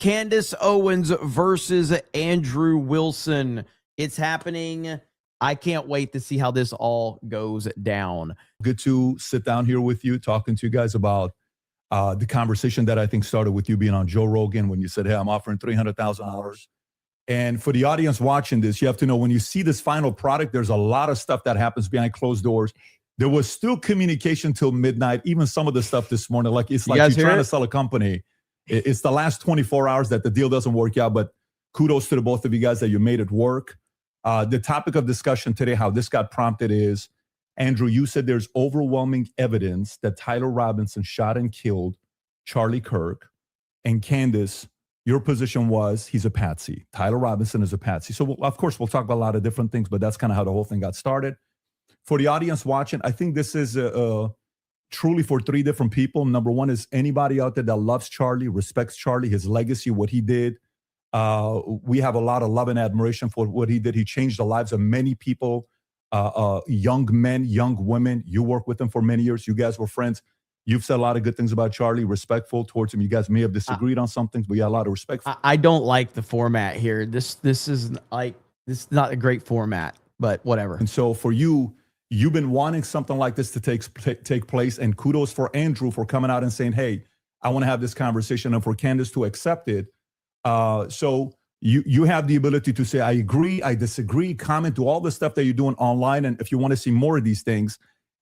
Candace Owens versus Andrew Wilson. It's happening. I can't wait to see how this all goes down. Good to sit down here with you, talking to you guys about the conversation that I think started with you being on Joe Rogan when you said, hey, I'm offering $300,000. And for the audience watching this, you have to know when you see this final product, there's a lot of stuff that happens behind closed doors. There was still communication till midnight, even some of the stuff this morning. Like it's like you're trying to sell a company. It's the last 24 hours that the deal doesn't work out, but kudos to the both of you guys that you made it work. The topic of discussion today, how this got prompted is, Andrew, you said there's overwhelming evidence that Tyler Robinson shot and killed Charlie Kirk. And Candace, your position was he's a patsy. Tyler Robinson is a patsy. So, of course, we'll talk about a lot of different things, but that's kind of how the whole thing got started. For the audience watching, I think this is truly for three different people. Number one is anybody out there that loves Charlie, respects Charlie, his legacy, what he did. We have a lot of love and admiration for what he did. He changed the lives of many people, young men, young women. You worked with him for many years. You guys were friends. You've said a lot of good things about Charlie, respectful towards him. You guys may have disagreed on some things, but you had a lot of respect for him. I don't like the format here. This is not a great format, but whatever. And so for you, you've been wanting something like this to take place, and kudos for Andrew for coming out and saying, hey, I want to have this conversation, and for Candace to accept it. So you have the ability to say, I agree, I disagree, comment, do all the stuff that you're doing online. And if you want to see more of these things,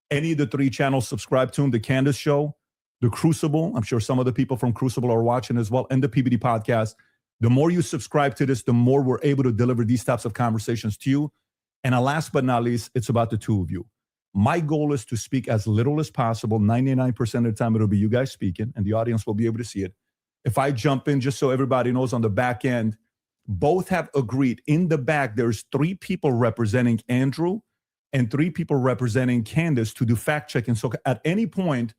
any of the three channels, subscribe to them, the Candace Show, the Crucible. I'm sure some of the people from Crucible are watching as well, and the PBD podcast. The more you subscribe to this, the more we're able to deliver these types of conversations to you. And last but not least, it's about the two of you. My goal is to speak as little as possible. 99% of the time, it'll be you guys speaking, and the audience will be able to see it. If I jump in, just so everybody knows on the back end, both have agreed. In the back, there's three people representing Andrew and three people representing Candace to do fact checking. So at any point,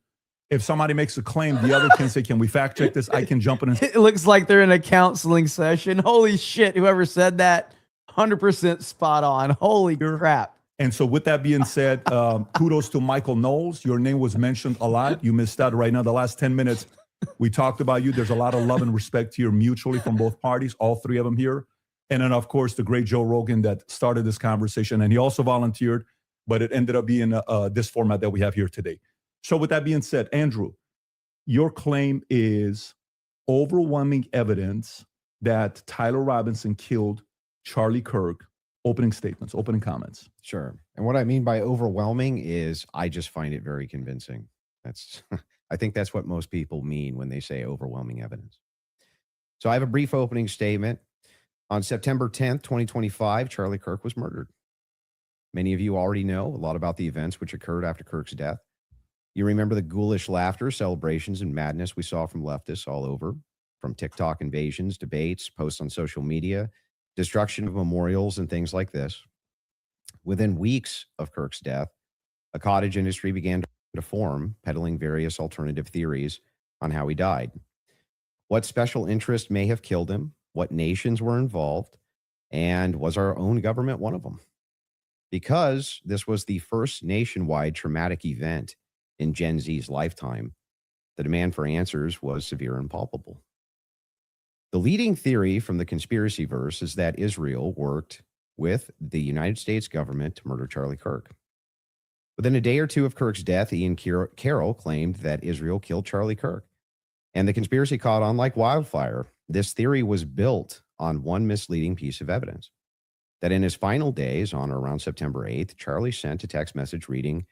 if somebody makes a claim, the other can say, can we fact check this? I can jump in. It looks like they're in a counseling session. Holy shit, whoever said that, 100% spot on. Holy crap. And so with that being said, kudos to Michael Knowles. Your name was mentioned a lot. You missed out right now. The last 10 minutes, we talked about you. There's a lot of love and respect here mutually from both parties, all three of them here. And then, of course, the great Joe Rogan that started this conversation. And he also volunteered, but it ended up being this format that we have here today. So with that being said, Andrew, your claim is overwhelming evidence that Tyler Robinson killed Charlie Kirk. Opening statements, opening comments. Sure. And what I mean by overwhelming is I just find it very convincing. I think that's what most people mean when they say overwhelming evidence. So I have a brief opening statement. On September 10th, 2025, Charlie Kirk was murdered. Many of you already know a lot about the events which occurred after Kirk's death. You remember the ghoulish laughter, celebrations, and madness we saw from leftists all over, from TikTok invasions, debates, posts on social media, destruction of memorials, and things like this. Within weeks of Kirk's death, a cottage industry began to form, peddling various alternative theories on how he died. What special interest may have killed him, what nations were involved, and was our own government one of them? Because this was the first nationwide traumatic event in Gen Z's lifetime, the demand for answers was severe and palpable. The leading theory from the conspiracy verse is that Israel worked with the United States government to murder Charlie Kirk. Within a day or two of Kirk's death, Ian Carroll claimed that Israel killed Charlie Kirk, and the conspiracy caught on like wildfire. This theory was built on one misleading piece of evidence, that in his final days, on or around September 8th, Charlie sent a text message reading,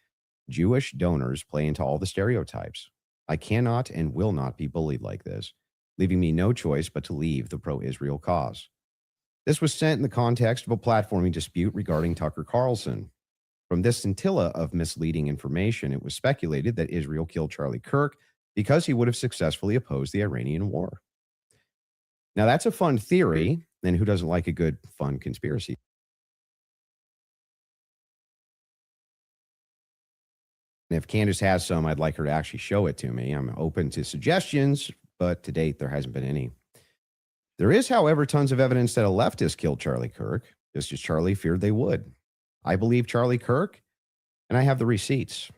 "Jewish donors play into all the stereotypes. I cannot and will not be bullied like this, leaving me no choice but to leave the pro-Israel cause." This was sent in the context of a platforming dispute regarding Tucker Carlson. From this scintilla of misleading information, it was speculated that Israel killed Charlie Kirk because he would have successfully opposed the Iranian war. Now, that's a fun theory, and who doesn't like a good, fun conspiracy? And if Candace has some, I'd like her to actually show it to me. I'm open to suggestions, but to date, there hasn't been any. There is, however, tons of evidence that a leftist killed Charlie Kirk, just as Charlie feared they would. I believe Charlie Kirk, and I have the receipts.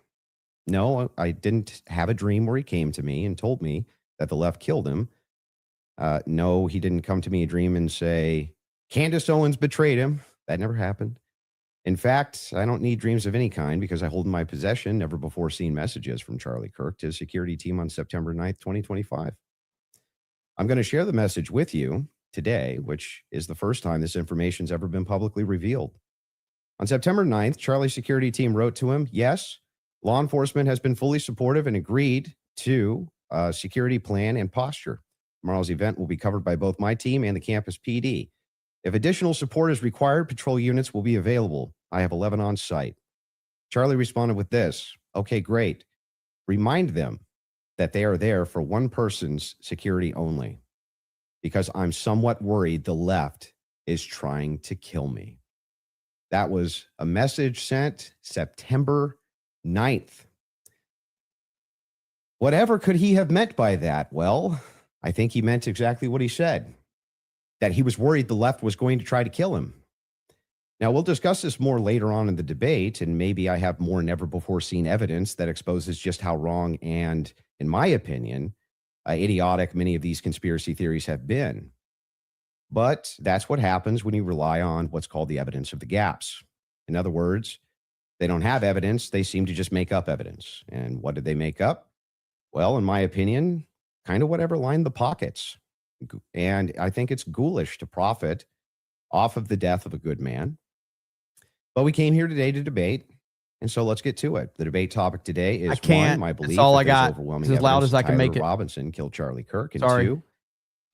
No, I didn't have a dream where he came to me and told me that the left killed him. No, he didn't come to me in a dream and say, Candace Owens betrayed him. That never happened. In fact, I don't need dreams of any kind because I hold in my possession never before seen messages from Charlie Kirk to the security team on September 9th, 2025. I'm going to share the message with you today, which is the first time this information's ever been publicly revealed. On September 9th, Charlie's security team wrote to him, yes, law enforcement has been fully supportive and agreed to a security plan and posture. Tomorrow's event will be covered by both my team and the campus PD. If additional support is required, patrol units will be available. I have 11 on site. Charlie responded with this, okay, great. Remind them that they are there for one person's security only, because I'm somewhat worried the left is trying to kill me. That was a message sent September 9th. Whatever could he have meant by that? Well, I think he meant exactly what he said, that he was worried the left was going to try to kill him. Now, we'll discuss this more later on in the debate, and maybe I have more never before seen evidence that exposes just how wrong and, in my opinion, idiotic many of these conspiracy theories have been. But that's what happens when you rely on what's called the evidence of the gaps. In other words, they don't have evidence. They seem to just make up evidence. And what did they make up? Well, in my opinion, kind of whatever lined the pockets. And I think it's ghoulish to profit off of the death of a good man. But we came here today to debate. And so let's get to it. The debate topic today is one, my belief that's all I that there's got. overwhelming It's as loud evidence as I can Tyler make it. Robinson killed Charlie Kirk. And Sorry. two,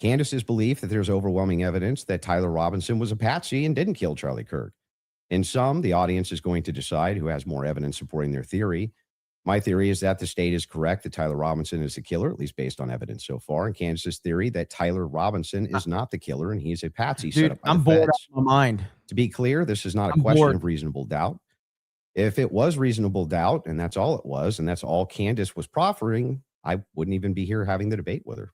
Candace's belief that there's overwhelming evidence that Tyler Robinson was a patsy and didn't kill Charlie Kirk. In sum, the audience is going to decide who has more evidence supporting their theory. My theory is that the state is correct that Tyler Robinson is the killer, at least based on evidence so far. And Candace's theory that Tyler Robinson is not the killer and he's a patsy set Dude, up by I'm the bored out feds. of my mind. To be clear, this is not a I'm question bored. of reasonable doubt. If it was reasonable doubt, and that's all it was, and that's all Candace was proffering, I wouldn't even be here having the debate with her.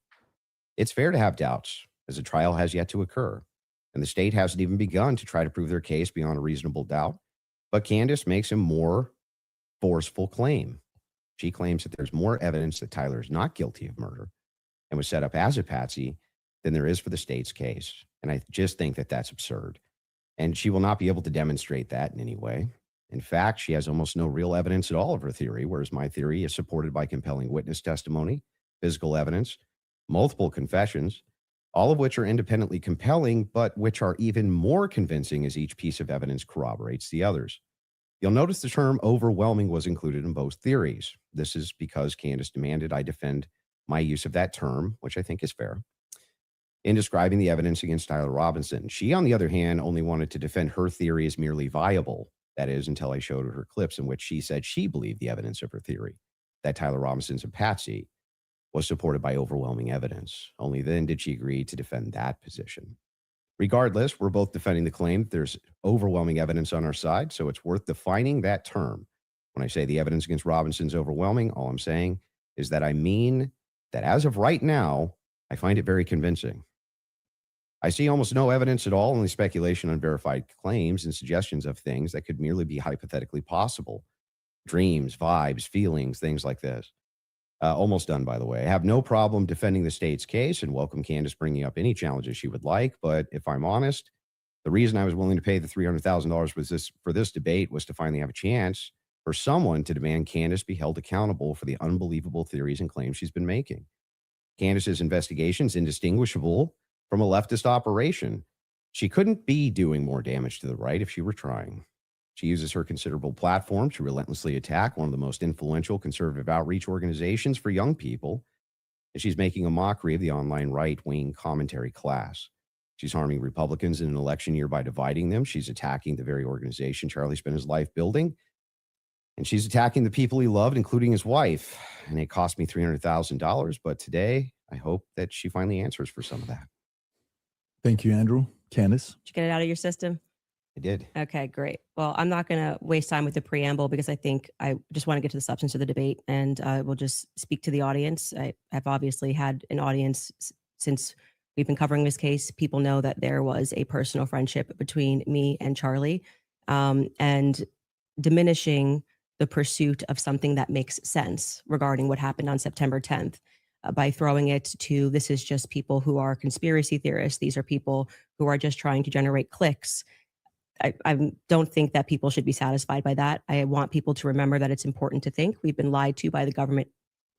It's fair to have doubts, as a trial has yet to occur, and the state hasn't even begun to try to prove their case beyond a reasonable doubt. But Candace makes a more forceful claim. She claims that there's more evidence that Tyler is not guilty of murder and was set up as a patsy than there is for the state's case. And I just think that that's absurd. And she will not be able to demonstrate that in any way. In fact, she has almost no real evidence at all of her theory, whereas my theory is supported by compelling witness testimony, physical evidence, multiple confessions, all of which are independently compelling, but which are even more convincing as each piece of evidence corroborates the others. You'll notice the term overwhelming was included in both theories. This is because Candace demanded I defend my use of that term, which I think is fair, in describing the evidence against Tyler Robinson. She, on the other hand, only wanted to defend her theory as merely viable. That is, until I showed her clips in which she said she believed the evidence of her theory, that Tyler Robinson's a patsy, was supported by overwhelming evidence. Only then did she agree to defend that position. Regardless, we're both defending the claim that there's overwhelming evidence on our side, so it's worth defining that term. When I say the evidence against Robinson's overwhelming, all I'm saying is that I mean that as of right now, I find it very convincing. I see almost no evidence at all, only speculation on verified claims and suggestions of things that could merely be hypothetically possible. Dreams, vibes, feelings, things like this. Almost done, by the way. I have no problem defending the state's case and welcome Candace bringing up any challenges she would like. But if I'm honest, the reason I was willing to pay the $300,000 for this debate was to finally have a chance for someone to demand Candace be held accountable for the unbelievable theories and claims she's been making. Candace's investigation is indistinguishable from a leftist operation. She couldn't be doing more damage to the right if she were trying. She uses her considerable platform to relentlessly attack one of the most influential conservative outreach organizations for young people, and she's making a mockery of the online right-wing commentary class. She's harming Republicans in an election year by dividing them. She's attacking the very organization Charlie spent his life building, and she's attacking the people he loved, including his wife. And it cost me $300,000, but today I hope that she finally answers for some of that. Thank you, Andrew. Candace? Did you get it out of your system? I did. Okay, great. Well, I'm not going to waste time with the preamble because I think I just want to get to the substance of the debate, and I will just speak to the audience. I have obviously had an audience since we've been covering this case. People know that there was a personal friendship between me and Charlie, and diminishing the pursuit of something that makes sense regarding what happened on September 10th by throwing it to this is just people who are conspiracy theorists. These are people who are just trying to generate clicks. I don't think that people should be satisfied by that. I want people to remember that it's important to think. We've been lied to by the government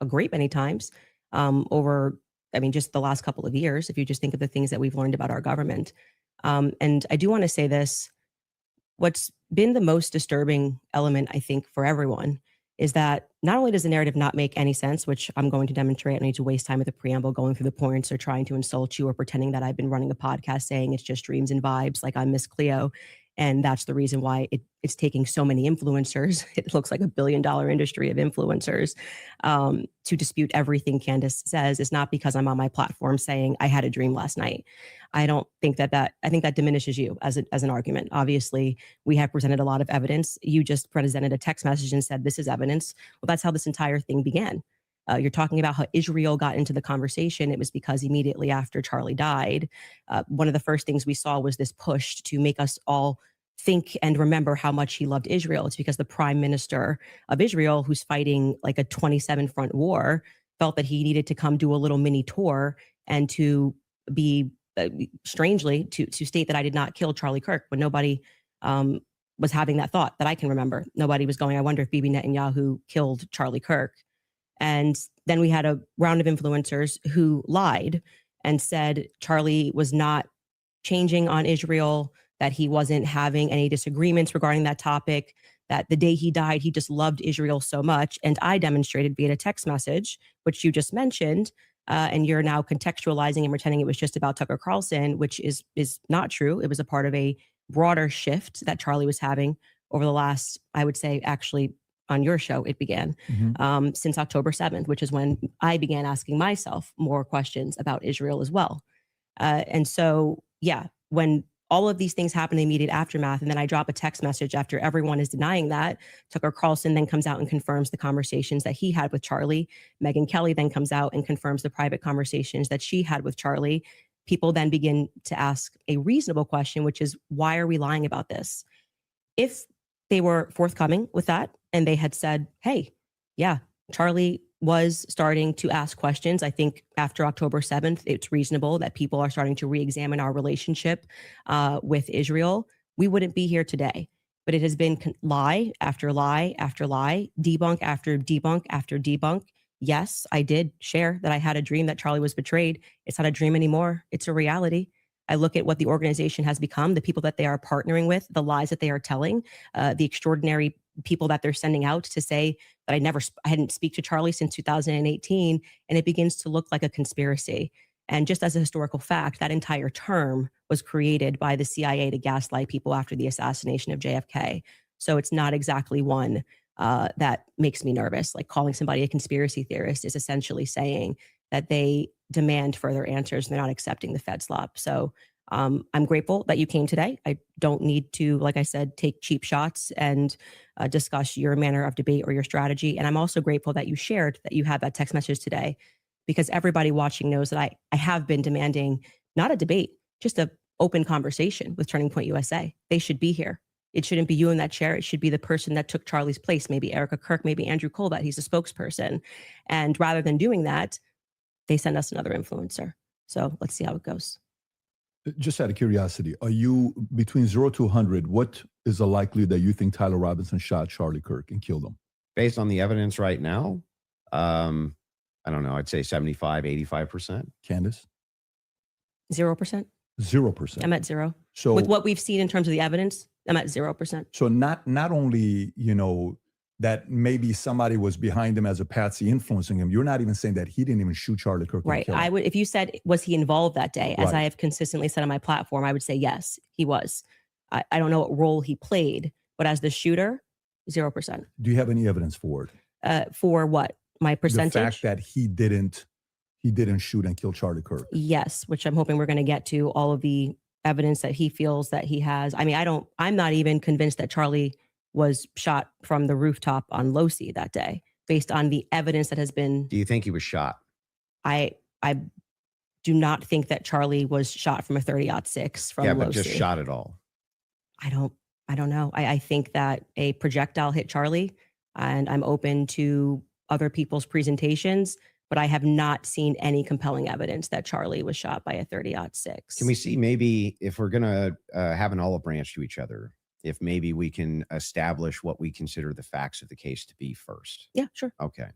a great many times over, just the last couple of years, if you just think of the things that we've learned about our government. And I do want to say this, what's been the most disturbing element, I think, for everyone is that not only does the narrative not make any sense, which I'm going to demonstrate, I don't need to waste time with the preamble going through the points or trying to insult you or pretending that I've been running a podcast saying it's just dreams and vibes like I'm Miss Cleo. And that's the reason why it's taking so many influencers. It looks like $1 billion industry of influencers to dispute everything Candace says. It's not because I'm on my platform saying I had a dream last night. I don't think I think that diminishes you as an argument. Obviously, we have presented a lot of evidence. You just presented a text message and said, this is evidence. Well, that's how this entire thing began. You're talking about how Israel got into the conversation. It was because immediately after Charlie died, one of the first things we saw was this push to make us all think and remember how much he loved Israel. It's because the prime minister of Israel, who's fighting like a 27 front war, felt that he needed to come do a little mini tour and to be strangely to state that I did not kill Charlie Kirk when nobody was having that thought that I can remember. Nobody was going, I wonder if Bibi Netanyahu killed Charlie Kirk. And then we had a round of influencers who lied and said Charlie was not changing on Israel, that he wasn't having any disagreements regarding that topic, that the day he died, he just loved Israel so much. And I demonstrated via a text message, which you just mentioned, and you're now contextualizing and pretending it was just about Tucker Carlson, which is not true. It was a part of a broader shift that Charlie was having over the last, I would say, actually, on your show, it began since October 7th, which is when I began asking myself more questions about Israel as well. And so, yeah, when all of these things happen in the immediate aftermath, and then I drop a text message after everyone is denying that, Tucker Carlson then comes out and confirms the conversations that he had with Charlie. Megyn Kelly then comes out and confirms the private conversations that she had with Charlie. People then begin to ask a reasonable question, which is, why are we lying about this? If they were forthcoming with that and they had said, hey, yeah, Charlie was starting to ask questions. I think after October 7th, it's reasonable that people are starting to re-examine our relationship with Israel. We wouldn't be here today. But it has been lie after lie after lie, debunk after debunk after debunk. Yes, I did share that I had a dream that Charlie was betrayed. It's not a dream anymore. It's a reality. I look at what the organization has become, the people that they are partnering with, the lies that they are telling, the extraordinary people that they're sending out to say that I hadn't speak to Charlie since 2018, and it begins to look like a conspiracy. And just as a historical fact, that entire term was created by the CIA to gaslight people after the assassination of JFK. So it's not exactly one that makes me nervous. Like calling somebody a conspiracy theorist is essentially saying that they demand further answers and they're not accepting the Fed slop. So I'm grateful that you came today. I don't need to, like I said, take cheap shots and discuss your manner of debate or your strategy. And I'm also grateful that you shared that you had that text message today, because everybody watching knows that I have been demanding not a debate, just an open conversation with Turning Point USA. They should be here. It shouldn't be you in that chair. It should be the person that took Charlie's place, maybe Erica Kirk, maybe Andrew Colbert. He's a spokesperson. And rather than doing that, they send us another influencer. So let's see how it goes. Just out of curiosity, are you between 0 to 100? What is the likelihood that you think Tyler Robinson shot Charlie Kirk and killed him? Based on the evidence right now, I don't know. I'd say 75, 85%. Candace? 0%. 0%. I'm at 0. So with what we've seen in terms of the evidence, I'm at 0%. So not only, that maybe somebody was behind him as a patsy influencing him. You're not even saying that he didn't even shoot Charlie Kirk. Right. I would, if you said, was he involved that day? As Right. I have consistently said on my platform, I would say, yes, he was. I don't know what role he played, but as the shooter, 0%. Do you have any evidence for it? For what? My percentage? The fact that he didn't shoot and kill Charlie Kirk. Yes, which I'm hoping we're going to get to all of the evidence that he feels that he has. I mean, I'm not even convinced that Charlie was shot from the rooftop on Losi that day, based on the evidence that has been. Do you think he was shot? I do not think that Charlie was shot from a 30-06 from yeah, Losi. but just shot at all. I don't know. I think that a projectile hit Charlie, and I'm open to other people's presentations, but I have not seen any compelling evidence that Charlie was shot by a 30-06. Can we see maybe if we're going to have an olive branch to each other, if maybe we can establish what we consider the facts of the case to be first? Yeah, sure. Okay.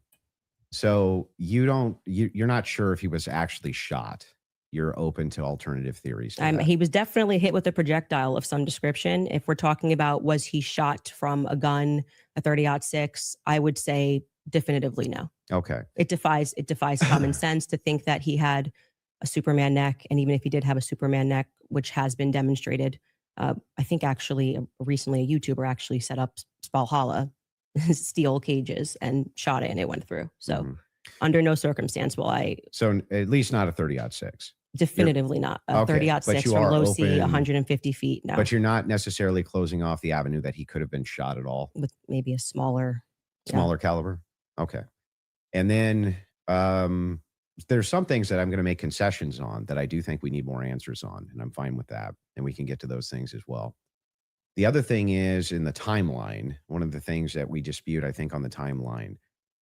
So you're not sure if he was actually shot. You're open to alternative theories. To that. He was definitely hit with a projectile of some description. If we're talking about was he shot from a gun, a 30-06, I would say definitively no. Okay. It defies common sense to think that he had a Superman neck. And even if he did have a Superman neck, which has been demonstrated, I think actually recently a YouTuber actually set up Valhalla steel cages and shot it and it went through. So under no circumstance will I. So at least not a 30-06. Definitively not. A 30-06 from low sea, 150 feet. No. But you're not necessarily closing off the avenue that he could have been shot at all. With maybe a smaller Caliber. Okay. And then there's some things that I'm going to make concessions on that I do think we need more answers on. And I'm fine with that. And we can get to those things as well. The other thing is in the timeline, one of the things that we dispute, I think, on the timeline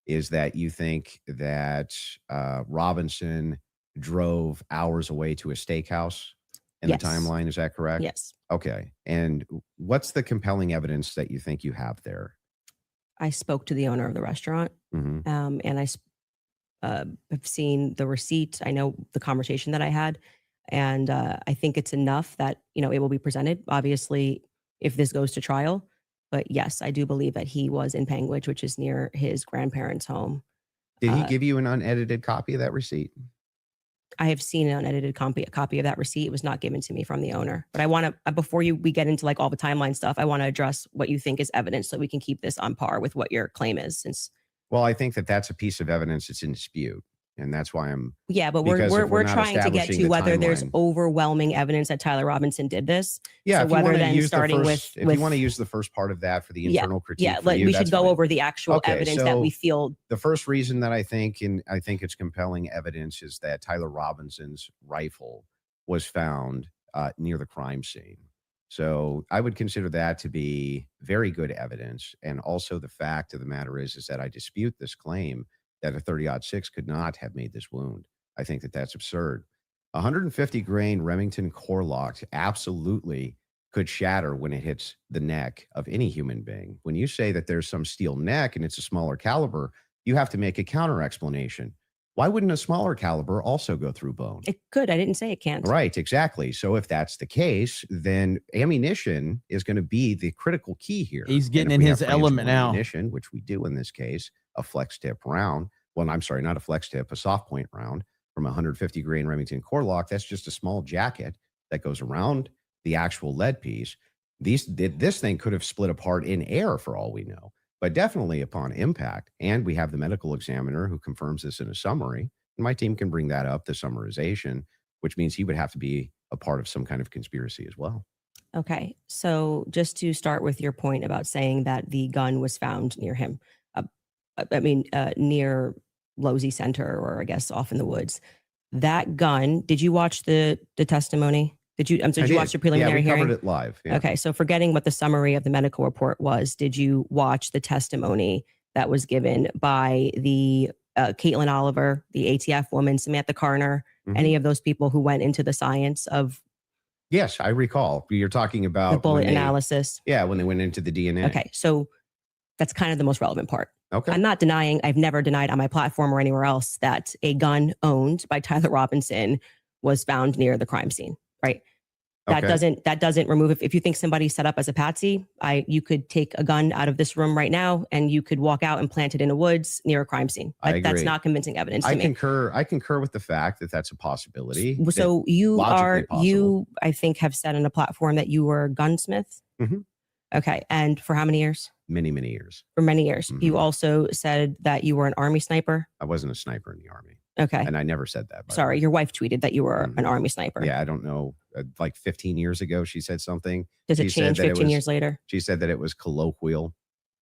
is that you think that Robinson drove hours away to a steakhouse in the timeline. Is that correct? Yes. Okay. And what's the compelling evidence that you think you have there? I spoke to the owner of the restaurant and I have seen the receipt. I know the conversation that I had, and I think it's enough that, it will be presented, obviously, if this goes to trial. But yes, I do believe that he was in Panguitch, which is near his grandparents' home. Did he give you an unedited copy of that receipt? I have seen an unedited copy of that receipt. It was not given to me from the owner. But I want to, before we get into like all the timeline stuff, I want to address what you think is evidence so we can keep this on par with what your claim is. Well, I think that that's a piece of evidence that's in dispute. And that's why but we're trying to get to whether there's overwhelming evidence that Tyler Robinson did this. Yeah. So whether then starting if you want to use the first part of that for the internal critique. Yeah. We should go over the actual evidence that we feel. The first reason that I think it's compelling evidence is that Tyler Robinson's rifle was found near the crime scene. So I would consider that to be very good evidence. And also the fact of the matter is that I dispute this claim that a 30-06 could not have made this wound. I think that that's absurd. 150 grain Remington core lock absolutely could shatter when it hits the neck of any human being. When you say that there's some steel neck and it's a smaller caliber, you have to make a counter explanation. Why wouldn't a smaller caliber also go through bone? It could. I didn't say it can't. Right, exactly. So if that's the case, then ammunition is going to be the critical key here. He's getting in his element now. Ammunition, which we do in this case, a flex tip round. Well, I'm sorry, not a flex tip, a soft point round from 150 grain Remington core lock. That's just a small jacket that goes around the actual lead piece. This thing could have split apart in air for all we know, but definitely upon impact. And we have the medical examiner who confirms this in a summary. And my team can bring that up, the summarization, which means he would have to be a part of some kind of conspiracy as well. Okay. So just to start with your point about saying that the gun was found near him, near Losey Center, or I guess off in the woods. That gun, did you watch the testimony? Did you watch the preliminary hearing? Yeah, we covered it live. Yeah. Okay. So forgetting what the summary of the medical report was, did you watch the testimony that was given by the Caitlin Oliver, the ATF woman, Samantha Carner, any of those people who went into the science of? Yes, I recall. You're talking about the bullet analysis. Yeah, when they went into the DNA. Okay. So that's kind of the most relevant part. Okay. I'm not denying, I've never denied on my platform or anywhere else that a gun owned by Tyler Robinson was found near the crime scene, right? That doesn't remove, if you think somebody set up as a patsy, you could take a gun out of this room right now and you could walk out and plant it in the woods near a crime scene. That's not convincing evidence to me. I concur with the fact that that's a possibility. So I think have said on a platform that you were a gunsmith. Okay. And for how many years? Many, many years. For many years. You also said that you were an Army sniper. I wasn't a sniper in the Army. Okay. And I never said that. Sorry, your wife tweeted that you were an Army sniper. Yeah, I don't know. Like 15 years ago, she said something. Does it change 15 years later? She said that it was colloquial.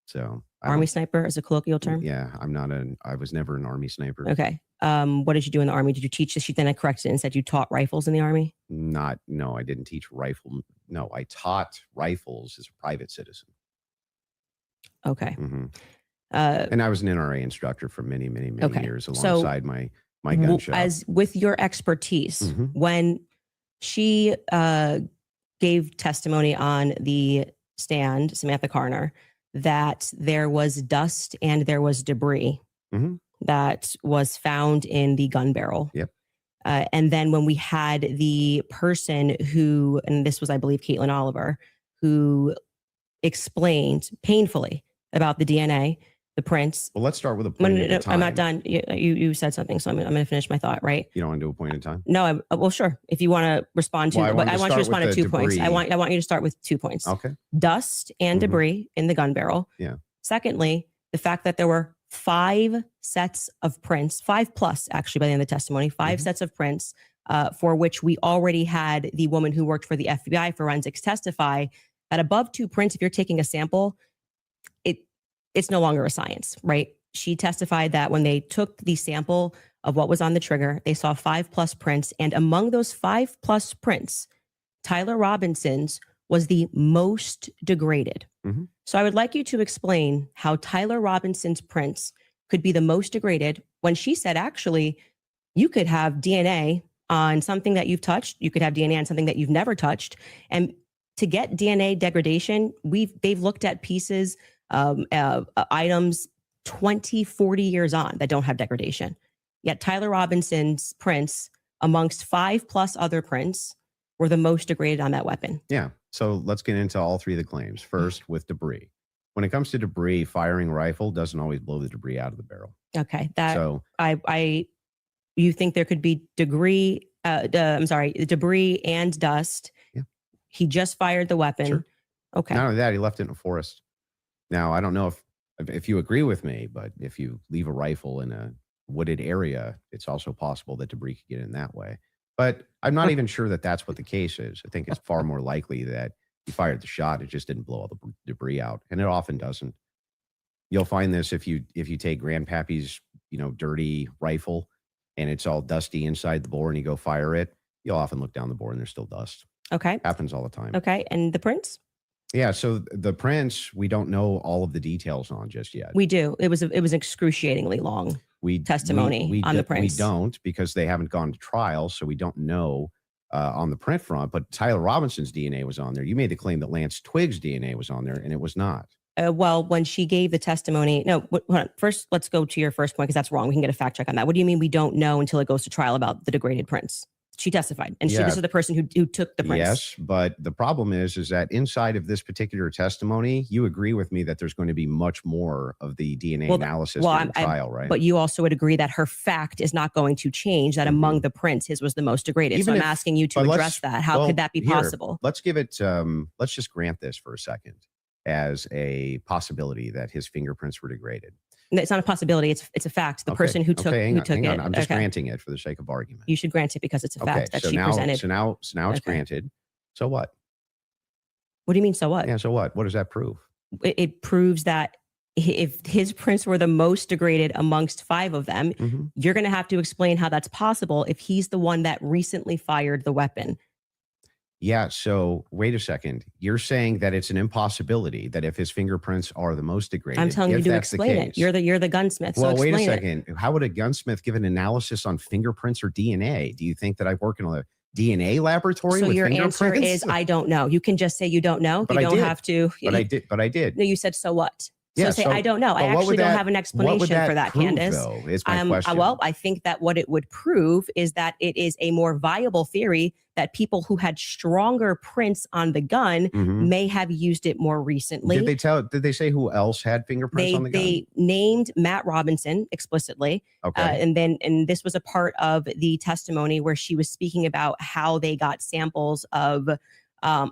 So Army sniper is a colloquial term? Yeah, I was never an Army sniper. Okay. What did you do in the Army? Did you teach this? She then corrected it and said you taught rifles in the Army? No, I didn't teach rifle. No, I taught rifles as a private citizen. Okay. And I was an NRA instructor for many, many, many Okay. years So, alongside my gun shop. As with your expertise, Mhm. when she gave testimony on the stand, Samantha Carner, that there was dust and there was debris Mhm. that was found in the gun barrel. Yep. And then when we had the person who, and this was, I believe, Caitlin Oliver, who explained painfully about the DNA, the prints. Well, let's start with a point at a time. I'm not done. You said something, so I'm going to finish my thought, right? You don't want to do a point in time? No, well, sure. If you want to respond to, Well, but I want you to respond to 2 points. I debris. want you to start with 2 points. Okay. Dust and Mhm. debris in the gun barrel. Yeah. Secondly, the fact that there were 5 sets of prints, 5 plus actually by the end of the testimony, 5 Mhm. sets of prints for which we already had the woman who worked for the FBI forensics testify that above 2 prints, if you're taking a sample, it's no longer a science, right? She testified that when they took the sample of what was on the trigger, they saw 5 plus prints. And among those 5 plus prints, Tyler Robinson's was the most degraded. Mhm. So I would like you to explain how Tyler Robinson's prints could be the most degraded when she said, actually, you could have DNA on something that you've touched. You could have DNA on something that you've never touched. And to get DNA degradation, they've looked at pieces, items 20, 40 years on that don't have degradation. Yet Tyler Robinson's prints, amongst 5 plus other prints, were the most degraded on that weapon. Yeah. So let's get into all 3 of the claims. First, with debris. When it comes to debris, firing rifle doesn't always blow the debris out of the barrel. Okay, So you think there could be debris and dust. Yeah. He just fired the weapon. Sure. Okay. Not only that, he left it in a forest. Now, I don't know if you agree with me, but if you leave a rifle in a wooded area, it's also possible that debris could get in that way. But I'm not even sure that that's what the case is. I think it's far more likely that he fired the shot. It just didn't blow all the debris out, and it often doesn't. You'll find this if you take Grandpappy's dirty rifle, and it's all dusty inside the bore, and you go fire it. You'll often look down the bore, and there's still dust. Okay. Happens all the time. Okay. And the prints? Yeah. So the prints, we don't know all of the details on just yet. We do. It was excruciatingly long. Testimony on the prints. We don't, because they haven't gone to trial, so we don't know on the print front. But Tyler Robinson's DNA was on there. You made the claim that Lance Twig's DNA was on there, and it was not. Well, when she gave the testimony, no, hold on. First, let's go to your first point, because that's wrong. We can get a fact check on that. What do you mean we don't know until it goes to trial about the degraded prints? She testified, and this is the person who took the prints. Yes, but the problem is that inside of this particular testimony, you agree with me that there's going to be much more of the DNA analysis during the trial, right? But you also would agree that her fact is not going to change, that among the prints, his was the most degraded. Even so I'm asking you to address that. How could that be possible? Let's give it, let's just grant this for a second as a possibility that his fingerprints were degraded. It's not a possibility. It's a fact. The person who took it. I'm just granting it for the sake of argument. You should grant it because it's a fact that she presented. So now it's granted. So what? What do you mean? So what? Yeah. So what? What does that prove? It proves that if his prints were the most degraded amongst 5 of them, you're going to have to explain how that's possible if he's the one that recently fired the weapon. Yeah. So wait a second. You're saying that it's an impossibility that if his fingerprints are the most degraded. I'm telling you to explain it. You're the gunsmith. Well, so wait a second. How would a gunsmith give an analysis on fingerprints or DNA? Do you think that I work in a DNA laboratory? So with your fingerprints? answer is I don't know. You can just say you don't know. But you don't have to. But I did. No, you said so what? So Yeah, say I don't know. I actually don't have an explanation for that, prove, Candace. Though, is my question. Well, I think that what it would prove is that it is a more viable theory that people who had stronger prints on the gun may have used it more recently. Did they say who else had fingerprints on the gun? They named Matt Robinson explicitly. Okay. And this was a part of the testimony where she was speaking about how they got samples of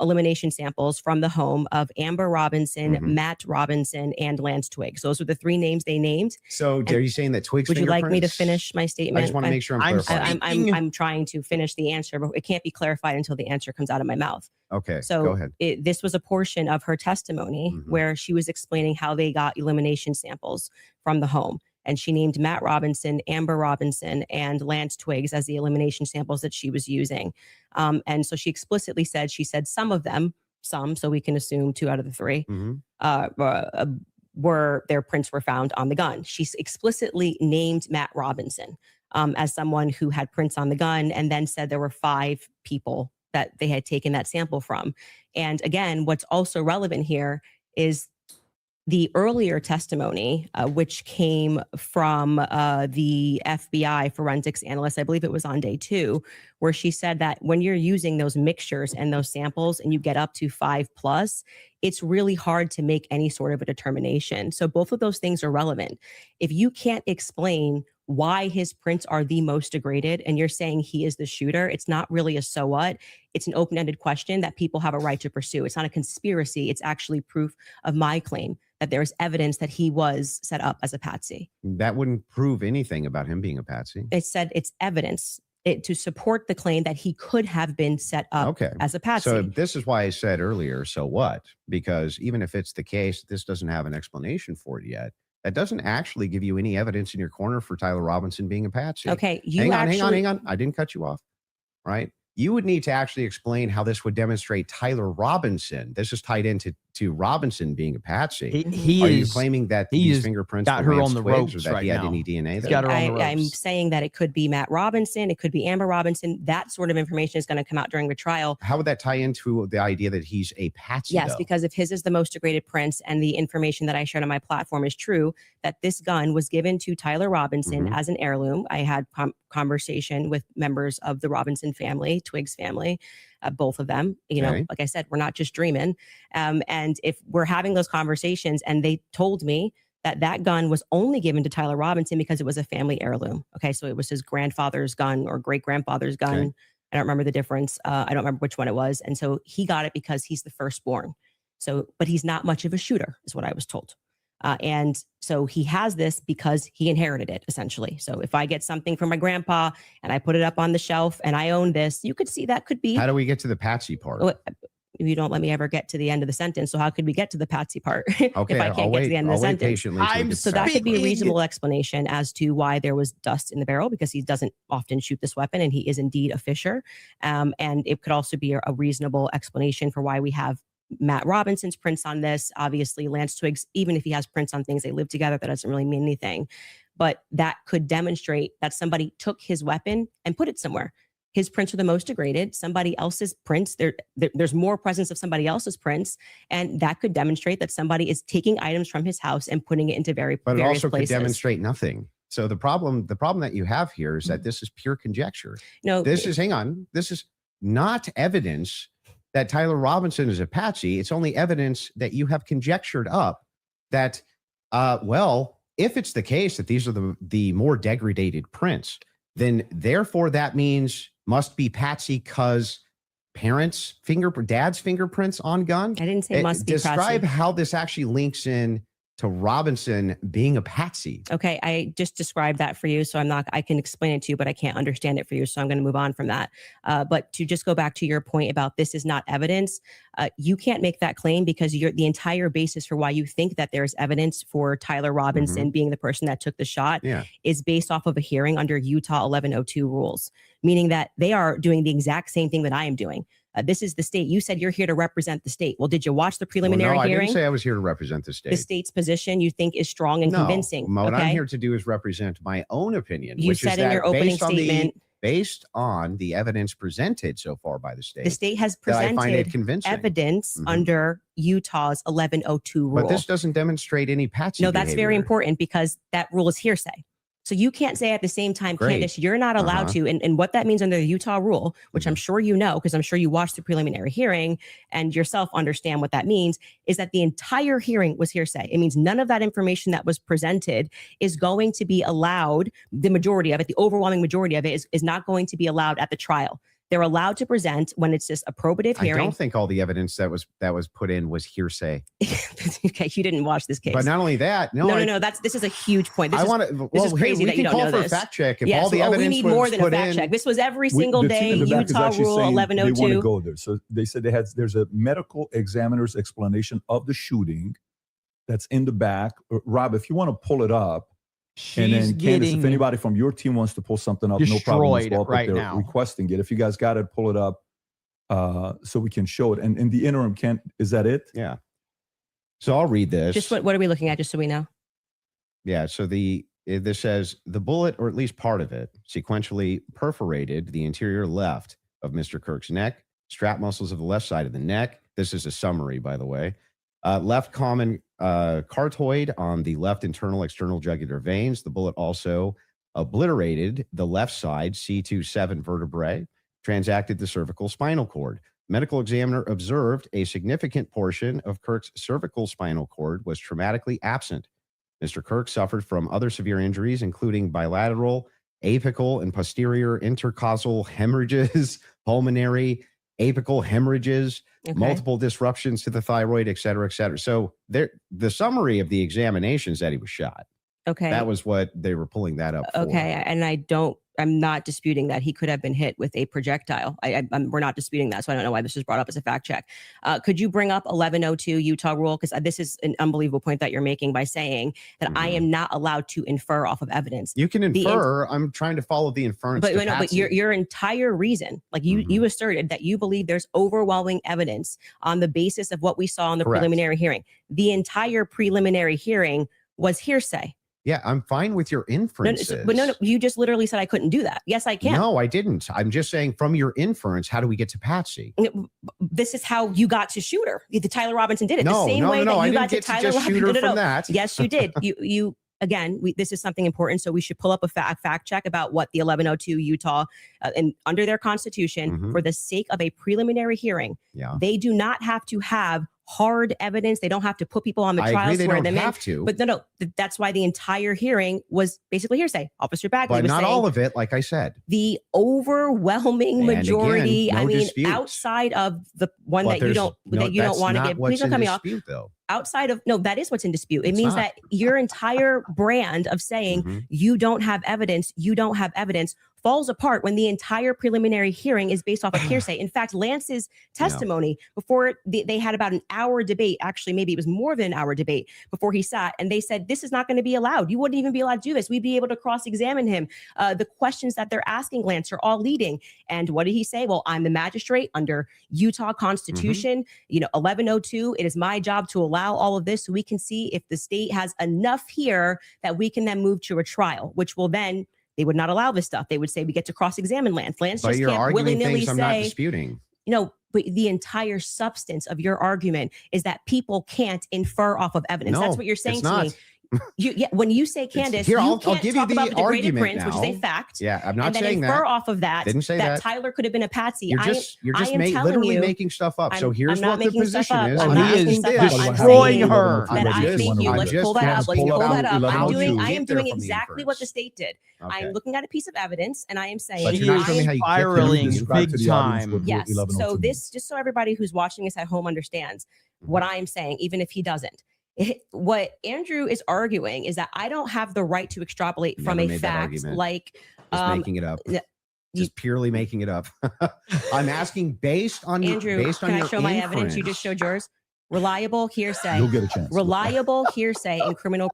elimination samples from the home of Amber Robinson, Matt Robinson, and Lance Twiggs. Those were the 3 names they named. So are you saying that Twiggs? Would you like me to finish my statement? I just want to make sure I'm clarifying. I'm trying to finish the answer, but it can't be clarified until the answer comes out of my mouth. Okay, so go ahead. This was a portion of her testimony where she was explaining how they got elimination samples from the home. And she named Matt Robinson, Amber Robinson, and Lance Twiggs as the elimination samples that she was using. And so she explicitly said, some of them, so we can assume 2 out of the 3, their prints were found on the gun. She explicitly named Matt Robinson as someone who had prints on the gun, and then said there were 5 people that they had taken that sample from. And again, what's also relevant here is the earlier testimony, which came from the FBI forensics analyst, I believe it was on day 2, where she said that when you're using those mixtures and those samples and you get up to 5+, it's really hard to make any sort of a determination. So both of those things are relevant. If you can't explain why his prints are the most degraded and you're saying he is the shooter, it's not really a so what. It's an open-ended question that people have a right to pursue. It's not a conspiracy. It's actually proof of my claim that there's evidence that he was set up as a patsy. That wouldn't prove anything about him being a patsy. It said it's evidence to support the claim that he could have been set up as a patsy. So this is why I said earlier, so what? Because even if it's the case, this doesn't have an explanation for it yet. That doesn't actually give you any evidence in your corner for Tyler Robinson being a patsy. Okay, hang on. I didn't cut you off, right? You would need to actually explain how this would demonstrate Tyler Robinson. This is tied into Robinson being a patsy. Are you claiming that these fingerprints got her on the ropes, or that he had any DNA? I'm saying that it could be Matt Robinson, it could be Amber Robinson. That sort of information is going to come out during the trial. How would that tie into the idea that he's a patsy? Yes, because if his is the most degraded prints and the information that I shared on my platform is true, that this gun was given to Tyler Robinson as an heirloom. I had conversation with members of the Robinson family, Twiggs family, both of them. You know, like I said, we're not just dreaming. And if we're having those conversations and they told me that that gun was only given to Tyler Robinson because it was a family heirloom. Okay, so it was his grandfather's gun or great-grandfather's gun. I don't remember the difference. I don't remember which one it was. And so he got it because he's the firstborn. So, but he's not much of a shooter, is what I was told. And so he has this because he inherited it, essentially. So if I get something from my grandpa and I put it up on the shelf and I own this, you could see that could be. How do we get to the patsy part? You don't let me ever get to the end of the sentence. So how could we get to the patsy part if I can't get to the end of the sentence? So that could be a reasonable explanation as to why there was dust in the barrel, because he doesn't often shoot this weapon and he is indeed a fisher. And it could also be a reasonable explanation for why we have Matt Robinson's prints on this. Obviously, Lance Twiggs, even if he has prints on things, they live together. That doesn't really mean anything. But that could demonstrate that somebody took his weapon and put it somewhere. His prints are the most degraded. Somebody else's prints, there's more presence of somebody else's prints. And that could demonstrate that somebody is taking items from his house and putting it into various places. But it also could demonstrate nothing. So the problem that you have here is that this is pure conjecture. No, this is not evidence that Tyler Robinson is a patsy. It's only evidence that you have conjectured up that, if it's the case that these are the more degraded prints, then therefore that means must be patsy because dad's fingerprints on gun. I didn't say must be. Describe how this actually links in to Robinson being a patsy. Okay, I just described that for you, so I can explain it to you, but I can't understand it for you, so I'm going to move on from that. But to just go back to your point about this is not evidence, you can't make that claim because the entire basis for why you think that there's evidence for Tyler Robinson being the person that took the shot is based off of a hearing under Utah 1102 rules, meaning that they are doing the exact same thing that I am doing. This is the state. You said you're here to represent the state. Well, did you watch the preliminary hearing? I didn't say I was here to represent the state. The state's position you think is strong and convincing. What I'm here to do is represent my own opinion. You said in your opening statement, based on the evidence presented so far by the state. The state has presented evidence under Utah's 1102 rule. But this doesn't demonstrate any patsy behavior. That's very important because that rule is hearsay. So you can't say at the same time, Candace, you're not allowed to. And what that means under the Utah rule, which I'm sure you know, because I'm sure you watched the preliminary hearing and yourself understand what that means, is that the entire hearing was hearsay. It means none of that information that was presented is going to be allowed. The majority of it, the overwhelming majority of it is not going to be allowed at the trial. They're allowed to present when it's just a probative hearing. I don't think all the evidence that was put in was hearsay. Okay, you didn't watch this case. But not only that, no. This is a huge point. This is crazy that you don't know this. For a fact check. If all the evidence we need more than a fact check. This was every single day. Utah Rule 1102. They want to go there. So they said there's a medical examiner's explanation of the shooting that's in the back. Rob, if you want to pull it up. And then Candace, if anybody from your team wants to pull something up, no problem as well. But they're requesting it. If you guys got it, pull it up so we can show it. And in the interim, is that it? Yeah. So I'll read this. Just what are we looking at, just so we know? Yeah. So this says the bullet, or at least part of it, sequentially perforated the interior left of Mr. Kirk's neck, strap muscles of the left side of the neck. This is a summary, by the way. Left common cartoid on the left internal external jugular veins. The bullet also obliterated the left side C27 vertebrae, transacted the cervical spinal cord. Medical examiner observed a significant portion of Kirk's cervical spinal cord was traumatically absent. Mr. Kirk suffered from other severe injuries, including bilateral, apical, and posterior intercausal hemorrhages, pulmonary, apical hemorrhages, multiple disruptions to the thyroid, et cetera, et cetera. So the summary of the examination is that he was shot. Okay. That was what they were pulling that up for. Okay. And I'm not disputing that he could have been hit with a projectile. We're not disputing that. So I don't know why this was brought up as a fact check. Could you bring up 1102 Utah rule? Because this is an unbelievable point that you're making by saying that I am not allowed to infer off of evidence. You can infer. I'm trying to follow the inference. But your entire reason, like you asserted that you believe there's overwhelming evidence on the basis of what we saw in the preliminary hearing. The entire preliminary hearing was hearsay. Yeah, I'm fine with your inferences. But no, you just literally said I couldn't do that. Yes, I can. No, I didn't. I'm just saying from your inference, how do we get to Patsy? This is how you got to Shooter. The Tyler Robinson did it No, the same way that you got to Tyler Robinson. Shooter from that. Yes, you did. You again, this is something important. So we should pull up a fact check about what the 1102 Utah and under their constitution, for the sake of a preliminary hearing, they do not have to have hard evidence. They don't have to put people on the trial. They don't have to. But no, that's why the entire hearing was basically hearsay. Officer Bagley but was not saying, all of it, like I said. The overwhelming majority. Again, no dispute. Outside of the one that you don't want to give. Please don't cut me off. Though. Outside of that is what's in dispute. It means that your entire brand of saying you don't have evidence, falls apart when the entire preliminary hearing is based off of hearsay. In fact, Lance's testimony before they had about an hour debate, actually, maybe it was more than an hour debate before he sat, and they said, this is not going to be allowed. You wouldn't even be allowed to do this. We'd be able to cross-examine him. The questions that they're asking Lance are all leading. And what did he say? Well, I'm the magistrate under Utah Constitution, 1102. It is my job to allow all of this so we can see if the state has enough here that we can then move to a trial, which will then they would not allow this stuff. They would say we get to cross-examine Lance. Lance just can't willy-nilly say. I'm not disputing. But the entire substance of your argument is that people can't infer off of evidence. That's what you're saying to me. When you say Candace, I'll can't give talk you the about the degraded argument prince, which is a fact. Yeah, I'm not and then saying infer that. off of that. Didn't say that Tyler could have been a patsy. You're just literally making stuff up. So here's what the position is. He is destroying her. Let's pull that up. Let's pull that up. I am doing exactly what the state did. I'm looking at a piece of evidence, and I am saying he is spiraling big time. Yes. So this, just so everybody who's watching us at home understands what I am saying, even if he doesn't. What Andrew is arguing is that I don't have the right to extrapolate from a fact like making it up. Just purely making it up. I'm asking based on Andrew. Based on can your I show my evidence? You just showed yours. Reliable hearsay. You'll get a chance. Reliable hearsay in criminal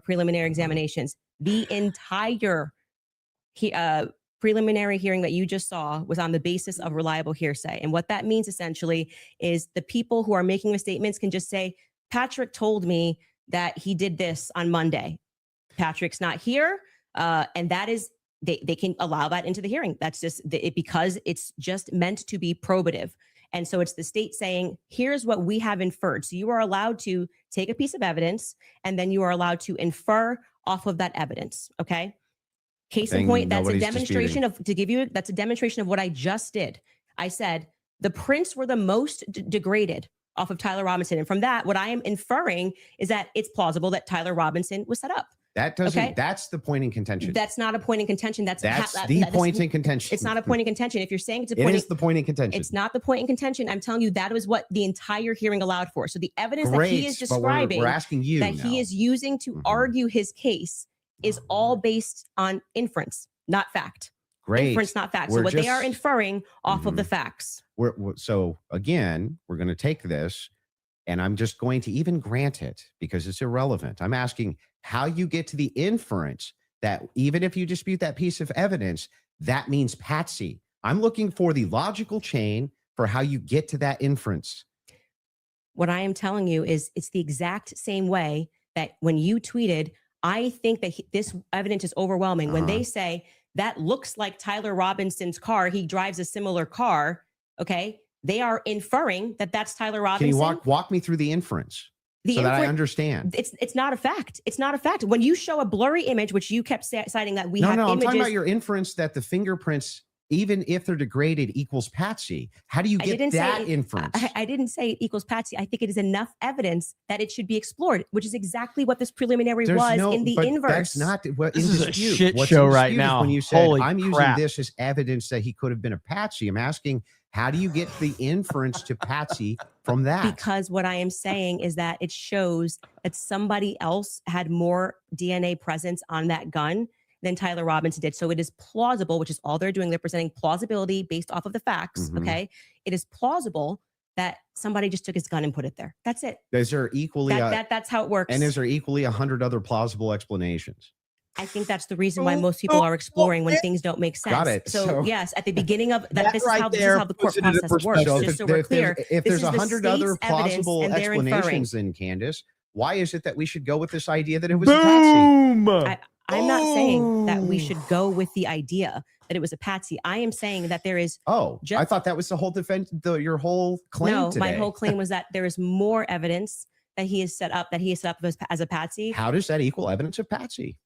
preliminary examinations. The entire preliminary hearing that you just saw was on the basis of reliable hearsay. And what that means essentially is the people who are making the statements can just say, Patrick told me that he did this on Monday. Patrick's not here. And that is, they can allow that into the hearing. That's just because it's just meant to be probative. And so it's the state saying, here's what we have inferred. So you are allowed to take a piece of evidence and then you are allowed to infer off of that evidence. Okay. Case in point, that's a demonstration that's a demonstration of what I just did. I said the prints were the most degraded off of Tyler Robinson. And from that, what I am inferring is that it's plausible that Tyler Robinson was set up. That doesn't, that's the point in contention. That's not a point in contention. That's the point in contention. It's not a point in contention. If you're saying it's a point, it is the point in contention. It's not the point in contention. I'm telling you that was what the entire hearing allowed for. So the evidence that he is describing, we're asking you that he is using to argue his case is all based on inference, not fact. Great. Inference, not fact. So what they are inferring off of the facts. So again, we're going to take this and I'm just going to even grant it because it's irrelevant. I'm asking how you get to the inference that even if you dispute that piece of evidence, that means Patsy. I'm looking for the logical chain for how you get to that inference. What I am telling you is it's the exact same way that when you tweeted, I think that this evidence is overwhelming. When they say that looks like Tyler Robinson's car, he drives a similar car. Okay. They are inferring that that's Tyler Robinson. Can you walk me through the inference so that I understand? It's not a fact. It's not a fact. When you show a blurry image, which you kept citing that we have images. I'm talking about your inference that the fingerprints, even if they're degraded, equals Patsy. How do you get that inference? I didn't say it equals Patsy. I think it is enough evidence that it should be explored, which is exactly what this preliminary was in the inverse. That's not what this is a shit show right now. When you said, Holy I'm crap. using this as evidence that he could have been a Patsy, I'm asking, how do you get the inference to Patsy from that? Because what I am saying is that it shows that somebody else had more DNA presence on that gun than Tyler Robinson did. So it is plausible, which is all they're doing. They're presenting plausibility based off of the facts. Okay. It is plausible that somebody just took his gun and put it there. That's it. Is there equally that's how it works. And is there equally 100 other plausible explanations? I think that's the reason why most people are exploring when things don't make sense. Got it. So yes, at the beginning of that, this is right how there the court puts it into process works. perspective. Just so we're clear, if there's this is 100 the other state's evidence, plausible and they're explanations, then Candace, why is it that we should go with this idea that it was a Patsy? Boom. I'm not saying that we should go with the idea that it was a Patsy. I am saying that there is. I thought that was the whole defense, your whole claim. No, today. my whole claim was that there is more evidence that he is set up as a Patsy. How does that equal evidence of Patsy?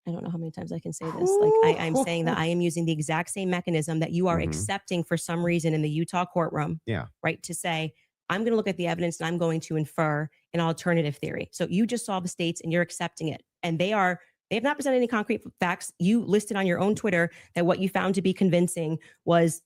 I don't know how many times I can say this. Like I'm saying that I am using the exact same mechanism that you are accepting for some reason in the Utah courtroom. Yeah. Right. To say, I'm going to look at the evidence and I'm going to infer an alternative theory. So you just saw the states and you're accepting it. And they have not presented any concrete facts. You listed on your own Twitter that what you found to be convincing was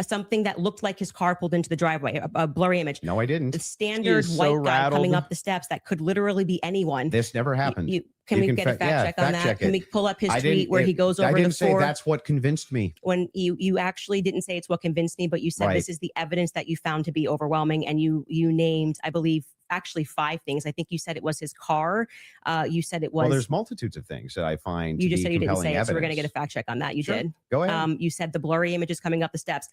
something that looked like his car pulled into the driveway, a blurry image. No, I didn't. The standard white guy coming up the steps that could literally be anyone. This never happened. Can we get a fact check on that? Can we pull up his tweet where he goes over I didn't the say that's what convinced me. When you actually didn't say it's what convinced me, but you said this is the evidence that you found to be overwhelming, and you named, I believe, actually 5 things. I think you said it was his car. You said it was. Well, there's multitudes of things that I find. You just said you didn't say it, so we're going to get a fact check on that. You did. Go ahead. You said the blurry images coming up the steps.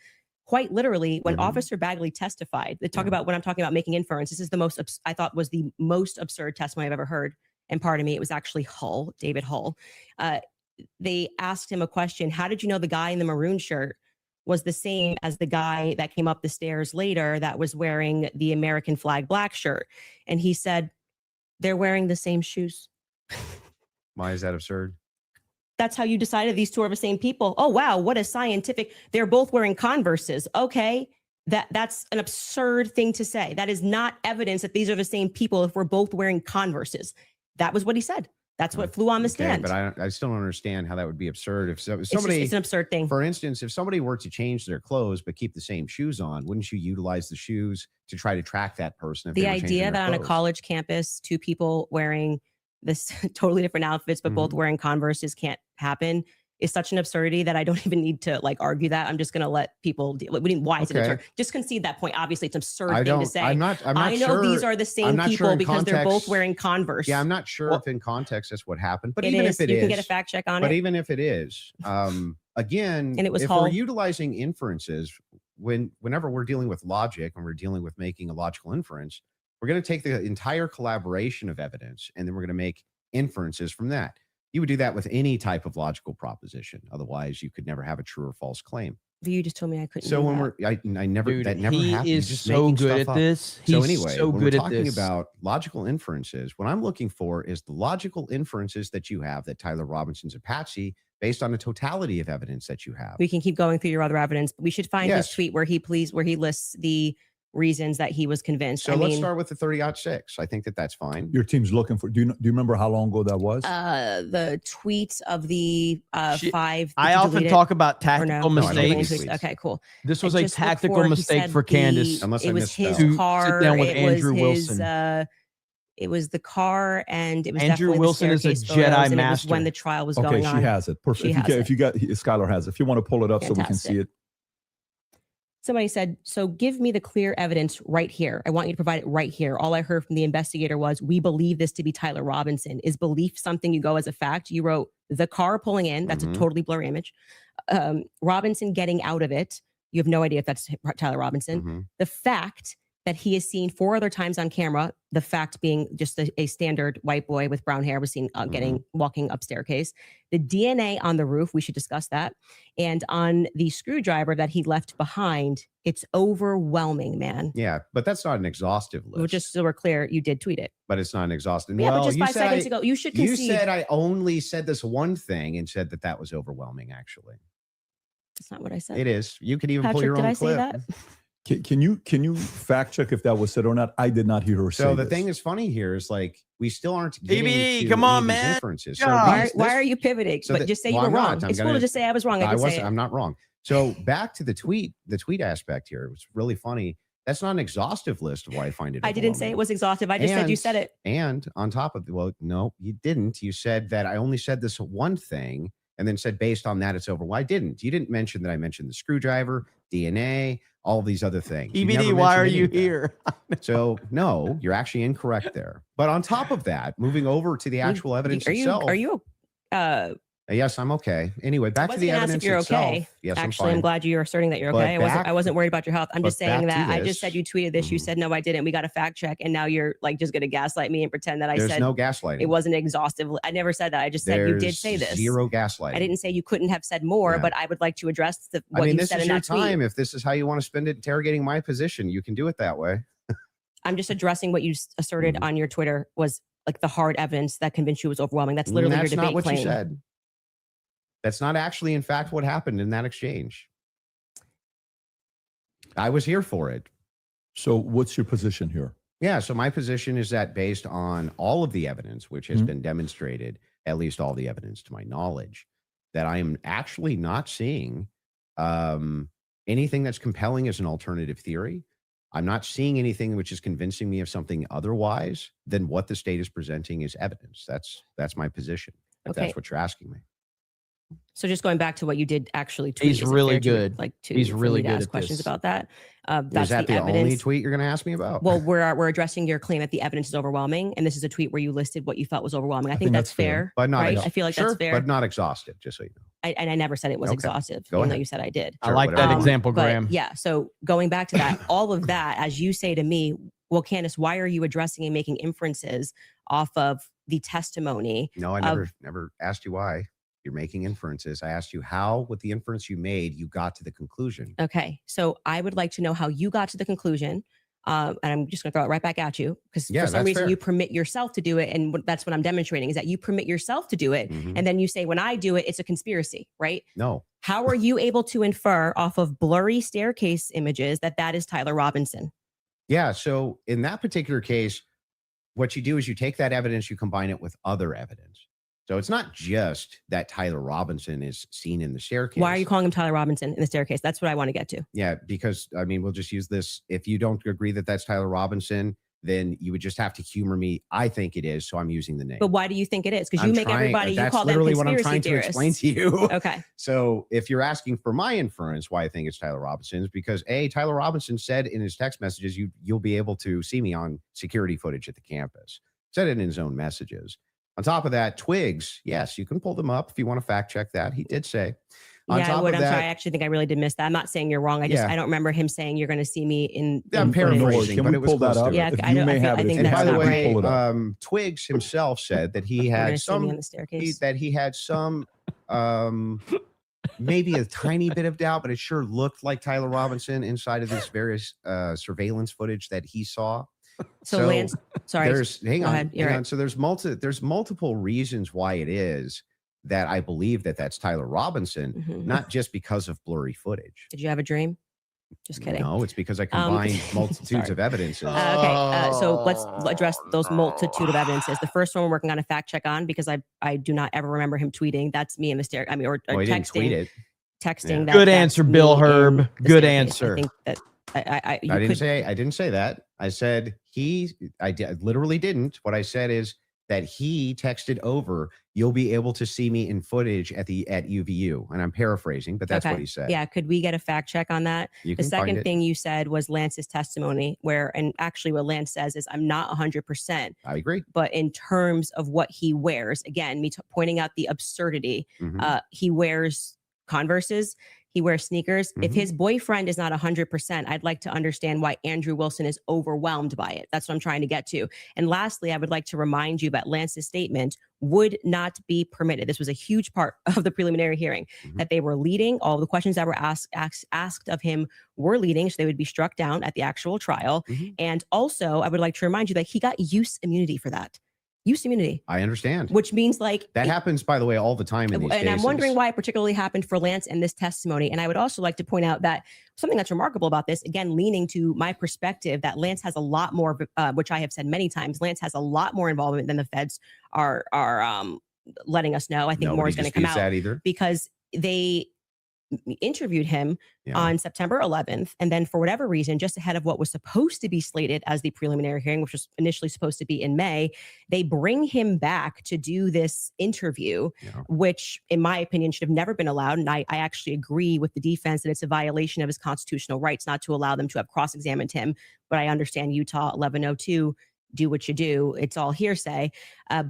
Quite literally, when Officer Bagley testified, they talk about when I'm talking about making inference. This is the most I thought was the most absurd testimony I've ever heard. And pardon me, it was actually David Hull. They asked him a question. How did you know the guy in the maroon shirt was the same as the guy that came up the stairs later that was wearing the American flag black shirt? And he said, they're wearing the same shoes. Why is that absurd? That's how you decided these two are the same people. Oh, wow. What a scientific. They're both wearing Converses. Okay. That's an absurd thing to say. That is not evidence that these are the same people if we're both wearing Converses. That was what he said. That's what flew on the stand. But I still don't understand how that would be absurd. If somebody, it's an absurd thing. For instance, if somebody were to change their clothes but keep the same shoes on, wouldn't you utilize the shoes to try to track that person? If the idea that on a college campus, 2 people wearing this totally different outfits, but both wearing Converses can't happen is such an absurdity that I don't even need to argue that. I'm just going to let people deal. Why is it absurd? Just concede that point. Obviously, it's an absurd thing to say. I'm not I know sure, these are the same people because they're both wearing Converse. Yeah, I'm not sure if in context that's what happened. But even if it is, you can get a fact check on it. But even if it is, again, and it was if we're utilizing inferences, whenever we're dealing with logic and we're dealing with making a logical inference, we're going to take the entire collaboration of evidence and then we're going to make inferences from that. You would do that with any type of logical proposition. Otherwise, you could never have a true or false claim. You just told me I couldn't. So when I never, Dude, that never happened. He is just so good at this. So anyway, when we're talking about logical inferences, what I'm looking for is the logical inferences that you have that Tyler Robinson's a Patsy based on the totality of evidence that you have. We can keep going through your other evidence, but we should find his tweet where he lists the reasons that he was convinced. So let's start with the 30-06. I think that's fine. Your team's looking for. Do you remember how long ago that was? The tweets of the 5. I often talk about tactical mistakes. Okay, cool. This was a tactical mistake for Candace. Unless it I was missed his car. Sit down with Andrew Wilson. It was the car, and it was Andrew Wilson is a Jedi master. When the trial was going on. Okay, she has it. Perfect. If you got Skylar has it. If you want to pull it up so we can see it. Somebody said, so give me the clear evidence right here. I want you to provide it right here. All I heard from the investigator was, we believe this to be Tyler Robinson. Is belief something you go as a fact? You wrote the car pulling in. That's a totally blurry image. Robinson getting out of it. You have no idea if that's Tyler Robinson. The fact that he is seen 4 other times on camera. The fact being just a standard white boy with brown hair was seen walking up staircase. The DNA on the roof, we should discuss that. And on the screwdriver that he left behind, it's overwhelming, man. Yeah, but that's not an exhaustive list. Well, just so we're clear, you did tweet it. But it's not an exhaustive. Yeah, well, but just 5 seconds ago, you should concede. You said I only said this one thing and said that was overwhelming, actually. That's not what I said. It is. You could even pull Patrick, your did own I clip. say that? Can you fact check if that was said or not? I did not hear her say So the this. thing is funny here is like we still aren't getting DBD, to come on, any of these man. inferences. So God. Why are you pivoting? so but that- just say well, you I'm were not. wrong. I'm It's cool gonna- to just say I was wrong. I can say it. I'm not wrong. So back to the tweet aspect here. It was really funny. That's not an exhaustive list of why I find it. I didn't say it was exhaustive. I just said you said it. And on top of well, no, you didn't. You said that I only said this one thing and then said based on that it's over. Well, I didn't. You didn't mention that I mentioned the screwdriver, DNA, all these other things. You never EBD, why are mentioned any you of that. here? So no, you're actually incorrect there. But on top of that, moving over to the actual evidence itself. Are you Yes, I'm okay. Anyway, back to wasn't the gonna ask evidence if you're itself. okay. Yes, Actually, I'm I'm fine. glad you're asserting that you're But okay. I wasn't worried about your health. I'm just but back saying to that I this. just said you tweeted this. You Mhm. said no, I didn't. We got a fact check, and now you're like just gonna gaslight me and pretend that I There's said no gaslighting. it wasn't exhaustive. I never said that. I just said you did There's say this. Zero gaslighting. I didn't say you couldn't have said more, Yeah. but I would like to address what I mean, you this said is in your that tweet. time. If this is how you want to spend it interrogating my position, you can do it that way. I'm just addressing what you asserted Mhm. on your Twitter was like the hard evidence that convinced you was overwhelming. That's literally That's your not debate what claim. you said. That's not actually, in fact, what happened in that exchange. I was here for it. So what's your position here? Yeah. So my position is that based on all of the evidence, which has Mhm. been demonstrated, at least all the evidence to my knowledge, that I am actually not seeing anything that's compelling as an alternative theory. I'm not seeing anything which is convincing me of something otherwise than what the state is presenting as evidence. That's my position. If Okay. that's what you're asking me. So just going back to what you did actually tweet. He's is it really fair to, good. Like to He's for really me to good ask at questions this. about that. Is That's that the only evidence. tweet you're going to ask me about? Well, we're addressing your claim that the evidence is overwhelming, and this is a tweet where you listed what you felt was overwhelming. I think that's fair, but not right? ex- I feel like sure, that's fair. but not exhaustive. Just so you know. And I never said it was Okay. exhaustive, Go even though ahead. you said I did. I Sure, like that whatever. example, But Graham. yeah, so going back to that, all of that, as you say to me, well, Candace, why are you addressing and making inferences off of the testimony? No, I never asked you why. You're making inferences. I asked you how, with the inference you made, you got to the conclusion. Okay, so I would like to know how you got to the conclusion. And I'm just going to throw it right back at you because Yeah, for some that's reason fair. you permit yourself to do it. And that's what I'm demonstrating is that you permit yourself to do it. Mhm. And then you say, when I do it, it's a conspiracy, right? No, How are you able to infer off of blurry staircase images that that is Tyler Robinson? yeah. So in that particular case, what you do is you take that evidence, you combine it with other evidence. So it's not just that Tyler Robinson is seen in the staircase. Why are you calling him Tyler Robinson in the staircase? That's what I want to get to. Yeah, because I mean, we'll just use this. If you don't agree that that's Tyler Robinson, then you would just have to humor me. I think it is, so I'm using the name. But why do you think it is? Because you make everybody, you that's call them literally what I'm conspiracy trying to explain theorists. to you. Okay. So if you're asking for my inference, why I think it's Tyler Robinson is because Tyler Robinson said in his text messages, you'll be able to see me on security footage at the campus. Said it in his own messages. On top of that, twigs, yes, you can pull them up if you want to fact check that. He did say. On Yeah, I top would. of I'm sorry. I that, actually think I really did miss that. I'm not saying you're wrong. I Yeah. don't remember him saying you're going to see me in. Yeah, I'm in footage. paraphrasing. Can but we it was pull that close to up? it. Yeah, If I you don't- may I feel- have I it, think if And you that's by the have it, way, pull it up. Twigs himself said that he We're had gonna see me some in the staircase. Maybe a tiny bit of doubt, but it sure looked like Tyler Robinson inside of this various surveillance footage that he saw. So Lance, sorry. Hang Go on, ahead. You're hang right. on. So there's multiple reasons why it is that I believe that that's Tyler Robinson, Mhm. not just because of blurry footage. Did you have a dream? Just kidding. No, it's because I combined multitudes sorry. of evidences. So let's address those multitude of evidences. The first one we're working on a fact check on because I do not ever remember him tweeting. That's me in the stair. I mean, or Well, he didn't tweet texting. it. Texting. Yeah. That, Good that's answer, me Bill in Herb. the Good staircase. answer. I think that you I didn't could- say that. I said I literally didn't. What I said is that he texted over, you'll be able to see me in footage at UVU. And I'm paraphrasing, but that's what he said. Yeah. Could we get a fact check on that? You The can find second it. thing you said was Lance's testimony, and actually what Lance says is I'm not 100%, I agree. but in terms of what he wears, again, pointing out the absurdity, Mhm. he wears Converses. He wears sneakers. If Mhm. his boyfriend is not 100%, I'd like to understand why Andrew Wilson is overwhelmed by it. That's what I'm trying to get to. And lastly, I would like to remind you that Lance's statement would not be permitted. This was a huge part of the preliminary hearing, that they were leading. All the questions that were asked of him were leading, so they would be struck down at the actual trial. And also, I would like to remind you that he got use immunity for that. Use immunity. I understand. Which means like that happens, by the way, all the time in these cases. And I'm wondering why it particularly happened for Lance in this testimony. And I would also like to point out that something that's remarkable about this, again, leaning to my perspective, that Lance has a lot more, which I have said many times, Lance has a lot more involvement than the feds are letting us know. I think more is going to come out that either. because they interviewed him on September 11th. And then for whatever reason, just ahead of what was supposed to be slated as the preliminary hearing, which was initially supposed to be in May, they bring him back to do this interview, which in my opinion should have never been allowed. And I actually agree with the defense that it's a violation of his constitutional rights not to allow them to have cross-examined him. But I understand Utah 1102, do what you do. It's all hearsay.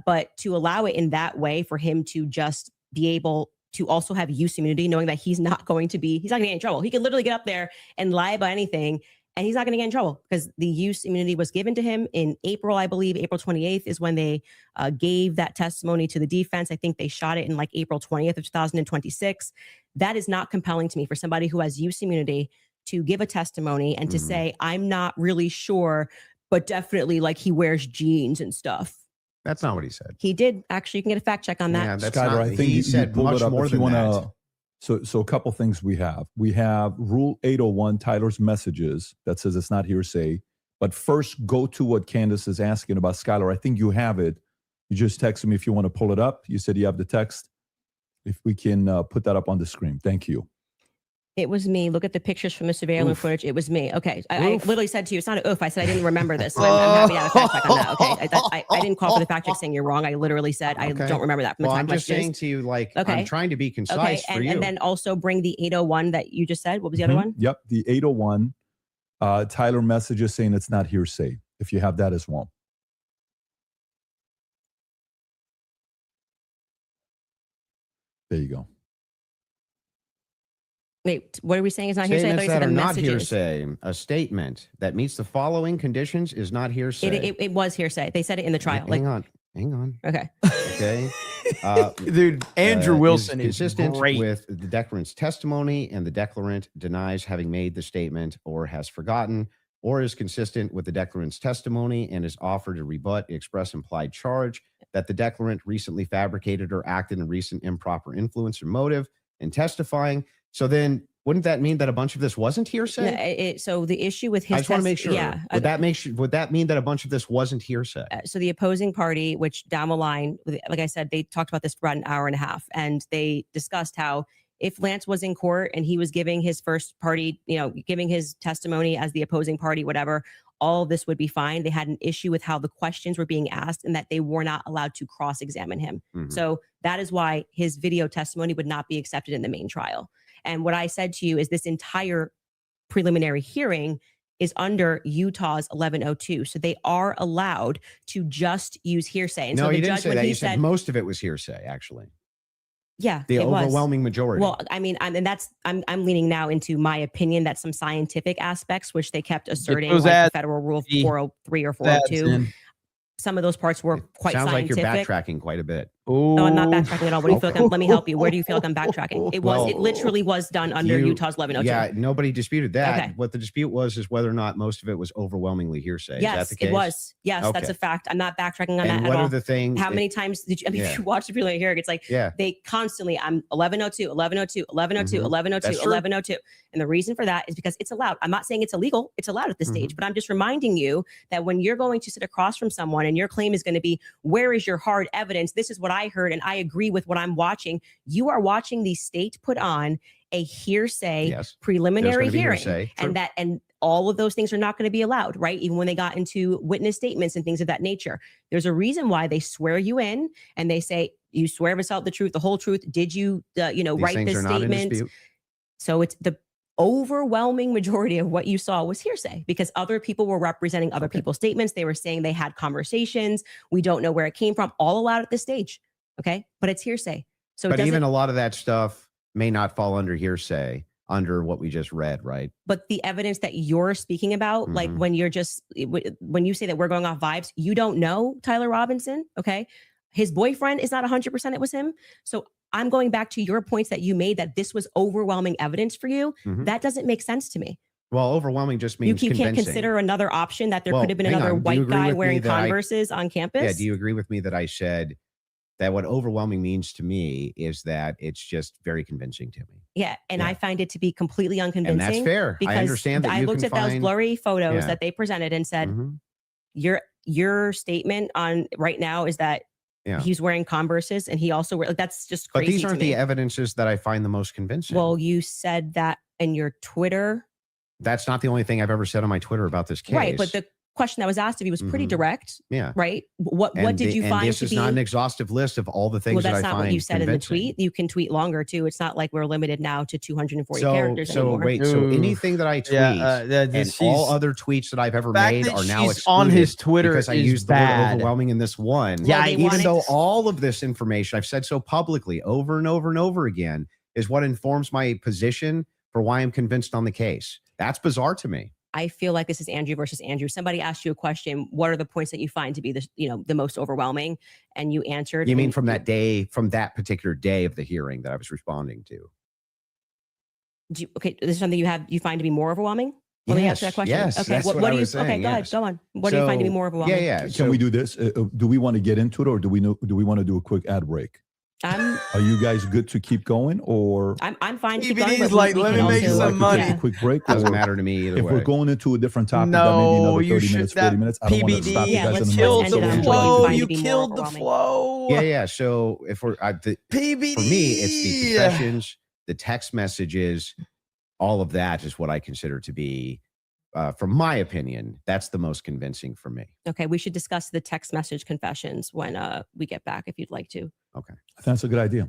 But to allow it in that way for him to just be able to also have use immunity, knowing that he's not going to get in trouble. He could literally get up there and lie about anything and he's not going to get in trouble because the use immunity was given to him in April, I believe. April 28th is when they gave that testimony to the defense. I think they shot it in like April 20th of 2026. That is not compelling to me for somebody who has use immunity to give a testimony and to say, I'm not really sure, but definitely like he wears jeans and stuff. That's not what he said. He did. Actually, you can get a fact check on that. Yeah, that's Skyler, not, I think he said much more than that. So a couple things we have. We have Rule 801, Tyler's messages, that says it's not hearsay. But first, go to what Candace is asking about. Skyler, I think you have it. You just text me if you want to pull it up. You said you have the text. If we can put that up on the screen. Thank you. It was me. Look at the pictures from the surveillance footage. It was me. Okay. I literally said to you, it's not an oof. I said I didn't remember this. So I'm happy to have a fact check on that. Okay. I didn't call for the fact check saying you're wrong. I literally said I don't remember that from the I'm text just saying to you, like, I'm trying to be concise for you. And then also bring the 801 that you just said. What was the other one? Yep. The 801, Tyler messages saying it's not hearsay, if you have that as well. There you go. Wait, what are we saying is not hearsay? Statements that are not hearsay. A statement that meets the following conditions is not hearsay. It was hearsay. They said it in the trial. Hang on. Okay. Okay. Dude, Andrew Wilson is consistent great with the declarant's testimony, and the declarant denies having made the statement or has forgotten, or is consistent with the declarant's testimony and is offered to rebut the express implied charge that the declarant recently fabricated or acted in recent improper influence or motive in testifying. So then wouldn't that mean that a bunch of this wasn't hearsay? So the issue with his I just want to make sure. Yeah. Would that mean that a bunch of this wasn't hearsay? So the opposing party, which down the line, like I said, they talked about this for about an hour and a half, and they discussed how if Lance was in court and he was giving his first party, giving his testimony as the opposing party, whatever, all of this would be fine. They had an issue with how the questions were being asked and that they were not allowed to cross-examine him. So that is why his video testimony would not be accepted in the main trial. And what I said to you is this entire preliminary hearing is under Utah's 1102. So they are allowed to just use hearsay. And no, so the you didn't judge, say when that. he You said most of it was hearsay, actually. Yeah, the overwhelming majority. Well, I mean, I'm leaning now into my opinion that some scientific aspects, which they kept asserting, like the federal rule 403 or 402, some of those parts were quite Sounds scientific. like you're backtracking quite a bit. No, I'm not backtracking at all. What do you feel like let me help you. Where do you feel like I'm backtracking? It literally was done under Utah's 1102. Yeah, nobody disputed that. Okay. What the dispute was is whether or not most of it was overwhelmingly hearsay. Yes, is that the case? It was. Yes, that's a fact. I'm not backtracking on that at all. What are the things? How many times did you, if you watch the preliminary hearing, it's like they constantly, I'm 1102, 1102, 1102, 1102, 1102. And the reason for that is because it's allowed. I'm not saying it's illegal. It's allowed at this stage, but I'm just reminding you that when you're going to sit across from someone and your claim is going to be, where is your hard evidence? This is what I heard and I agree with what I'm watching. You are watching the state put on a hearsay preliminary hearing, and all of those things are not going to be allowed, right? Even when they got into witness statements and things of that nature. There's a reason why they swear you in and they say, you swear to tell the truth, the whole truth. Did you, write this statement? So it's the overwhelming majority of what you saw was hearsay because other people were representing other people's statements. They were saying they had conversations. We don't know where it came from, all allowed at this stage. Okay. But it's hearsay. So but even a lot of that stuff may not fall under hearsay under what we just read, right? But the evidence that you're speaking about, like when you're just, when you say that we're going off vibes, you don't know Tyler Robinson, okay? His boyfriend is not 100% it was him. So I'm going back to your points that you made that this was overwhelming evidence for you. That doesn't make sense to me. Well, overwhelming just means you can't convincing. consider another option that there Well, could have been hang another on. Do you white agree guy with me wearing that Converses on campus? Yeah. Do you agree with me that I said that what overwhelming means to me is that it's just very convincing to me? Yeah. And Yeah. I find it to be completely unconvincing. And that's fair. Because I understand that I you looked can at those find- blurry photos Yeah. that they presented and said, Mhm. your statement on right now is that Yeah. he's wearing Converses and he also like, that's just But crazy these aren't to me. the evidences that I find the most convincing. Well, you said that in your Twitter. That's not the only thing I've ever said on my Twitter about this case. Right. But the question that was asked of you was pretty direct. Yeah. Right. What And did you and find this to is be? not an exhaustive list of all the things Well, that that's I not find what you said in the convincing. tweet. You can tweet longer too. It's not like we're limited now to 240 So, characters so anymore. wait, so Oof. anything that I tweet and all other tweets that I've ever fact made that are now she's excluded on his Twitter because I is used the bad. word overwhelming in this one. Yeah, Well, they even wanted though to- all of this information I've said so publicly over and over and over again is what informs my position for why I'm convinced on the case. That's bizarre to me. I feel like this is Andrew versus Andrew. Somebody asked you a question. What are the points that you find to be the most overwhelming? And you answered. You mean and from that day, from that particular day of the hearing that I was responding to? Okay, this is something you find to be more overwhelming? Let me answer that question. Yes, Okay. that's What what do I you? was Okay, saying, go ahead. yes. Go on. What do you find to be more overwhelming? Yeah. Can we do this? Do we want to get into it, or do we want to do a quick ad break? Are you guys good to keep going, or I'm fine to keep TBD going. is but like, we let can me make also- some money. Take a quick break? Doesn't or matter to me either if way. we're going into a different topic, that No, maybe another you 30 should. minutes, That 40 minutes. I don't want to PBD, stop you Yeah, guys let's in the killed middle. the end it on So what you flow. find to You be more killed the overwhelming. flow. Yeah. So if we're PBD for me, it's the confessions, the text messages, all of that is what I consider to be, from my opinion, that's the most convincing for me. Okay, we should discuss the text message confessions when we get back, if you'd like to. Okay. That's a good idea.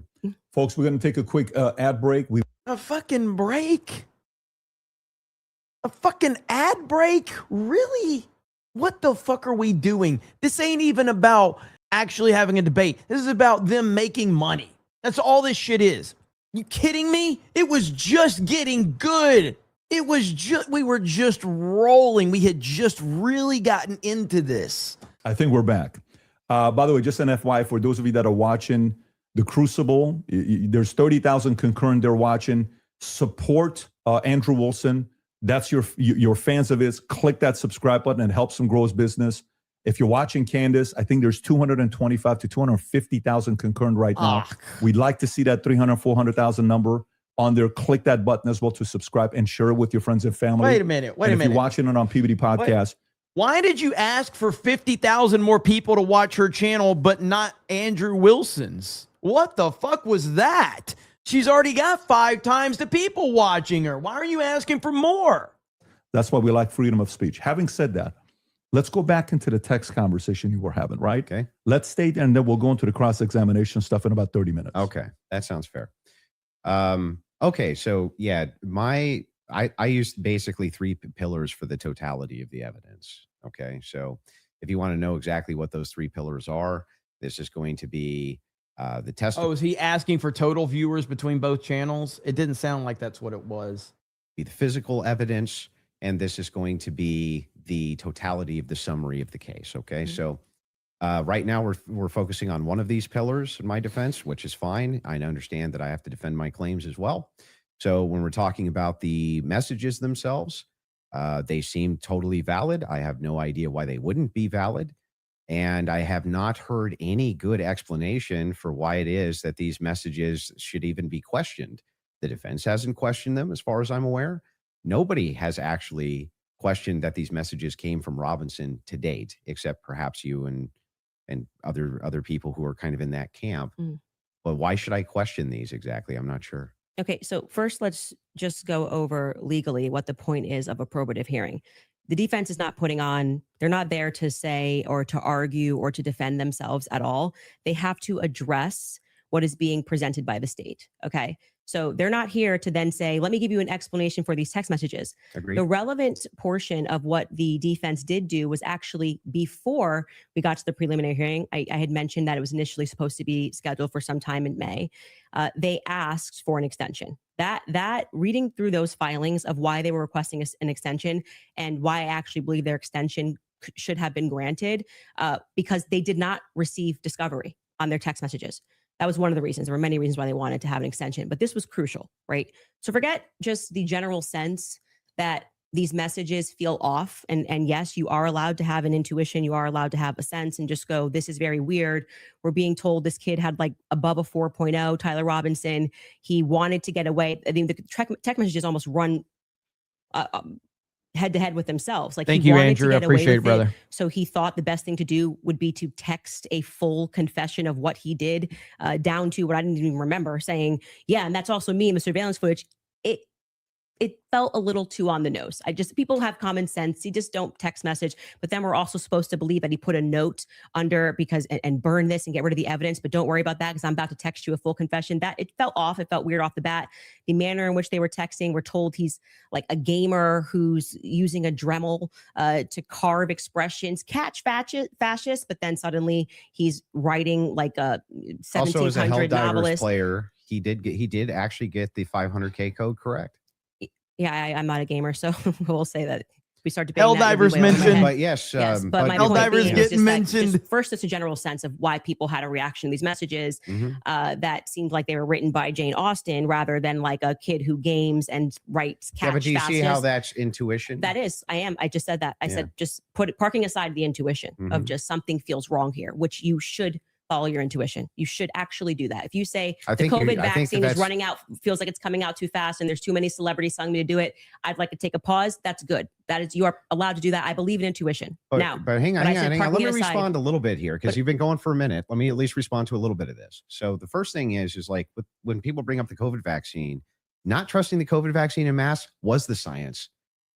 Folks, we're going to take a quick ad break. A fucking break? A fucking ad break? Really? What the fuck are we doing? This ain't even about actually having a debate. This is about them making money. That's all this shit is. You kidding me? It was just getting good. It was just, we were just rolling. We had just really gotten into this. I think we're back. By the way, just an FYI, for those of you that are watching The Crucible, there's 30,000 concurrent there watching. Support Andrew Wilson. That's your fans of his. Click that subscribe button and helps him grow his business. If you're watching Candace, I think there's 225 to 250,000 concurrent right now. We'd like to see that 300, 400,000 number on there. Click that button as well to subscribe and share it with your friends and family. Wait a minute. If you're watching it on PBD Podcast, why did you ask for 50,000 more people to watch her channel, but not Andrew Wilson's? What the fuck was that? She's already got 5 times the people watching her. Why are you asking for more? that's why we like freedom of speech. Having said that, let's go back into the text conversation you were having, right? Okay. Let's stay there, and then we'll go into the cross-examination stuff in about 30 minutes. Okay. That sounds fair. Okay. So yeah, I used basically 3 pillars for the totality of the evidence. Okay. So if you want to know exactly what those 3 pillars are, this is going to be the testimony. Oh, is he asking for total viewers between both channels? It didn't sound like that's what it was. Be the physical evidence, and this is going to be the totality of the summary of the case. Okay. So right now we're focusing on one of these pillars in my defense, which is fine. I understand that I have to defend my claims as well. So when we're talking about the messages themselves, they seem totally valid. I have no idea why they wouldn't be valid. And I have not heard any good explanation for why it is that these messages should even be questioned. The defense hasn't questioned them, as far as I'm aware. Nobody has actually questioned that these messages came from Robinson to date, except perhaps you and other people who are kind of in that camp. But why should I question these exactly? I'm not sure. Okay, so first let's just go over legally what the point is of a probative hearing. The defense is not they're not there to say or to argue or to defend themselves at all. They have to address what is being presented by the state. Okay, So they're not here to then say, let me give you an explanation for these text messages. Agreed. The relevant portion of what the defense did do was actually before we got to the preliminary hearing. I had mentioned that it was initially supposed to be scheduled for some time in May. They asked for an extension. That reading through those filings of why they were requesting an extension and why I actually believe their extension should have been granted, because they did not receive discovery on their text messages. That was one of the reasons. There were many reasons why they wanted to have an extension, but this was crucial, right? So forget just the general sense that these messages feel off. And yes, you are allowed to have an intuition. You are allowed to have a sense and just go, this is very weird. We're being told this kid had like above a 4.0, Tyler Robinson. He wanted to get away. I mean, the text messages almost run head to head with themselves. Like, Thank he you, wanted Andrew. to I get away appreciate it, with brother. So he thought the best thing to do would be to text a full confession of what he did, down to what I didn't even remember, saying, yeah, and that's also me in the surveillance footage. It felt a little too on the nose. People have common sense. You just don't text message. But then we're also supposed to believe that he put a note under and burn this and get rid of the evidence. But don't worry about that because I'm about to text you a full confession. That it felt off. It felt weird off the bat. The manner in which they were texting, we're told he's like a gamer who's using a Dremel to carve expressions, catch fascist. But then suddenly he's writing like a 1700 Also, as a Helldivers novelist player, he did actually get the 500K code correct. Yeah, I'm not a gamer, so we'll say that we start debating. Helldivers that, you'll be way over my mentioned. head. But yes, Yes, but my it- point Helldivers being is getting just that mentioned. first, it's a general sense of why people had a reaction to these messages Mhm. that seemed like they were written by Jane Austen rather than like a kid who games and writes catch Yeah, but do you see how fascists. that's intuition? That is, I just said that. I Yeah. said, just parking aside the intuition of Mhm. just something feels wrong here, which you should follow your intuition. You should actually do that. If you say I the think you- COVID I think vaccine is that's- running out, feels like it's coming out too fast and there's too many celebrities telling me to do it, I'd like to take a pause. That's good. That is, you are allowed to do that. I believe in intuition. But Now, hang on. when I said Let parking me it aside- respond a little bit here because But- you've been going for a minute. Let me at least respond to a little bit of this. So the first thing is like when people bring up the COVID vaccine, not trusting the COVID vaccine en masse was the science.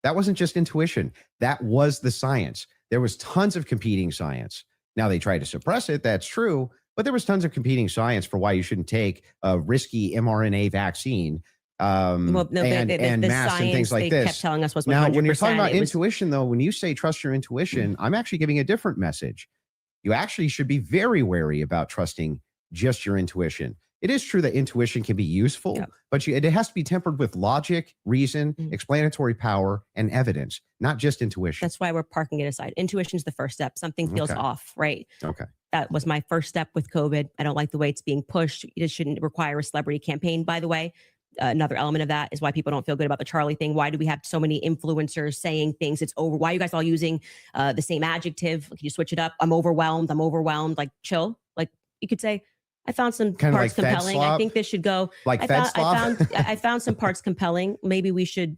That wasn't just intuition. That was the science. There was tons of competing science. Now they tried to suppress it. That's true. But there was tons of competing science for why you shouldn't take a risky mRNA vaccine and the masks and things science like they this. kept telling us was 100%. Now, when you're talking about it was- intuition, though, when you say trust your intuition, I'm actually giving a different message. You actually should be very wary about trusting just your intuition. It is true that intuition can be useful, Yeah. but it has to be tempered with logic, reason, Mhm. explanatory power, and evidence, not just intuition. That's why we're parking it aside. Intuition is the first step. Something feels Okay. off, right? Okay. That was my first step with COVID. I don't like the way it's being pushed. It shouldn't require a celebrity campaign, by the way. Another element of that is why people don't feel good about the Charlie thing. Why do we have so many influencers saying things? It's over. Why are you guys all using the same adjective? Can you switch it up? I'm overwhelmed. Like, chill. Like, you could say, I found some Kinda parts like Fed compelling. I slop? think this should go. Like I Fed found, slop? I found some parts compelling. Maybe we should,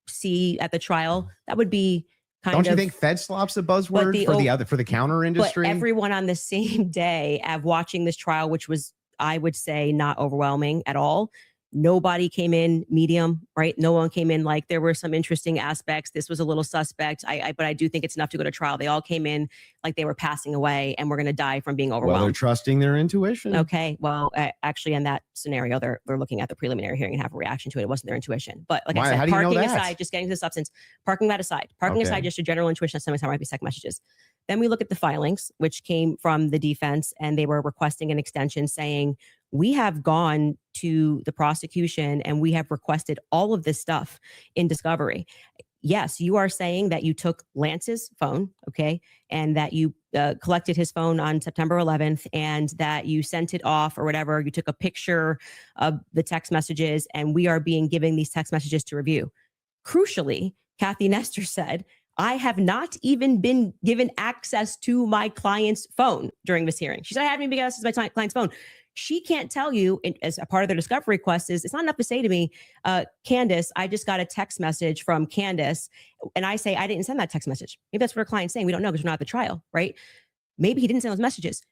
see at the trial. That would be kind Don't of. you think Fed slop's a buzzword for the counter industry? But everyone on the same day of watching this trial, which was, I would say, not overwhelming at all. Nobody came in medium, right? No one came in like there were some interesting aspects. This was a little suspect. But I do think it's enough to go to trial. They all came in like they were passing away and we're going to die from being Well, they're overwhelmed. trusting their intuition. Okay. Well, actually, in that scenario, they're looking at the preliminary hearing and have a reaction to it. It wasn't their intuition. But like Why? I said, How do you know parking that? aside, just getting to the substance, parking that aside, Okay. just a general intuition that sometimes might be second messages. Then we look at the filings, which came from the defense, and they were requesting an extension saying, we have gone to the prosecution and we have requested all of this stuff in discovery. Yes, you are saying that you took Lance's phone, okay, and that you collected his phone on September 11th and that you sent it off or whatever. You took a picture of the text messages and we are being given these text messages to review. Crucially, Kathy Nestor said, I have not even been given access to my client's phone during this hearing. She said, I haven't even been given access to my client's phone. She can't tell you, as a part of their discovery request, it's not enough to say to me, Candace, I just got a text message from Candace. And I say, I didn't send that text message. Maybe that's what her client's saying. We don't know because we're not at the trial, right? Maybe he didn't send those messages.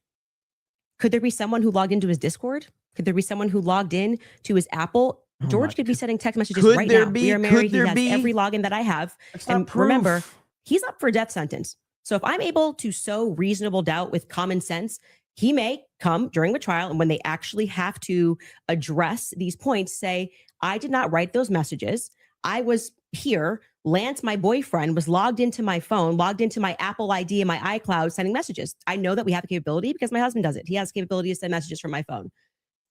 Could there be someone who logged into his Discord? Could there be someone who logged in to his Apple? George could be sending text messages Could right there now. be? We are married. Could there He has be? every login that I have. That's not And proof. remember, he's up for a death sentence. So if I'm able to sow reasonable doubt with common sense, he may come during the trial, and when they actually have to address these points, say, I did not write those messages. I was here. Lance, my boyfriend, was logged into my phone, logged into my Apple ID and my iCloud, sending messages. I know that we have the capability because my husband does it. He has the capability to send messages from my phone.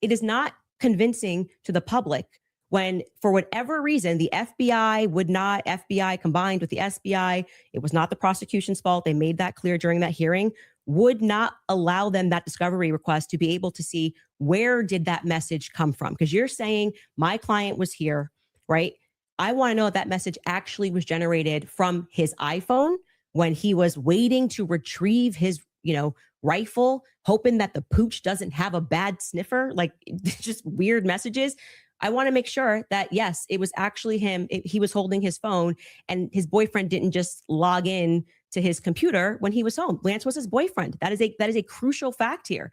It is not convincing to the public when, for whatever reason, the FBI combined with the SBI, it was not the prosecution's fault. They made that clear during that hearing, would not allow them that discovery request to be able to see where did that message come from. Because you're saying my client was here, right? I want to know if that message actually was generated from his iPhone when he was waiting to retrieve his, rifle, hoping that the pooch doesn't have a bad sniffer, like just weird messages. I want to make sure that, yes, it was actually him. He was holding his phone and his boyfriend didn't just log in to his computer when he was home. Lance was his boyfriend. That is a crucial fact here.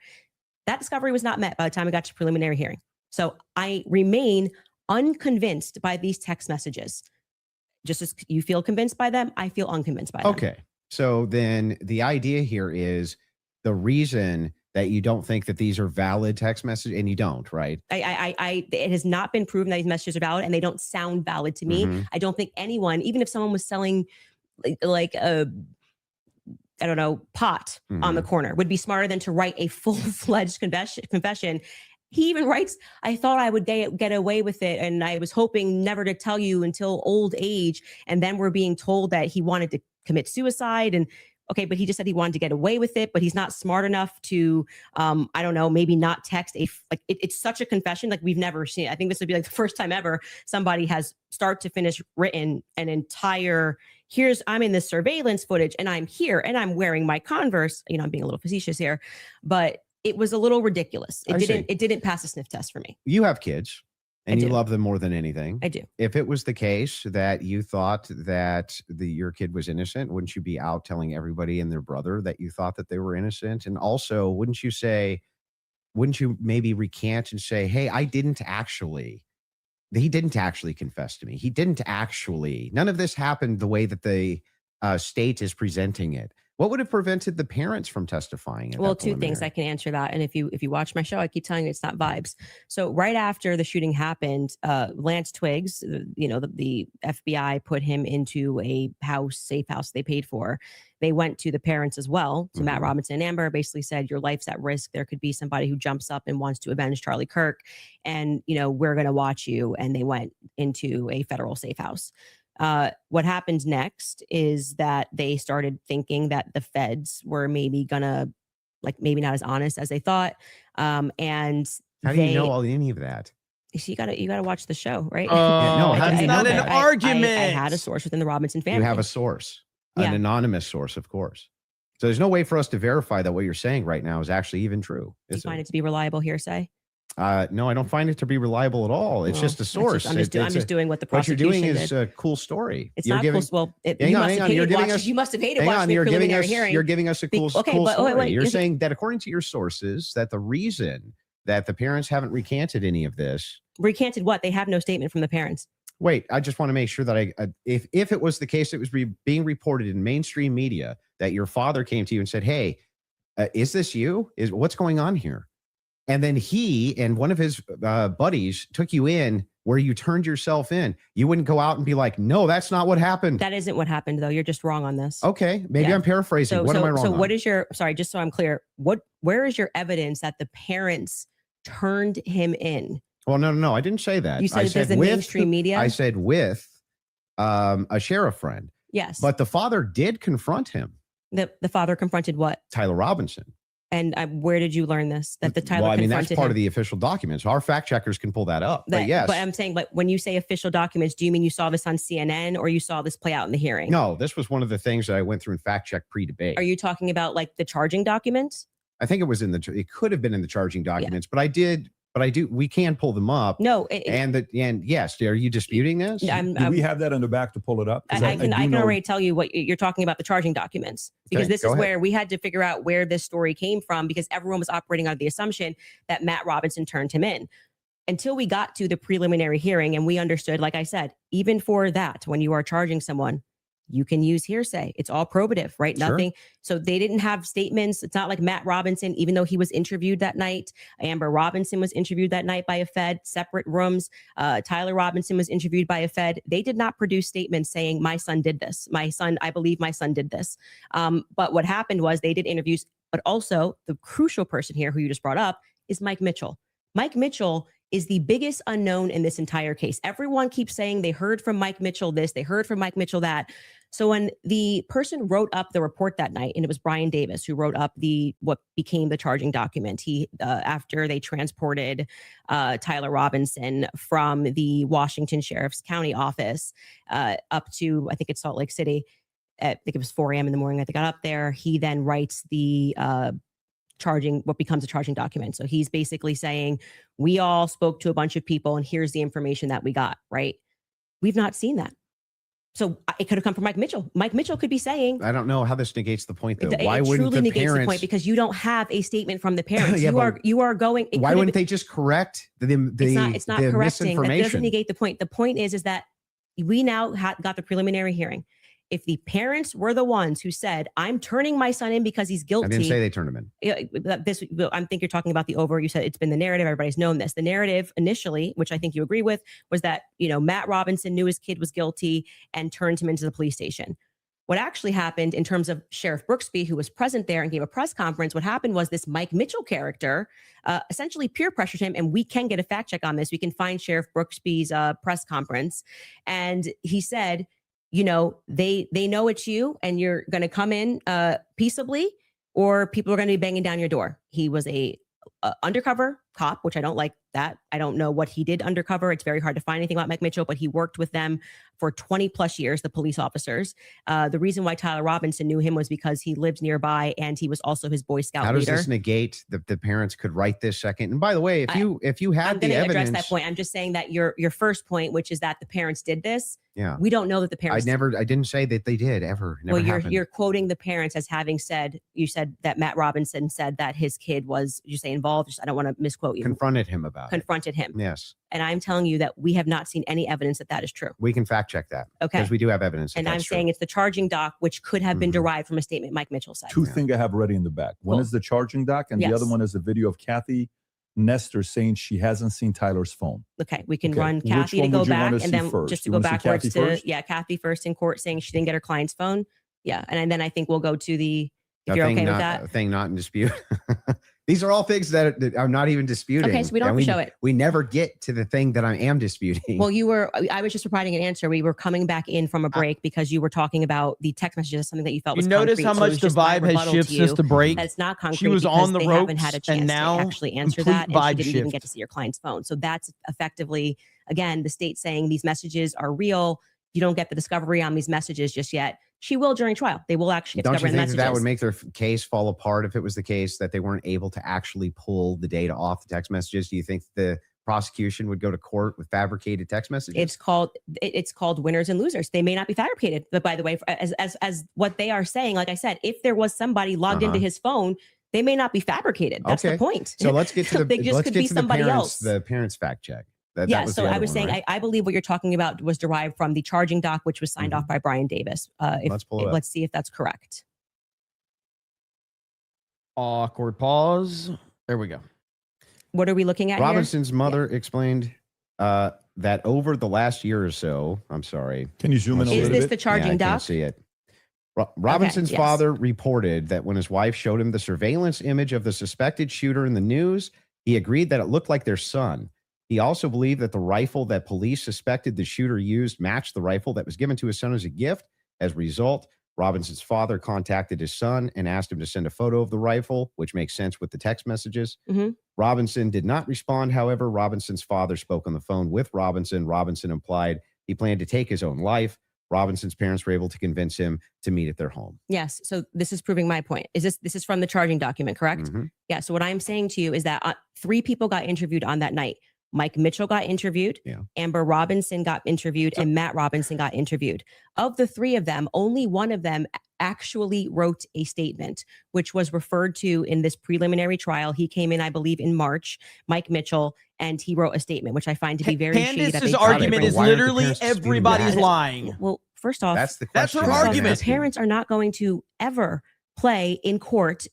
That discovery was not met by the time I got to preliminary hearing. So I remain unconvinced by these text messages. Just as you feel convinced by them, I feel unconvinced by them. Okay. So then the idea here is the reason that you don't think that these are valid text messages, and you don't, right? It has not been proven that these messages are valid, and they don't sound valid to me. I don't think anyone, even if someone was selling like a, I don't know, pot on the corner, would be smarter than to write a full-fledged confession. He even writes, I thought I would get away with it, and I was hoping never to tell you until old age. And then we're being told that he wanted to commit suicide. And okay, but he just said he wanted to get away with it, but he's not smart enough to, I don't know, maybe not text it's such a confession like we've never seen. I think this would be like the first time ever somebody has start to finish written an entire, I'm in this surveillance footage and I'm here and I'm wearing my Converse. I'm being a little facetious here, but it was a little ridiculous. It didn't pass a sniff test for me. You have kids and you love them more than anything. I do. If it was the case that you thought that your kid was innocent, wouldn't you be out telling everybody and their brother that you thought that they were innocent? And also, wouldn't you maybe recant and say, hey, he didn't actually confess to me. He didn't actually, none of this happened the way that the state is presenting it. What would have prevented the parents from testifying? Well, two things I can answer that. And if you watch my show, I keep telling you it's not vibes. So right after the shooting happened, Lance Twiggs, the FBI put him into a safe house they paid for. They went to the parents as well, to Matt Robinson and Amber, basically said, your life's at risk. There could be somebody who jumps up and wants to avenge Charlie Kirk. And, we're going to watch you. And they went into a federal safe house. What happened next is that they started thinking that the feds were maybe maybe not as honest as they thought. And how do you know any of that? You gotta watch the show, right? It's not an argument. I had a source within the Robinson family. You have a source, an anonymous source, of course. So there's no way for us to verify that what you're saying right now is actually even true. Do you find it to be reliable hearsay? No, I don't find it to be reliable at all. It's just a source. I'm just doing what the prosecution What you're doing did. is a cool story. It's not cool. Well, you must have hated watching the preliminary hearing. You're giving us a cool story. Wait, you're saying that according to your sources, that the reason that the parents haven't recanted any of this. Recanted what? They have no statement from the parents. Wait, I just want to make sure that if it was the case, it was being reported in mainstream media that your father came to you and said, hey, is this you? What's going on here? And then he and one of his buddies took you in where you turned yourself in. You wouldn't go out and be like, no, that's not what happened. That isn't what happened, though. You're just wrong on this. Okay. Maybe I'm paraphrasing. What am I wrong on? So what is just so I'm clear, where is your evidence that the parents turned him in? Well, no. I didn't say that. You said there's the mainstream media? I said with a sheriff friend. Yes. But the father did confront him. The father confronted what? Tyler Robinson. And where did you learn this? That the Tyler confronted that's part him? of the official documents. Our fact checkers can pull that up. But yes. But I'm saying, when you say official documents, do you mean you saw this on CNN or you saw this play out in the hearing? No, this was one of the things that I went through and fact checked pre-debate. Are you talking about like the charging documents? I think it could have been in the charging documents, but we can pull them up. No. And yes, are you disputing this? Do we have that in the back to pull it up? I can already tell you what you're talking about, the charging documents, because this is where we had to figure out where this story came from, because everyone was operating on the assumption that Matt Robinson turned him in. Until we got to the preliminary hearing and we understood, like I said, even for that, when you are charging someone, you can use hearsay. It's all probative, right? Sure. Nothing. So they didn't have statements. It's not like Matt Robinson, even though he was interviewed that night. Amber Robinson was interviewed that night by a Fed, separate rooms. Tyler Robinson was interviewed by a Fed. They did not produce statements saying, my son did this. I believe my son did this. But what happened was they did interviews, but also the crucial person here who you just brought up is Mike Mitchell. Mike Mitchell is the biggest unknown in this entire case. Everyone keeps saying they heard from Mike Mitchell this, they heard from Mike Mitchell that. So when the person wrote up the report that night, and it was Brian Davis who wrote up what became the charging document, he after they transported Tyler Robinson from the Washington Sheriff's County office up to, I think it's Salt Lake City. I think it was 4 a.m. in the morning that they got up there. He then writes the what becomes a charging document. So he's basically saying, we all spoke to a bunch of people and here's the information that we got, right? We've not seen that. So it could have come from Mike Mitchell. Mike Mitchell could be saying, I don't know how this negates the point, though. Why it wouldn't truly the negates parents? the point because you don't have a statement from the parents. Yeah, you are going. Why wouldn't they just correct the it's not the correcting. That doesn't misinformation? negate the point. The point is that we now got the preliminary hearing. If the parents were the ones who said, I'm turning my son in because he's guilty. I didn't say they turned him in. I think you're talking about the over. You said it's been the narrative. Everybody's known this. The narrative initially, which I think you agree with, was that, Matt Robinson knew his kid was guilty and turned him into the police station. What actually happened in terms of Sheriff Brooksby, who was present there and gave a press conference, what happened was this Mike Mitchell character essentially peer pressured him. And we can get a fact check on this. We can find Sheriff Brooksby's press conference. And he said, they know it's you and you're going to come in peaceably or people are going to be banging down your door. He was a undercover cop, which I don't like that. I don't know what he did undercover. It's very hard to find anything about Mike Mitchell, but he worked with them for 20 plus years, the police officers. The reason why Tyler Robinson knew him was because he lived nearby and he was also his Boy Scout leader. How does this negate the parents could write this second? And by the way, if you had the evidence, I'm going to address that point. I'm just saying that your first point, which is that the parents did this. Yeah, we don't know that the parents. I didn't say that they did ever. Never happened. You're quoting the parents as having said. You said that Matt Robinson said that his kid was. You say involved. I don't want to misquote you. Confronted him about confronted him. Yes. And I'm telling you that we have not seen any evidence that is true. We can fact check that. Okay. Because we do have evidence. And I'm saying it's the charging doc, which could have been derived from a statement Mike Mitchell said. Two things I have ready in the back. One is the charging doc, and the other one is a video of Kathy Nestor saying she hasn't seen Tyler's phone. Okay, we can run Kathy to go back, and then just to go backwards to Kathy first in court saying she didn't get her client's phone. Yeah, and then I think we'll go to the. If you're okay with that, thing not in dispute. These are all things that I'm not even disputing. Okay, so we don't have to show it. We never get to the thing that I am disputing. Well, I was just providing an answer. We were coming back in from a break because you were talking about the text messages, something that you felt was concrete. Notice how much the vibe has shifted since the break. That's not concrete. She was on the ropes, haven't had a chance and now to actually answer that, and she didn't even get to see your client's phone. So that's effectively, again, the state saying these messages are real. You don't get the discovery on these messages just yet. She will during trial. They will actually get discovery on the messages. Don't you think that would make their case fall apart if it was the case that they weren't able to actually pull the data off the text messages? Do you think the prosecution would go to court with fabricated text messages? It's called winners and losers. They may not be fabricated, but by the way, as what they are saying, like I said, if there was somebody logged into his phone, they may not be fabricated. That's the point. So let's get to the parents fact check. So I was saying, right? I believe what you're talking about was derived from the charging doc, which was signed off by Brian Davis. Let's see if that's correct. Awkward pause. There we go. What are we looking at Robinson's mother explained that over the last year or so, I'm sorry. Can you zoom in a little bit? Is this the charging doc? I can't see it. Robinson's father reported that when his wife showed him the surveillance image of the suspected shooter in the news, he agreed that it looked like their son. He also believed that the rifle that police suspected the shooter used matched the rifle that was given to his son as a gift. As a result, Robinson's father contacted his son and asked him to send a photo of the rifle, which makes sense with the text messages. Robinson did not respond. However, Robinson's father spoke on the phone with Robinson. Robinson implied he planned to take his own life. Robinson's parents were able to convince him to meet at their home. Yes. So this is proving my point. This is from the charging document, correct? Yeah. So what I'm saying to you is that 3 people got interviewed on that night. Mike Mitchell got interviewed, Amber Robinson got interviewed, and Matt Robinson got interviewed. Of the 3 of them, only one of them actually wrote a statement, which was referred to in this preliminary trial. He came in, I believe, in March, Mike Mitchell, and he wrote a statement, which I find to be very shady. Candace's argument is literally everybody's lying. Well, first off, That's the That's her question. first off, argument. the parents are not going to ever play in court,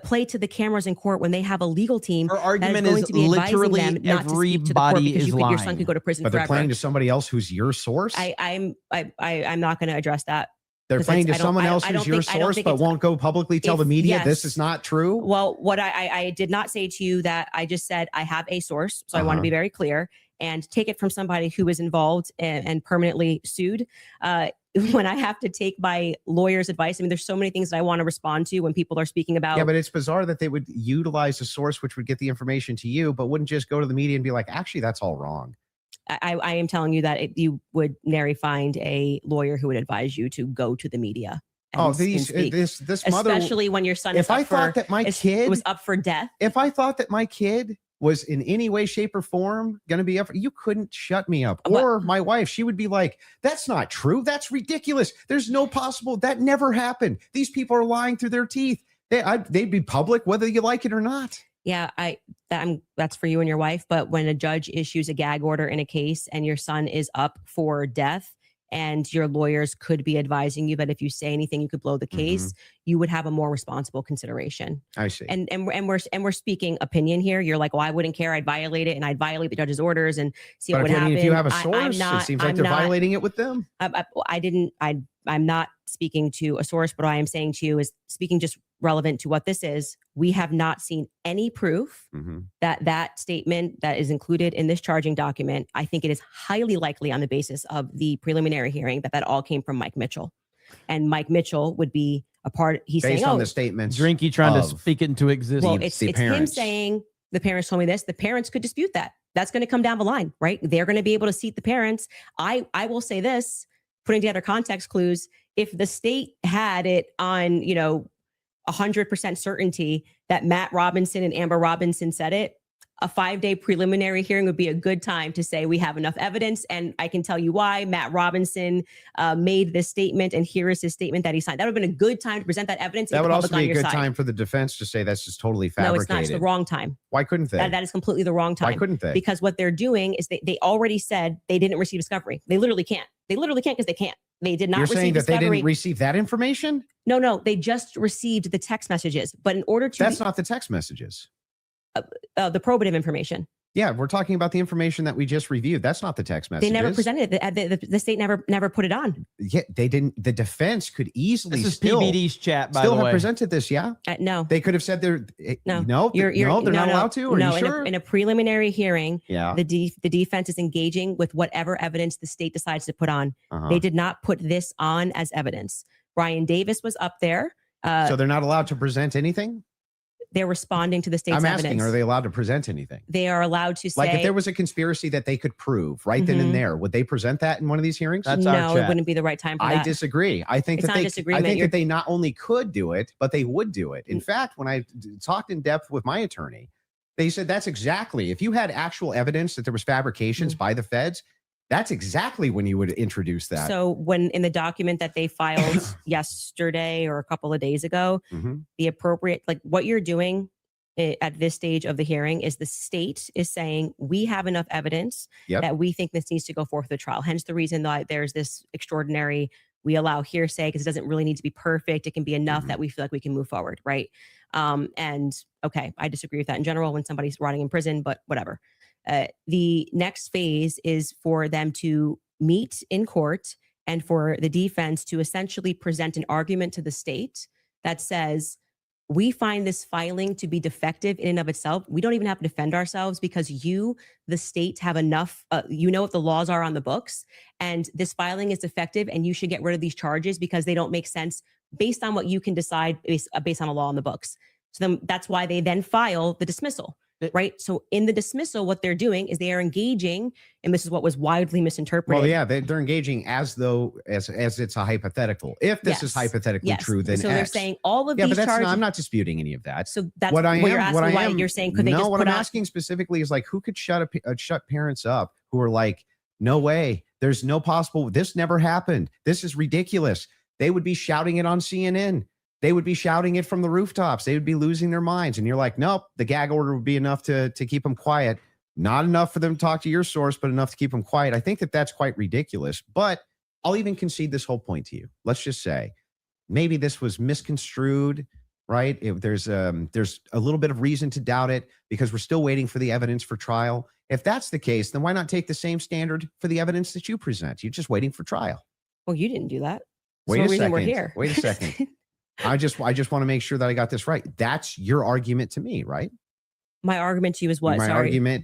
play to the cameras in court when they have a legal team. Her argument going is to be advising literally them not to speak to the court everybody because is your son lying. could go to prison But they're forever. playing to somebody else who's your source. I'm not going to address that. They're 'cause playing to I don't- someone I- else I who's don't your think- I don't source, think but it's- won't go publicly tell the If- media this yes. is not true. Well, what I did not say to you that I just said I have a source, so I want to be very clear and take it from somebody who was involved and permanently sued. When I have to take my lawyer's advice, I mean, there's so many things that I want to respond to when people are speaking about. Yeah, but it's bizarre that they would utilize a source which would get the information to you, but wouldn't just go to the media and be like, actually, that's all wrong. I am telling you that you would nary find a lawyer who would advise you to go to the media. Oh, and speak. this mother. Especially when your son is If I up thought for, that my is- kid was up for death. if I thought that my kid was in any way, shape, or form going to be up, you couldn't shut me up. But- Or my wife, she would be like, that's not true. That's ridiculous. There's no possible. That never happened. These people are lying through their teeth. They'd be public whether you like it or not. Yeah, that's for you and your wife. But when a judge issues a gag order in a case and your son is up for death, and your lawyers could be advising you that if you say anything, you could blow the case, you would have a more responsible consideration. I see. And we're speaking opinion here. You're like, well, I wouldn't care. I'd violate it, and I'd violate the judge's orders and see what would happen. If you have a I'm source, not- it seems I'm like they're not- violating it with them. I'm not speaking to a source, but what I am saying to you is speaking just relevant to what this is. We have not seen any proof that statement that is included in this charging document. I think it is highly likely on the basis of the preliminary hearing that all came from Mike Mitchell, and Mike Mitchell would be a part. He's Based saying, on "Oh, the statements. Drinky trying to of- speak it into existence. well, the it's him parents. saying the parents told me this. The parents could dispute that. That's going to come down the line, right? They're going to be able to seat the parents. I will say this, putting together context clues. If the state had it on, 100% certainty that Matt Robinson and Amber Robinson said it, a 5-day preliminary hearing would be a good time to say we have enough evidence. And I can tell you why Matt Robinson made this statement, and here is his statement that he signed. That would have been a good time to present that evidence. That and would the also public be a on good your side. time for the defense to say that's just totally No, fabricated. it's not. It's the wrong time. Why couldn't they? That is completely the wrong time. Why couldn't they? Because what they're doing is they already said they didn't receive discovery. They literally can't. They literally can't because they can't. They did not You're receive saying that discovery. they didn't receive that information? No, they just received the text messages. But in order to That's not the text messages. the probative information, Yeah, we're talking about the information that we just reviewed. That's not the text messages. they never presented it. The state never put it on. Yeah, they didn't. The defense could easily This is still PBD's chat, by still the have way. presented this. Yeah, No, they could have said they're No. no, they're not allowed to. Are no, you sure? in a preliminary hearing, Yeah. the defense is engaging with whatever evidence the state decides to put on. Uh-huh. They did not put this on as evidence. Brian Davis was up there. So they're not allowed to present anything. They're responding to the state's I'm evidence. asking, are they allowed to present anything? They are allowed to say, Like if there was a conspiracy that they could prove right then and Mhm. there, would they present that in one of these hearings? That's our no, it chat. wouldn't be the right time for I that. disagree. I think It's that not they, disagreement. I think You're- that they not only could do it, but they would do it. In fact, when I talked in depth with my attorney, they said that's exactly, if you had actual evidence that there was fabrications by the feds, that's exactly when you would introduce that. So when in the document that they filed yesterday or a couple of days ago, Mhm. the appropriate, like what you're doing at this stage of the hearing is the state is saying we have enough evidence Yep. that we think this needs to go forth to the trial. Hence the reason that there's this extraordinary, we allow hearsay because it doesn't really need to be perfect. It can be enough Mhm. that we feel like we can move forward. Right. And okay, I disagree with that in general when somebody's rotting in prison, but whatever. The next phase is for them to meet in court and for the defense to essentially present an argument to the state that says, we find this filing to be defective in and of itself. We don't even have to defend ourselves because you, the state, have enough, you know what the laws are on the books, and this filing is defective and you should get rid of these charges because they don't make sense based on what you can decide based on a law on the books. So then that's why they then file the dismissal. Right. So in the dismissal, what they're doing is they are engaging, and this is what was widely misinterpreted. Well, yeah, they're engaging as though as it's a hypothetical. If this is Yes. hypothetically Yes. true, then so they're X. saying all of Yeah, these but that's charges. not, I'm not disputing any of that. So that's what I am. you're asking. What I Why am. you're saying could they no, just what put I'm out? asking specifically is like who could shut parents up who are like, no way, there's no possible. This never happened. This is ridiculous. They would be shouting it on CNN. They would be shouting it from the rooftops. They would be losing their minds. And you're like, nope, the gag order would be enough to keep them quiet. Not enough for them to talk to your source, but enough to keep them quiet. I think that that's quite ridiculous. But I'll even concede this whole point to you. Let's just say maybe this was misconstrued, right? If there's a little bit of reason to doubt it because we're still waiting for the evidence for trial. If that's the case, then why not take the same standard for the evidence that you present? You're just waiting for trial. Well, you didn't do that. Wait That's a the reason second. we're here. Wait a second. I just want to make sure that I got this right. That's your argument to me, right? My argument to you is what?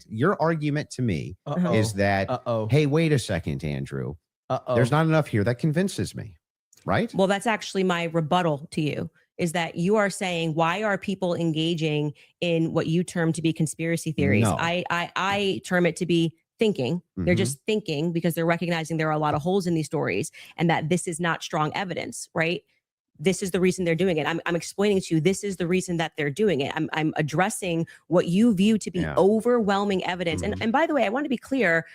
Your argument to me Uh-oh. is that, Uh-oh. hey, wait a second, Andrew. Uh-oh. There's not enough here that convinces me, right? Well, that's actually my rebuttal to you, is that you are saying, why are people engaging in what you term to be conspiracy theories? No. I term it to be thinking. They're Mhm. just thinking because they're recognizing there are a lot of holes in these stories and that this is not strong evidence, right? This is the reason they're doing it. I'm explaining to you, this is the reason that they're doing it. I'm addressing what you view to be Yeah. overwhelming evidence. Mhm. And by the way, I want to be clear,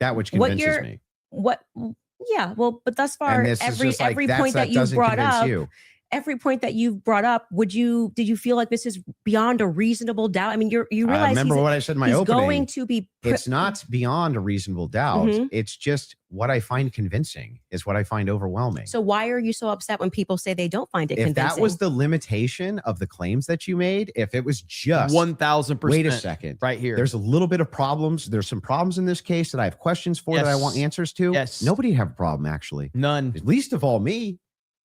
That which what convinces you're- me. Yeah, well, but thus far, And this is every just like, point that you've doesn't brought convince up, you. every point that you've brought up, did you feel like this is beyond a reasonable doubt? I mean, you realize Remember what I said in my he's opening. going to be. It's not beyond a reasonable doubt. Mhm. It's just what I find convincing is what I find overwhelming. So why are you so upset when people say they don't find it if convincing? that was the limitation of the claims that you made, if it was just 1,000%. wait a second, Right here. there's a little bit of problems. There's some problems in this case that I have questions for that I want Yes. answers to. Yes. Nobody have a problem, actually. None. Least of all me.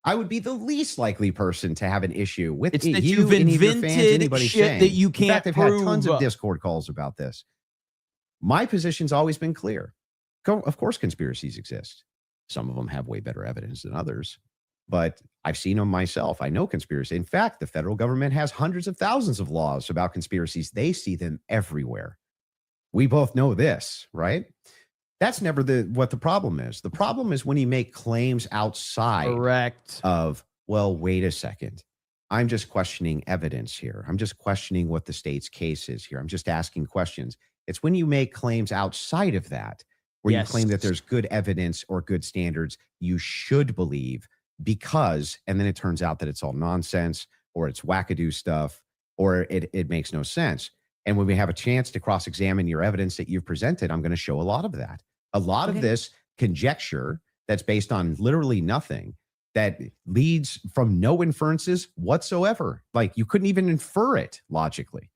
I would be the least likely person to have an issue with It's it, that you, you've any of your invented fans, anybody shit saying. that you In can't fact, I've had tons prove. of Discord calls about this. My position's always been clear. Of course, conspiracies exist. Some of them have way better evidence than others, but I've seen them myself. I know conspiracy. In fact, the federal government has hundreds of thousands of laws about conspiracies. They see them everywhere. We both know this, right? That's never what the problem is. The problem is when you make claims outside Correct. of, well, wait a second. I'm just questioning evidence here. I'm just questioning what the state's case is here. I'm just asking questions. It's when you make claims outside of that, where you claim that there's good evidence or good standards you should believe because, and then it turns out that it's all nonsense or it's wackadoo stuff or it makes no sense. And when we have a chance to cross-examine your evidence that you've presented, I'm going to show a lot of that. A lot of this conjecture that's based on literally nothing, that leads from no inferences whatsoever. Like you couldn't even infer it logically.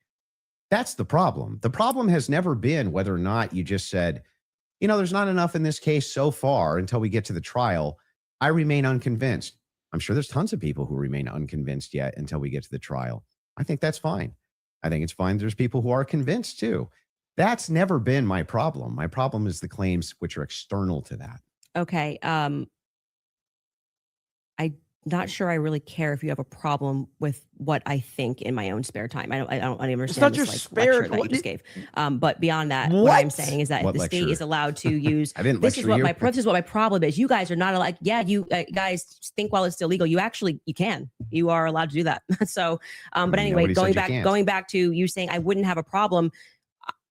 That's the problem. The problem has never been whether or not you just said, you know, there's not enough in this case so far until we get to the trial. I remain unconvinced. I'm sure there's tons of people who remain unconvinced yet until we get to the trial. I think that's fine. I think it's fine. There's people who are convinced too. That's never been my problem. My problem is the claims which are external to that. Okay. I'm not sure I really care if you have a problem with what I think in my own spare time. I don't understand not this your like spare- lecture that you what just did- gave. But beyond that, what I'm What? saying is that What the state lecture? is allowed to use. I didn't This is lecture what you. this is what my problem is. You guys are not like, yeah, you guys think while it's illegal. You can. You are allowed to do that. So, but anyway, Nobody said you can't. going back to you saying I wouldn't have a problem.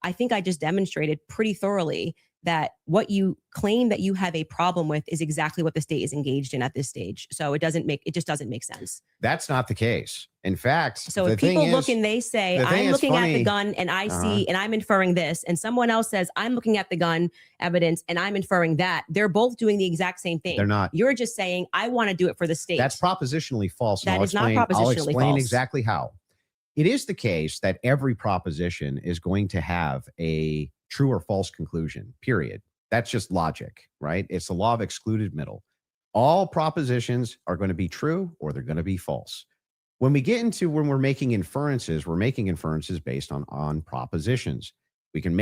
I think I just demonstrated pretty thoroughly that what you claim that you have a problem with is exactly what the state is engaged in at this stage. So it just doesn't make sense. That's not the case. In fact, So the if people thing look is, and they say, the thing I'm is looking at funny- the gun and I see, and I'm inferring this, and someone else says, I'm looking at the gun evidence and I'm inferring that, they're both doing the exact same thing. they're not. You're just saying, I want to do it for the state. That's propositionally false. and That I'll is not explain- I'll propositionally explain false. exactly how. It is the case that every proposition is going to have a true or false conclusion, period. That's just logic, right? It's the law of excluded middle. All propositions are going to be true or they're going to be false. When we get into when we're making inferences based on propositions. We can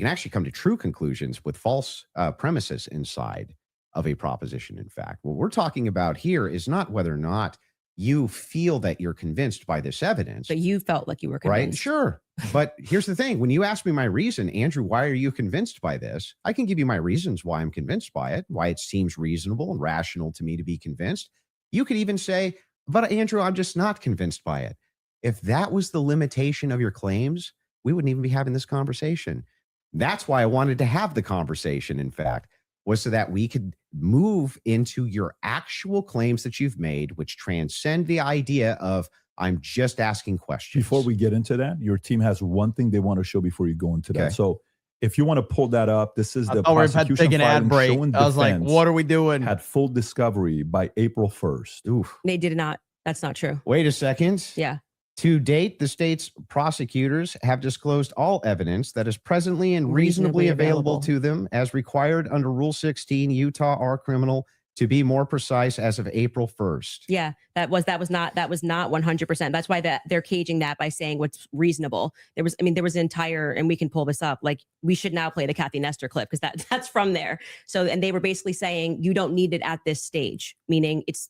actually come to true conclusions with false premises inside of a proposition. In fact, what we're talking about here is not whether or not you feel that you're convinced by this evidence. But you felt like you were Right? convinced. Sure. But here's the thing. When you ask me my reason, Andrew, why are you convinced by this? I can give you my reasons why I'm convinced by it, why it seems reasonable and rational to me to be convinced. You could even say, but Andrew, I'm just not convinced by it. If that was the limitation of your claims, we wouldn't even be having this conversation. That's why I wanted to have the conversation, in fact, was so that we could move into your actual claims that you've made, which transcend the idea of I'm just asking questions. Before we get into that, your team has one thing they want to show before you go into Okay. that. So If you want to pull that up, this is the Oh, we've had to prosecution take an file ad and break. showing I was like, defense what are we doing? had full discovery by April 1st. Oof. They did not. That's not true. Wait a second. Yeah. To date, the state's prosecutors have disclosed all evidence that is presently and reasonably available to them as required under Rule 16 Utah R Criminal, to be more precise, as of April 1st. Yeah, that was not 100%. That's why they're caging that by saying what's reasonable. There was an entire, and we can pull this up. Like, we should now play the Kathy Nestor clip because that's from there. So, and they were basically saying you don't need it at this stage, meaning it's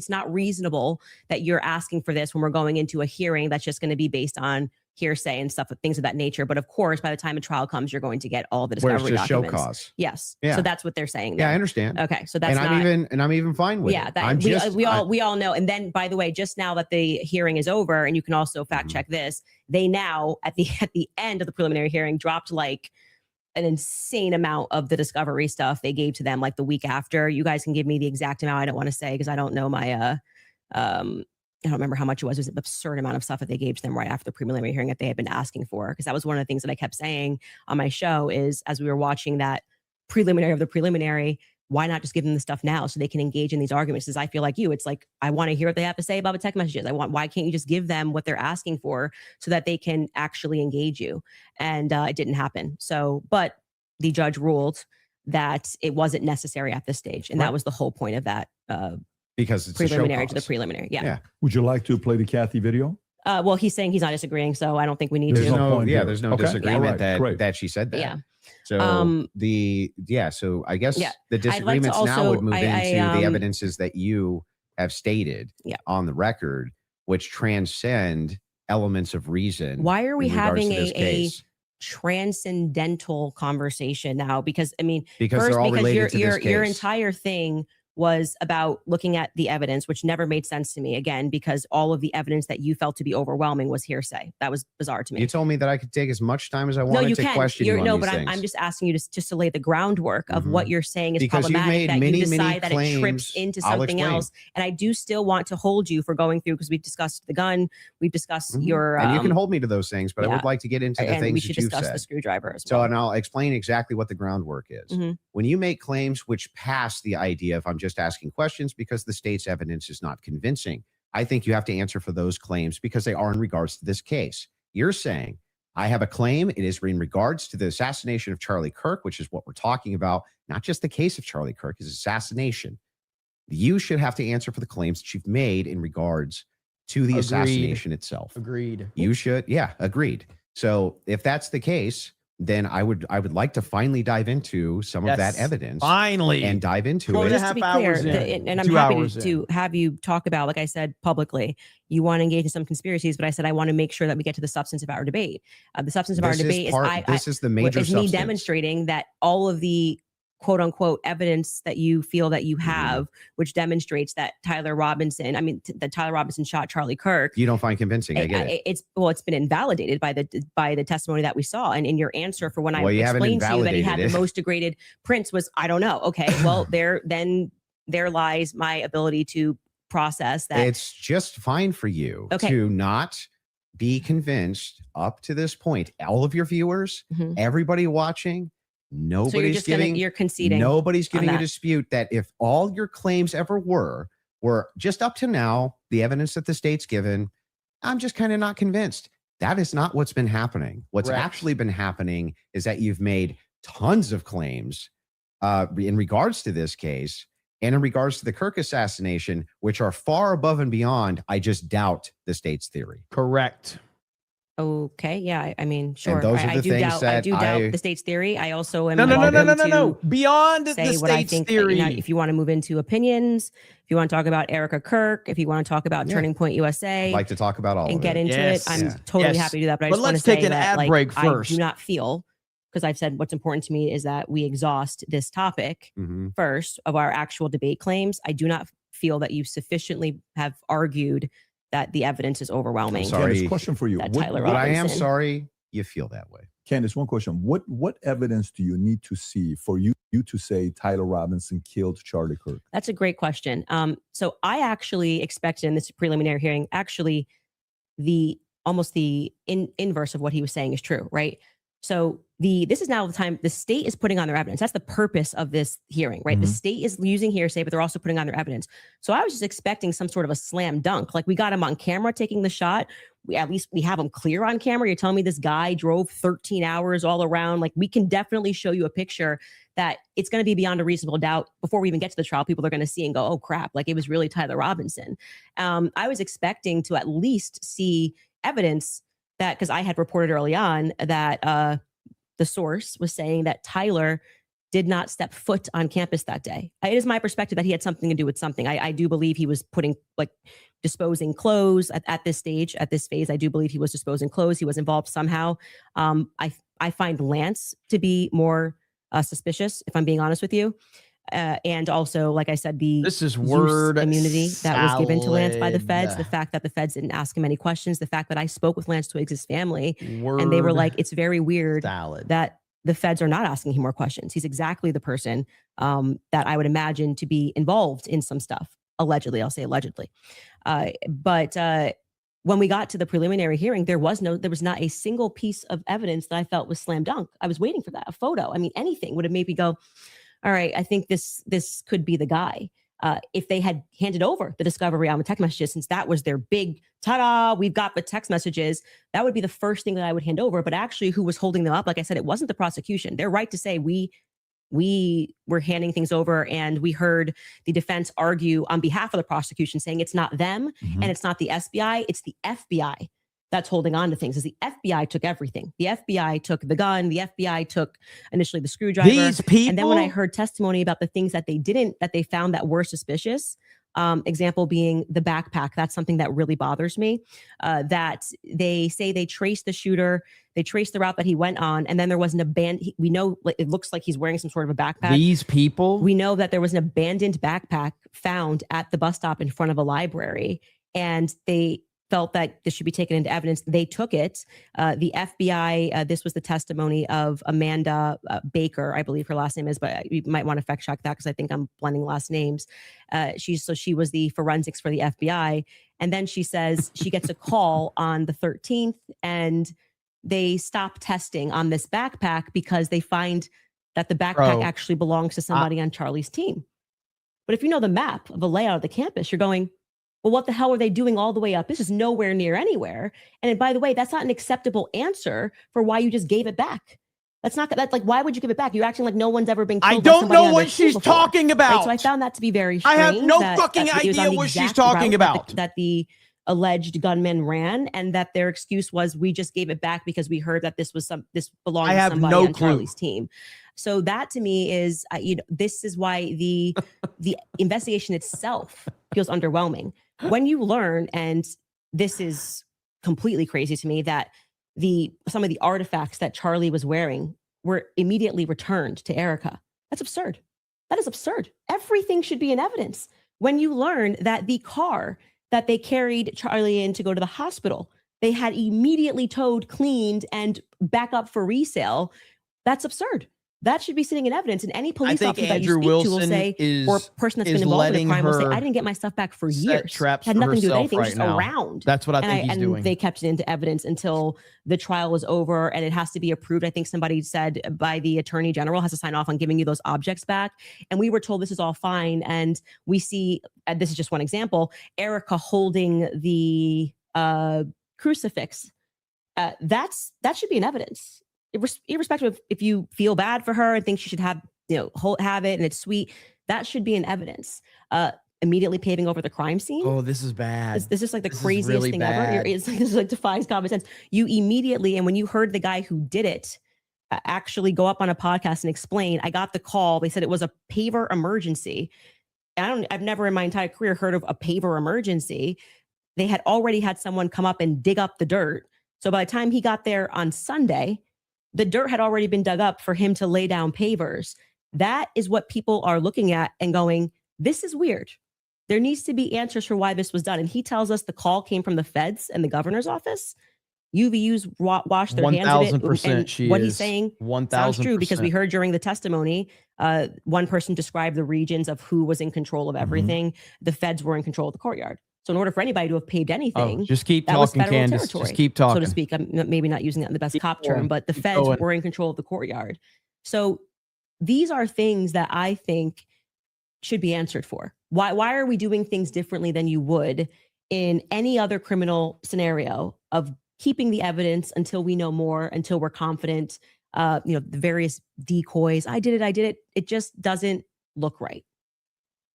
not reasonable that you're asking for this when we're going into a hearing that's just going to be based on hearsay and stuff, things of that nature. But of course, by the time a trial comes, you're going to get all the Where discovery it's just show documents. cause. Yes. Yeah. So that's what they're saying. Yeah, I there. understand. Okay. So that's I'm even fine with yeah, it. that we all know. And then, by the way, just now that the hearing is over, and you can also fact check this, they now at the end of the preliminary hearing dropped like an insane amount of the discovery stuff they gave to them like the week after. You guys can give me the exact amount. I don't want to say because I don't know my I don't remember how much it was. It was an absurd amount of stuff that they gave to them right after the preliminary hearing that they had been asking for. Because that was one of the things that I kept saying on my show is as we were watching that preliminary of the preliminary, why not just give them the stuff now so they can engage in these arguments? Because I feel like you, it's like, I want to hear what they have to say about the text messages. Why can't you just give them what they're asking for so that they can actually engage you? And it didn't happen. So, but the judge ruled that it wasn't necessary at this stage. And that was the whole point of that because it's preliminary a show to the cause. preliminary. Yeah. Would you like to play the Kathy video? Well, he's saying he's not disagreeing, so I don't think we need There's to. no point here. There's no Okay. disagreement All right, that she said that. Yeah. So so I guess the I'd like to disagreements now also- would move into I, the evidences that you have stated on the record, which transcend elements of reason. Why are we in regards having to this a case. transcendental conversation now? Because Because first, they're all because related to this your case. entire thing was about looking at the evidence, which never made sense to me. Again, because all of the evidence that you felt to be overwhelming was hearsay. That was bizarre to me. You told me that I could take as much time as I No, wanted you to can. question you on No, these but things. I'm just asking you just to lay the groundwork of what you're saying is Because you've problematic. made That many, you many decide that it trips claims. into I'll something explain. else. And I do still want to hold you for going through because we've discussed the gun, we've discussed your. and you can hold me to those things, but I yeah. would like to get into the and we things should that you've discuss said. the screwdriver as So, well. and I'll explain exactly what the groundwork is. Mhm. When you make claims which pass the idea of I'm just asking questions because the state's evidence is not convincing, I think you have to answer for those claims because they are in regards to this case. You're saying, I have a claim. It is in regards to the assassination of Charlie Kirk, which is what we're talking about, not just the case of Charlie Kirk, his assassination. You should have to answer for the claims that you've made in regards to the assassination itself. Agreed. You should. Yeah, agreed. So if that's the case, then I would like to finally dive into some of that Yes. evidence Finally. and dive into Two it. and a Just half to be clear, hours in, and I'm 2 happy hours to have you talk about, like I said publicly, you want to engage in some conspiracies, but I said I want to make sure that we get to the substance of our debate. The substance of our debate This is the major is me substance. demonstrating that all of the quote unquote evidence that you feel that you have, which demonstrates that Tyler Robinson shot Charlie Kirk. You don't find convincing. I get it. It's been invalidated by the testimony that we saw, and in your answer for when I you haven't explained to you that he had invalidated the it. most degraded prints was I don't know. Okay, well there lies my ability to process that. It's just fine for you to not be convinced up to this point. All of your viewers, everybody watching, nobody's you're conceding. Nobody's giving on a that. dispute that if all your claims ever were just up to now, the evidence that the state's given, I'm just kind of not convinced. That is not what's been happening. What's Correct. actually been happening is that you've made tons of claims in regards to this case and in regards to the Kirk assassination, which are far above and beyond, I just doubt, the state's theory. Correct. Okay, yeah, I mean, sure. those are I the do things doubt. I that do doubt the state's theory. I also am. No. Beyond Say the what I state's think. theory. If you want to move into opinions, if you want to talk about Erica Kirk, if you want to talk about Turning Point USA, I'd like to talk about all and of get it. into Yes. it, I'm Yeah. totally Yes. happy to do that. But I But just want to let's say take an that, ad break I first. do not feel, because I've said what's important to me is that we exhaust this topic first of our actual debate claims. I do not feel that you sufficiently have argued that the evidence is overwhelming. I'm sorry. Candace, question for you. That What- Tyler But I am Robinson. sorry you feel that way. Candace, one question. What evidence do you need to see for you to say Tyler Robinson killed Charlie Kirk? That's a great question. So I actually expected in this preliminary hearing, actually, the inverse of what he was saying is true, right? So this is now the time the state is putting on their evidence. That's the purpose of this hearing, right? The state is using hearsay, but they're also putting on their evidence. So I was just expecting some sort of a slam dunk. Like, we got him on camera taking the shot. At least we have him clear on camera. You're telling me this guy drove 13 hours all around. Like, we can definitely show you a picture that it's going to be beyond a reasonable doubt before we even get to the trial. People are going to see and go, oh crap, like it was really Tyler Robinson. I was expecting to at least see evidence that, because I had reported early on that the source was saying that Tyler did not step foot on campus that day. It is my perspective that he had something to do with something. I do believe he was disposing clothes at this stage, at this phase. I do believe he was disposing clothes. He was involved somehow. I find Lance to be more suspicious, if I'm being honest with you. And also, like I said, this is word immunity that was given to Lance by the feds, salad. the fact that the feds didn't ask him any questions, the fact that I spoke with Lance Twiggs' family, and they were like, it's very weird that the feds are not asking him more questions. He's exactly the person that I would imagine to be involved in some stuff. Allegedly, I'll say allegedly. But when we got to the preliminary hearing, there was not a single piece of evidence that I felt was slam dunk. I was waiting for that, a photo. I mean, anything would have made me go, all right, I think this could be the guy. If they had handed over the discovery on the text messages, since that was their big ta-da, we've got the text messages, that would be the first thing that I would hand over. But actually, who was holding them up? Like I said, it wasn't the prosecution. They're right to say we were handing things over, and we heard the defense argue on behalf of the prosecution, saying it's not them and it's not the SBI, it's the FBI that's holding on to things. As the FBI took everything. The FBI took the gun. The FBI took initially the screwdriver. These people. And then when I heard testimony about the things that they found that were suspicious, example being the backpack, that's something that really bothers me. That they say they traced the shooter, they traced the route that he went on, and then there was an abandoned. We know it looks like he's wearing some sort of a backpack. These people. We know that there was an abandoned backpack found at the bus stop in front of a library, and they felt that this should be taken into evidence. They took it. The FBI, this was the testimony of Amanda Baker, I believe her last name is, but you might want to fact check that because I think I'm blending last names. She was the forensics for the FBI. And then she says she gets a call on the 13th and they stop testing on this backpack because they find that the backpack actually belongs to somebody on Charlie's team. But if you know the map of the layout of the campus, you're going, well, what the hell are they doing all the way up? This is nowhere near anywhere. And by the way, that's not an acceptable answer for why you just gave it back. That's like, why would you give it back? You're acting like no one's ever been killed. I don't know what she's talking about. Right? So I found that to be very strange. I have no fucking idea what she's talking about. That the alleged gunman ran, and that their excuse was, we just gave it back because we heard that this belonged to somebody on Charlie's team. So that to me is, this is why the investigation itself feels underwhelming. When you learn, and this is completely crazy to me, that some of the artifacts that Charlie was wearing were immediately returned to Erica. That's absurd. That is absurd. Everything should be in evidence. When you learn that the car that they carried Charlie in to go to the hospital, they had immediately towed, cleaned, and back up for resale, that's absurd. That should be sitting in evidence. And any police officer that you speak to will say, or person that's been involved in a crime will say, I didn't get my stuff back for years. Traps had nothing to do with anything, right just now. around. That's what I think he's doing. They kept it into evidence until the trial was over, and it has to be approved. I think somebody said by the attorney general has to sign off on giving you those objects back. And we were told this is all fine. And we see, this is just one example, Erica holding the crucifix. That should be in evidence. Irrespective of if you feel bad for her and think she should have it and it's sweet, that should be in evidence. Immediately paving over the crime scene. Oh, this is bad. This is like the craziest thing ever. This is like defies common sense. You immediately, and when you heard the guy who did it actually go up on a podcast and explain, I got the call. They said it was a paver emergency. I've never in my entire career heard of a paver emergency. They had already had someone come up and dig up the dirt. So by the time he got there on Sunday, the dirt had already been dug up for him to lay down pavers. That is what people are looking at and going, this is weird. There needs to be answers for why this was done. And he tells us the call came from the feds and the governor's office. UVU's washed their hands of it. 1,000% and what he's saying 1,000% sounds true, because we heard during the testimony, one person described the regions of who was in control of everything. The feds were in control of the courtyard. So in order for anybody to have paved anything, Oh, just keep that was talking, federal Candace. territory, Just keep so talking. to speak. I'm maybe not using that in the best Keep cop going. term, but the Keep feds going. were in control of the courtyard. So these are things that I think should be answered for. Why are we doing things differently than you would in any other criminal scenario of keeping the evidence until we know more, until we're confident? The various decoys. I did it. It just doesn't look right.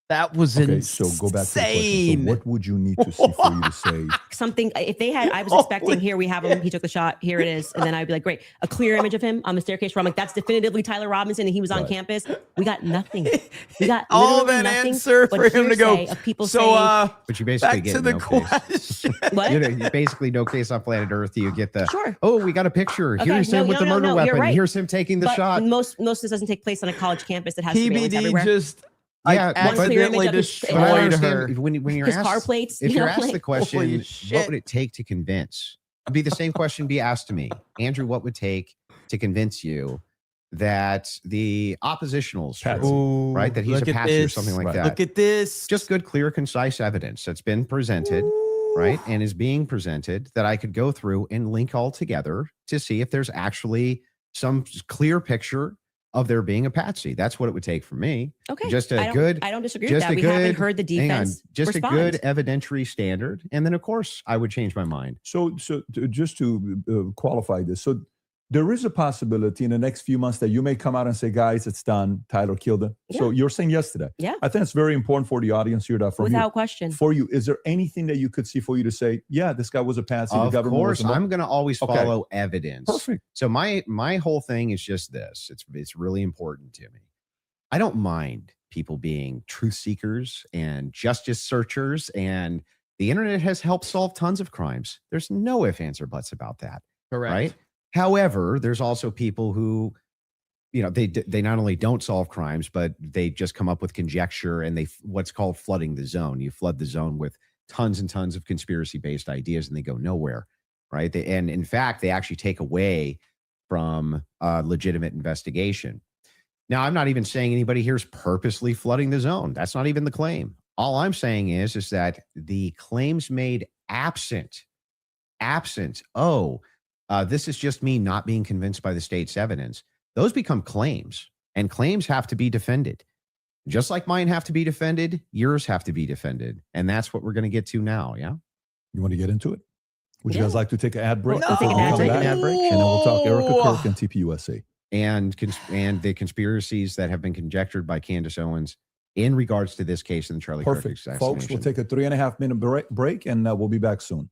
That was Okay, insane. so go back to the question. So what would you need to see for you to say? Something, if they had, I was expecting, here we have him, he took the shot, here it is. And then I'd be like, great, a clear image of him on the staircase where I'm like, that's definitively Tyler Robinson and he was on Right. campus. We got nothing. We got all literally that nothing answer but for him to go. hearsay of people So, saying, But you basically back get to the no case. question. what? You basically no case on planet Earth. You get the, Sure. oh, we got a picture. Okay, Here's him with the murder you're weapon. right. Here's him taking the But shot. most of this doesn't take place on a college campus that has surveillance PBD everywhere. just Yeah, like, but- accidentally But I destroyed understand her. when you're His asked, car plates. if you you're know, asked the like, question, holy what shit. would it take to convince? It'd be the same question be asked to me, Andrew. What would take to convince you that the oppositional is true, Ooh, right? That he's look a at patsy or this. something like Right. that. Look at this. Just good, clear, concise evidence that's been presented, right? And is being presented that I could go through and link all together to see if there's actually some clear picture of there being a patsy. That's what it would take for me. okay. Just I a don't- good, I don't disagree with just that. a We haven't good, heard the hang on, defense just respond. a good evidentiary standard. And then, of course, I would change my mind. So just to qualify this, so there is a possibility in the next few months that you may come out and say, guys, it's done. Tyler killed him. So you're saying yes to that. Yeah. I think it's very important for the audience here that from Without you, question. for you, is there anything that you could see for you to say, yeah, this guy was a patsy. The Of government course, was involved? I'm going to always Okay. follow evidence. Perfect. So my whole thing is just this. It's really important to me. I don't mind people being truth seekers and justice searchers, and the internet has helped solve tons of crimes. There's no ifs, ands, or buts about that. Correct. Right? However, there's also people who, they not only don't solve crimes, but they just come up with conjecture and what's called flooding the zone. You flood the zone with tons and tons of conspiracy-based ideas, and they go nowhere. Right? And in fact, they actually take away from legitimate investigation. Now, I'm not even saying anybody here is purposely flooding the zone. That's not even the claim. All I'm saying is that the claims made absent, this is just me not being convinced by the state's evidence. Those become claims, and claims have to be defended. Just like mine have to be defended, yours have to be defended. And that's what we're going to get to now. Yeah. You want to get into it? Would you Yeah. guys like to take an ad break? We'll before take we an ad come break. back? Take an ad break. And then we'll talk Erica Kirk and TPUSA. And the conspiracies that have been conjectured by Candace Owens in regards to this case in the Charlie Kirk Perfect. assassination. Folks, we'll take a 3.5 minute break and we'll be back soon.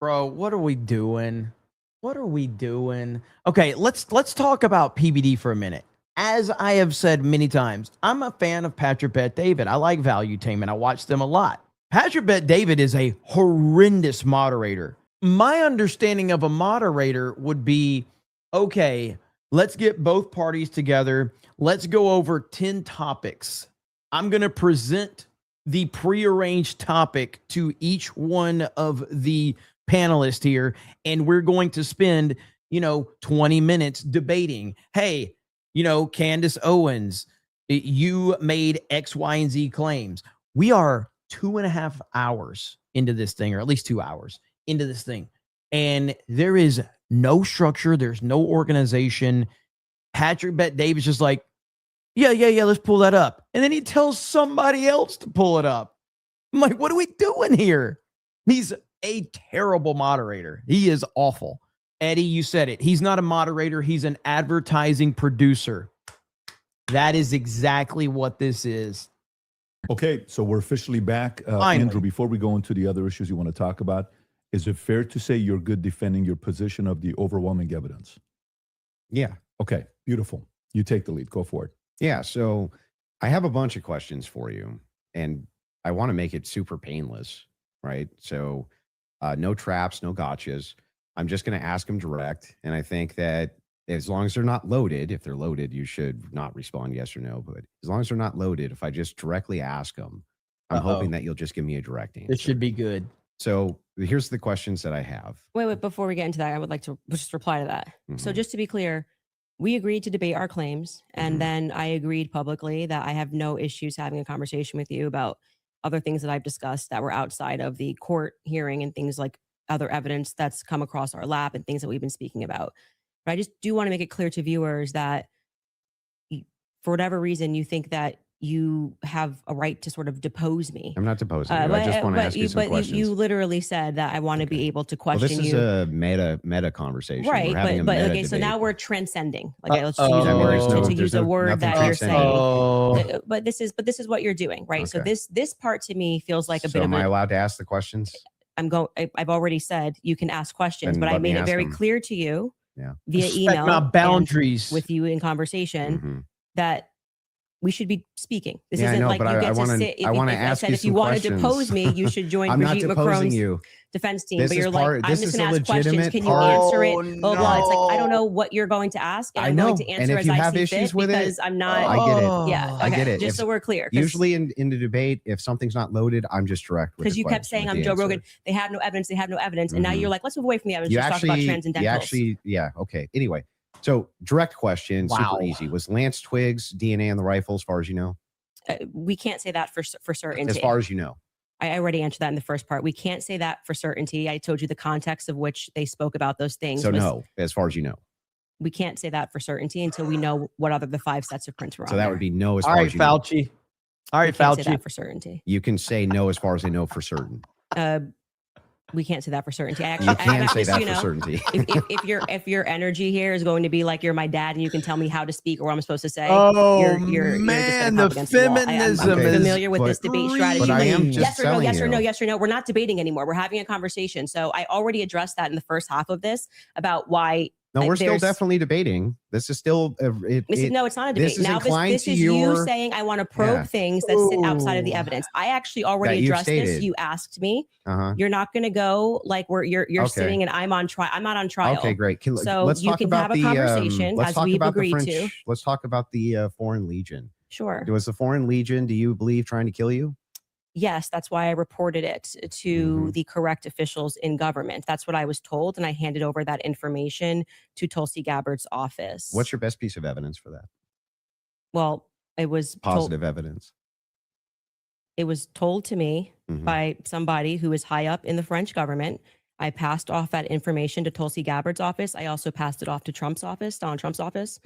Bro, what are we doing? What are we doing? Okay, let's talk about PBD for a minute. As I have said many times, I'm a fan of Patrick Bet David. I like Valuetainment. I watch them a lot. Patrick Bet David is a horrendous moderator. My understanding of a moderator would be, okay, let's get both parties together. Let's go over 10 topics. I'm going to present the prearranged topic to each one of the panelists here, and we're going to spend, 20 minutes debating. Hey, Candace Owens, you made X, Y, and Z claims. We are 2.5 hours into this thing, or at least 2 hours into this thing, and there is no structure. There's no organization. Patrick Bet David's just like, yeah, let's pull that up. And then he tells somebody else to pull it up. I'm like, what are we doing here? He's a terrible moderator. He is awful. Eddie, you said it. He's not a moderator. He's an advertising producer. That is exactly what this is. Okay, so we're officially back. Finally. Andrew, before we go into the other issues you want to talk about, is it fair to say you're good defending your position of the overwhelming evidence? Yeah. Okay, beautiful. You take the lead. Go for it. Yeah. So I have a bunch of questions for you, and I want to make it super painless, right? So no traps, no gotchas. I'm just going to ask them direct. And I think that as long as they're not loaded, if they're loaded, you should not respond yes or no. But as long as they're not loaded, if I just directly ask them, I'm hoping that you'll just give me a direct answer. This should be good. So here's the questions that I have. Wait, before we get into that, I would like to just reply to that. So Mhm. just to be clear, we agreed to debate our claims, and Mhm. then I agreed publicly that I have no issues having a conversation with you about other things that I've discussed that were outside of the court hearing and things like other evidence that's come across our lap and things that we've been speaking about. But I just do want to make it clear to viewers that for whatever reason, you think that you have a right to sort of depose me. I'm not deposing you. I just want to ask you some questions. You literally said that I want to be able to question this is a meta conversation. Right, but okay, so now we're transcending. Like, let's use a word to use a word that you're saying. But this is what you're doing, right? So this part to me feels like a bit of. Am I allowed to ask the questions? I've already said you can ask questions, but I made it very clear to you via email, my boundaries with you in conversation that we should be speaking. This isn't like you get to sit. I want to ask you if you want to depose me, you should join Brigitte Macron's defense team. But you're like, I'm just going to ask questions. Can you answer it? Blah, blah. It's like, I don't know what you're going to ask. And I'm going to answer as I see fit because I'm not. I get it. Yeah, okay. I get it. Just so we're clear. Usually in the debate, if something's not loaded, I'm just direct. Because you kept saying I'm Joe Rogan. They have no evidence. They have no evidence. And now you're like, let's move away from the evidence. Let's talk about transcendentals. Yeah. Okay. Anyway. So direct question, super easy. Was Lance Twiggs DNA on the rifle as far as you know? We can't say that for certainty. As far as you know. I already answered that in the first part. We can't say that for certainty. I told you the context of which they spoke about those things. So no, as far as you know. We can't say that for certainty until we know what other the 5 sets of prints were on. So that would be no as far as you know. Fauci. All right, Fauci. Say that for certainty. You can say no as far as I know for certain. We can't say that for certainty. You can say that for certainty. if your energy here is going to be like you're my dad and you can tell me how to speak or what I'm supposed to say. You're man, the feminism I'm familiar with this debate strategy. But I am just yes or no. We're not debating anymore. We're having a conversation. So I already addressed that in the first half of this about why. No, we're still definitely debating. This is still. No, it's not a debate. This is you saying I want to probe things that sit outside of the evidence. I actually already addressed this. You asked me. You're not going to go like you're sitting and I'm on trial. I'm not on trial. Okay, great. So let's you can have a conversation as we've agreed to. Let's talk about the Foreign Legion. Sure. Was the Foreign Legion, do you believe, trying to kill you? Yes, that's why I reported it to the correct officials in government. That's what I was told, and I handed over that information to Tulsi Gabbard's office. What's your best piece of evidence for that? Well, it was positive evidence. It was told to me by somebody who is high up in the French government. I passed off that information to Tulsi Gabbard's office. I also passed it off to Trump's office, Donald Trump's office.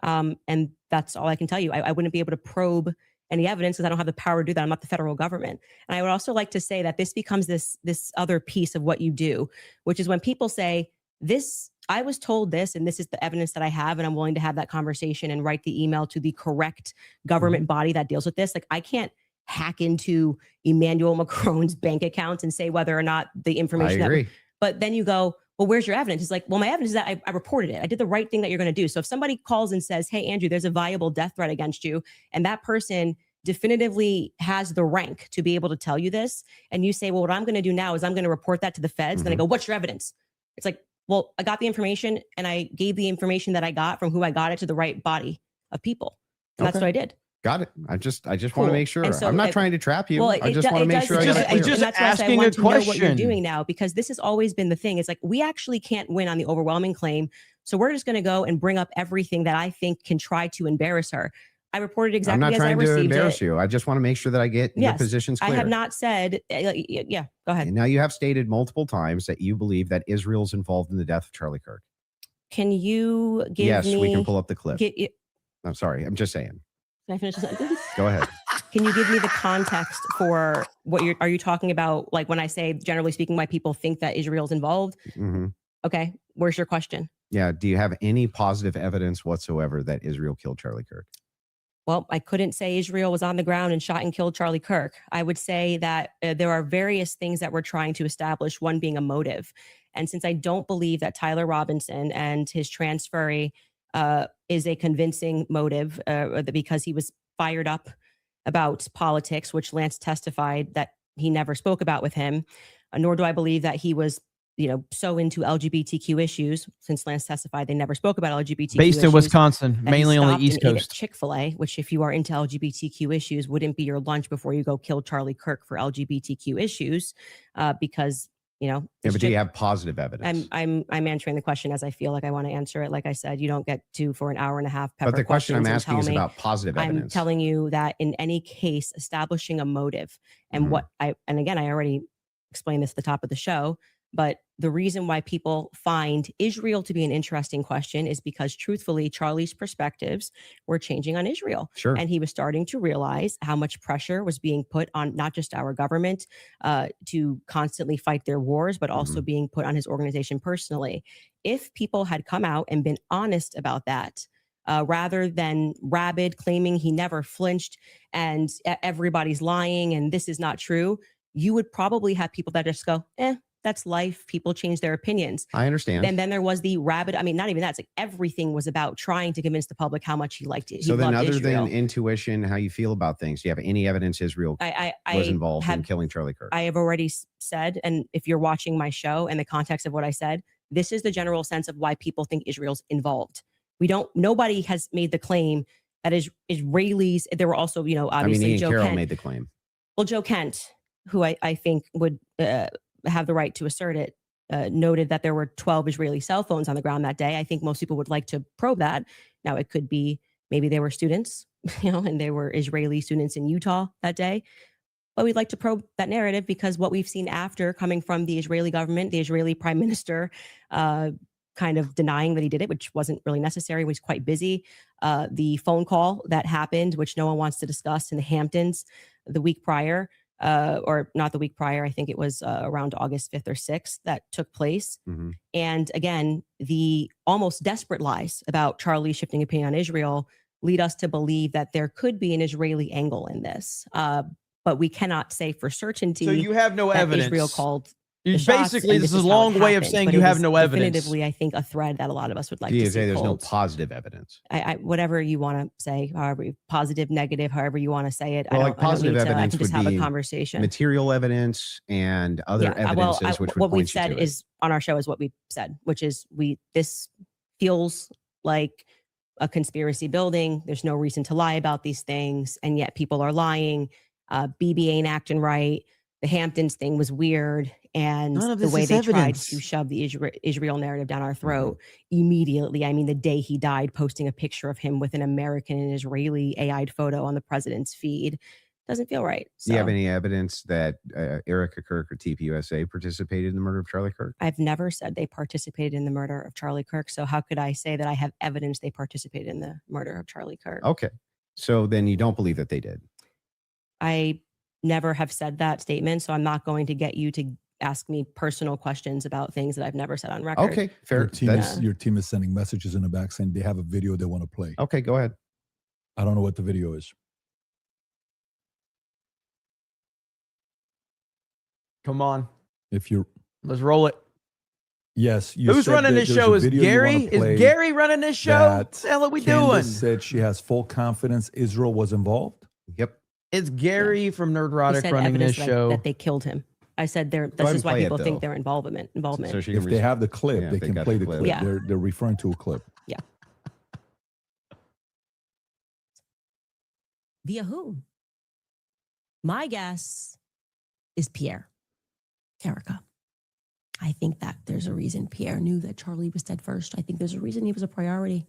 And that's all I can tell you. I wouldn't be able to probe any evidence because I don't have the power to do that. I'm not the federal government. And I would also like to say that this becomes this other piece of what you do, which is when people say this, I was told this, and this is the evidence that I have, and I'm willing to have that conversation and write the email to the correct government body that deals with this. Like I can't hack into Emmanuel Macron's bank accounts and say whether or not the information. I agree. But then you go, well, where's your evidence? It's like, well, my evidence is that I reported it. I did the right thing that you're going to do. So if somebody calls and says, hey, Andrew, there's a viable death threat against you, and that person definitively has the rank to be able to tell you this, and you say, well, what I'm going to do now is I'm going to report that to the feds. Then I go, what's your evidence? It's like, well, I got the information and I gave the information that I got from who I got it to the right body of people. And that's what I did. Got it. I just want to make sure. So I'm not trying to trap you. Well, I just want to make sure. It's just asking a question. Know what you're doing now, because this has always been the thing. It's like we actually can't win on the overwhelming claim, so we're just going to go and bring up everything that I think can try to embarrass her. I reported exactly as I received it. I'm not trying to embarrass you. I just want to make sure that I get your positions clear. I have not said. Yeah, go ahead. And now you have stated multiple times that you believe that Israel's involved in the death of Charlie Kirk. Can you give me? Yes, we can pull up the clip. I'm sorry. I'm just saying. Can I finish the sentence? Go ahead. Can you give me the context for what are you talking about? Like when I say, generally speaking, why people think that Israel's involved? Okay. Where's your question? Yeah. Do you have any positive evidence whatsoever that Israel killed Charlie Kirk? Well, I couldn't say Israel was on the ground and shot and killed Charlie Kirk. I would say that there are various things that we're trying to establish, one being a motive. And since I don't believe that Tyler Robinson and his transferee is a convincing motive because he was fired up about politics, which Lance testified that he never spoke about with him, nor do I believe that he was so into LGBTQ issues, since Lance testified they never spoke about LGBTQ based issues, in Wisconsin, mainly on the East Coast. Chick-fil-A, which if you are into LGBTQ issues, wouldn't be your lunch before you go kill Charlie Kirk for LGBTQ issues, because you know, Yeah, it's but do ju- you have positive evidence? I'm answering the question as I feel like I want to answer it. Like I said, you don't get to for an hour and a half. But the question I'm questions and asking tell is me. about positive I'm evidence. telling you that in any case, establishing a motive and Mhm. and again, I already explained this at the top of the show, but the reason why people find Israel to be an interesting question is because truthfully, Charlie's perspectives were changing on Israel. Sure. And he was starting to realize how much pressure was being put on not just our government to constantly fight their wars, but also being put on his organization personally. If people had come out and been honest about that, rather than rabid claiming he never flinched and everybody's lying and this is not true, you would probably have people that just go, that's life. People change their opinions. I understand. And then there was the rabid, I mean, not even that. It's like everything was about trying to convince the public how much he liked it. So then other Israel. than intuition, how you feel about things, do you have any evidence Israel was involved in killing Charlie Kirk? I have already said, and if you're watching my show and the context of what I said, this is the general sense of why people think Israel's involved. Nobody has made the claim that Israelis, there were also, you know, obviously Ian Joe Carroll Kent made the claim. Well, Joe Kent, who I think would have the right to assert it, noted that there were 12 Israeli cell phones on the ground that day. I think most people would like to probe that. Now, it could be maybe they were students, you know, and they were Israeli students in Utah that day. But we'd like to probe that narrative because what we've seen after coming from the Israeli government, the Israeli prime minister, kind of denying that he did it, which wasn't really necessary, was quite busy. The phone call that happened, which no one wants to discuss in the Hamptons the week prior, or not the week prior, I think it was around August 5th or 6th that took place. And again, the almost desperate lies about Charlie shifting opinion on Israel lead us to believe that there could be an Israeli angle in this. But we cannot say for certainty. So you have no that evidence. Israel called Basically, this is a long way of saying you have no evidence. Definitively, I think a thread that a lot of us would like You to see. there's no positive evidence. Whatever you want to say, however positive, negative, however you want to say it. Well, like positive evidence would would have be a conversation. Material evidence and other evidences, which would what point we've said you to is on our show is what we've said, which is this feels like a conspiracy building. There's no reason to lie about these things, and yet people are lying. BB ain't acting right. The Hamptons thing was weird. And the way they tried to shove the Israel narrative down our throat immediately. I mean, the day he died, posting a picture of him with an American and Israeli AI'd photo on the president's feed doesn't feel right. So, do you have any evidence that Erica Kirk or TPUSA participated in the murder of Charlie Kirk? I've never said they participated in the murder of Charlie Kirk. So how could I say that I have evidence they participated in the murder of Charlie Kirk? Okay. So then you don't believe that they did? I never have said that statement. So I'm not going to get you to ask me personal questions about things that I've never said on record. Okay, fair. Your team is sending messages in the back saying they have a video they want to play. Okay, go ahead. I don't know what the video is. Come on. Let's roll it. Yes. Who's running this show? Is Gary? Is Gary running this show? What the hell are we doing? Candace said she has full confidence Israel was involved. Yep. It's Gary from Nerdrotic running this show. That they killed him. I said this is why people think their involvement. So if they have the clip, they can play the clip. Yeah. They're referring to a clip. Yeah. Via whom? My guess is Pierre Carica. I think that there's a reason Pierre knew that Charlie was dead first. I think there's a reason he was a priority.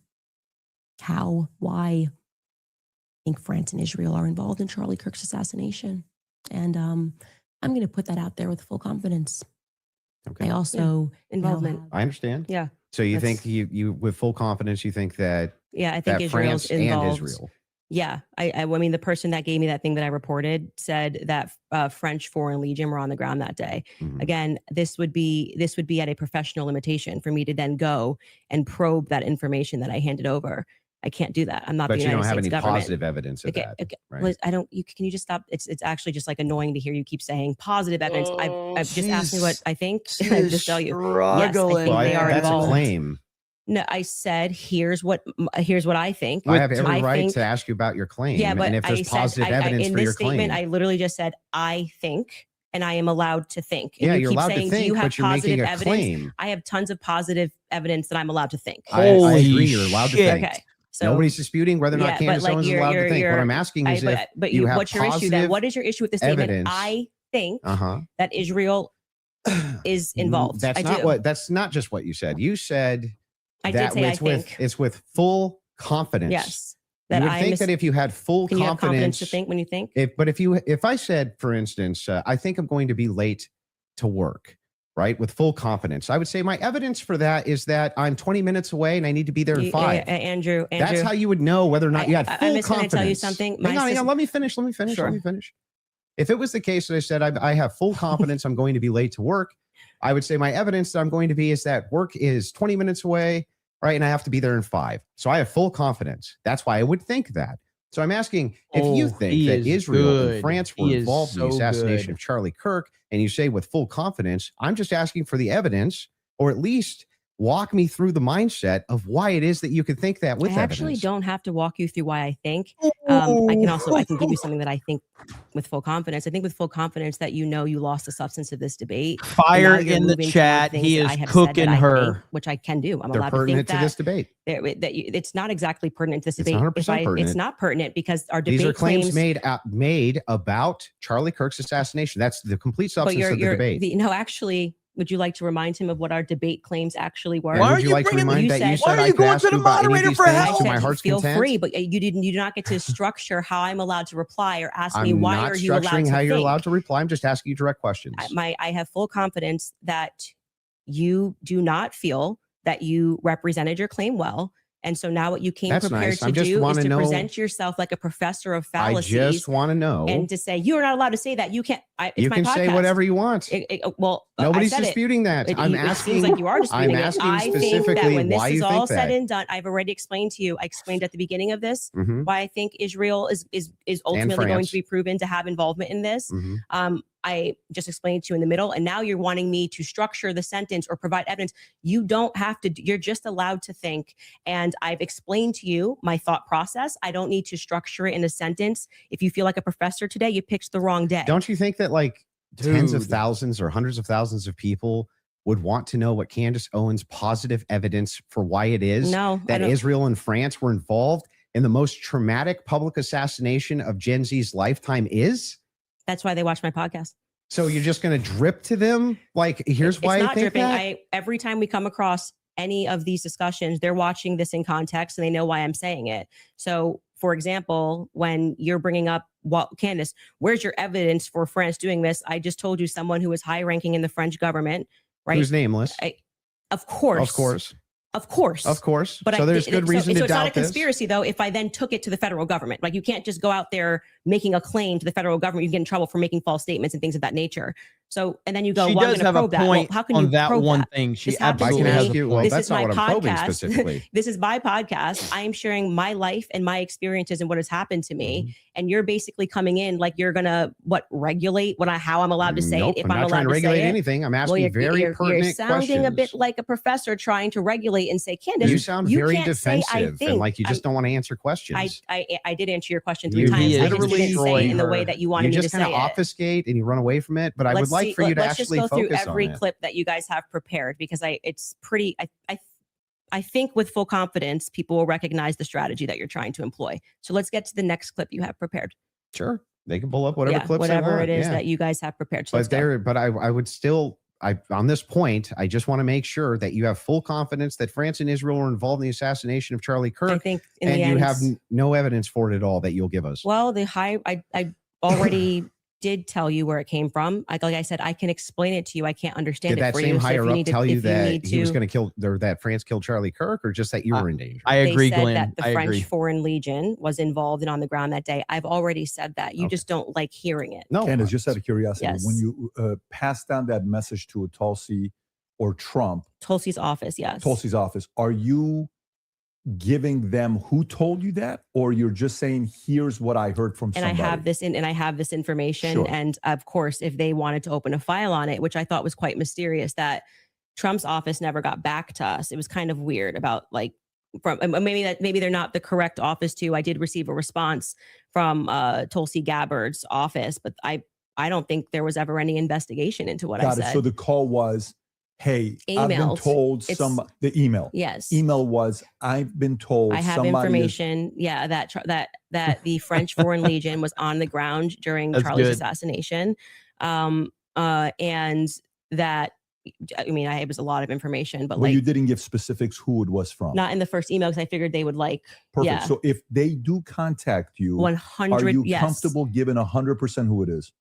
How? Why? I think France and Israel are involved in Charlie Kirk's assassination. And I'm going to put that out there with full confidence. Okay. I also involvement. I understand. Yeah. So you think you with full confidence, you think that I think Israel's France involved. and Israel. Yeah. I mean, the person that gave me that thing that I reported said that French Foreign Legion were on the ground that day. Again, this would be at a professional limitation for me to then go and probe that information that I handed over. I can't do that. I'm not. But the you United don't have States any government. positive evidence of that. Okay. Right? Liz, I don't. Can you just stop? It's actually just like annoying to hear you keep saying positive evidence. I've just asked me what I think. I just tell you. Yes, I think they are that's involved. a claim. No, I said here's what I think. I have every right to ask you about your claim. Yeah, but and if there's positive evidence in for this your statement, claim, I literally just said I think, and I am allowed to think. And yeah, you you're keep allowed saying, to think, do you have but you're positive making a evidence? claim. I have tons of positive evidence that I'm allowed to think. I agree. You're allowed to think. Okay. So, nobody's disputing whether or not Candace Owens is allowed to think. What I'm asking is but you have what's your issue then? What is your issue with the statement? evidence. I think that Israel is involved. That's I not do. what. That's not just what you said. You said I did that say I it's with think. it's with full confidence. Yes. You would think that if you had full Can you have confidence confidence to think when you think? if I said, for instance, I think I'm going to be late to work, right? With full confidence, I would say my evidence for that is that I'm 20 minutes away and I need to be there in 5. Andrew, That's how you would know whether or not you had full I'm just going confidence. to tell you something. Hang on, let me finish. Sure. Let me finish. If it was the case that I said I have full confidence I'm going to be late to work, I would say my evidence that I'm going to be is that work is 20 minutes away, right? And I have to be there in 5. So I have full confidence. That's why I would think that. So I'm asking if you think that Israel and France were involved in the assassination of Charlie Kirk, and you say with full confidence, I'm just asking for the evidence, or at least walk me through the mindset of why it is that you could think that with I actually evidence. don't have to walk you through why I think. I can give you something that I think with full confidence. I think with full confidence that you lost the substance of this debate. Fire in the chat. He is cooking her, which I can do. I'm They're allowed to pertinent think to this debate. It's not exactly pertinent to this debate. 100% pertinent. It's not pertinent because our debate These are claims made about Charlie Kirk's assassination. That's the complete substance of the debate. Actually, would you like to remind him of what our debate claims actually were? Why would you like to remind that you said why are you going to the moderator for help? To my heart's Feel content? free, but you do not get to structure how I'm allowed to reply or ask me I'm why not are you allowed to structuring how you're think. allowed to reply. I'm just asking you direct questions. I have full confidence that you do not feel that you represented your claim well. And so now what you came prepared to do is to present yourself like a professor of fallacies. I just want to know. And to say, you're not allowed to say that. You can't. You can say whatever you want. Nobody's disputing that. I'm asking. It seems like you are disputing I'm asking I specifically think that when this why is you all think said that. and done, I've already explained to you. I explained at the beginning of this why I think Israel is ultimately going to be proven to have involvement in this. I just explained to you in the middle, and now you're wanting me to structure the sentence or provide evidence. You don't have to. You're just allowed to think. And I've explained to you my thought process. I don't need to structure it in a sentence. If you feel like a professor today, you picked the wrong day. Don't you think that tens of thousands or hundreds of thousands of people would want to know what Candace Owens' positive evidence for why it is that Israel and France were involved in the most traumatic public assassination of Gen Z's lifetime is? That's why they watch my podcast. So you're just going to drip to them? Here's why I think that? Every time we come across any of these discussions, they're watching this in context and they know why I'm saying it. So, for example, when you're bringing up, Candace, where's your evidence for France doing this? I just told you someone who is high ranking in the French government, right? Who's nameless? Of course. But so there's good reason to doubt this. So it's not a conspiracy, though, if I then took it to the federal government. You can't just go out there making a claim to the federal government. You get in trouble for making false statements and things of that nature. So, and then you go, she well, does I'm going to probe have a point that. Well, how can on you that probe one that? thing. She This happens absolutely to has me. a point. That's not what I'm probing specifically. This is my podcast. I am sharing my life and my experiences and what has happened to me. And you're basically coming in like you're going to, regulate how I'm allowed to say it. If I'm not trying to regulate anything. I'm asking very pertinent questions. You're sounding a bit like a professor trying to regulate and say, Candace, you sound very defensive and like you just don't want to answer questions. I did answer your question 3 times. I just didn't say it in the way that you wanted me to say it. You just kind of obfuscate and you run away from it. But I would like for you to actually focus on it. Let's just go through every clip that you guys have prepared, because it's pretty. I think with full confidence, people will recognize the strategy that you're trying to employ. So let's get to the next clip you have prepared. Sure, they can pull up whatever clips whatever it is that you guys have prepared. So but I would still. On this point, I just want to make sure that you have full confidence that France and Israel were involved in the assassination of Charlie Kirk. I think you have no evidence for it at all that you'll give us. Well, I already did tell you where it came from. Like I said, I can explain it to you. I can't understand it for you. Did that same higher up tell you that he was going to kill, or that France killed Charlie Kirk, or just that you were in danger? I agree, they said Glenn. That the French Foreign Legion was involved and on the ground that day. I've already said that. You just don't like hearing it. No, Candace, just out of curiosity, Yes. when you pass down that message to Tulsi or Trump, Tulsi's office, yes. Tulsi's office, are you giving them who told you that, or you're just saying, here's what I heard from somebody? I have this information. Sure. And of course, if they wanted to open a file on it, which I thought was quite mysterious, that Trump's office never got back to us. It was kind of weird about maybe they're not the correct office too. I did receive a response from Tulsi Gabbard's office, but I don't think there was ever any investigation into what I said. So the call was, hey, I've been told the email. Yes. Email was, I've been told I have information. That the French Foreign Legion was on the ground during Charlie's assassination. And that, I mean, it was a lot of information, but Well, like you didn't give specifics who it was from. not in the first email because I figured they would like, Perfect. yeah, So if they do contact you, 100. are you yes, comfortable giving 100% who it is?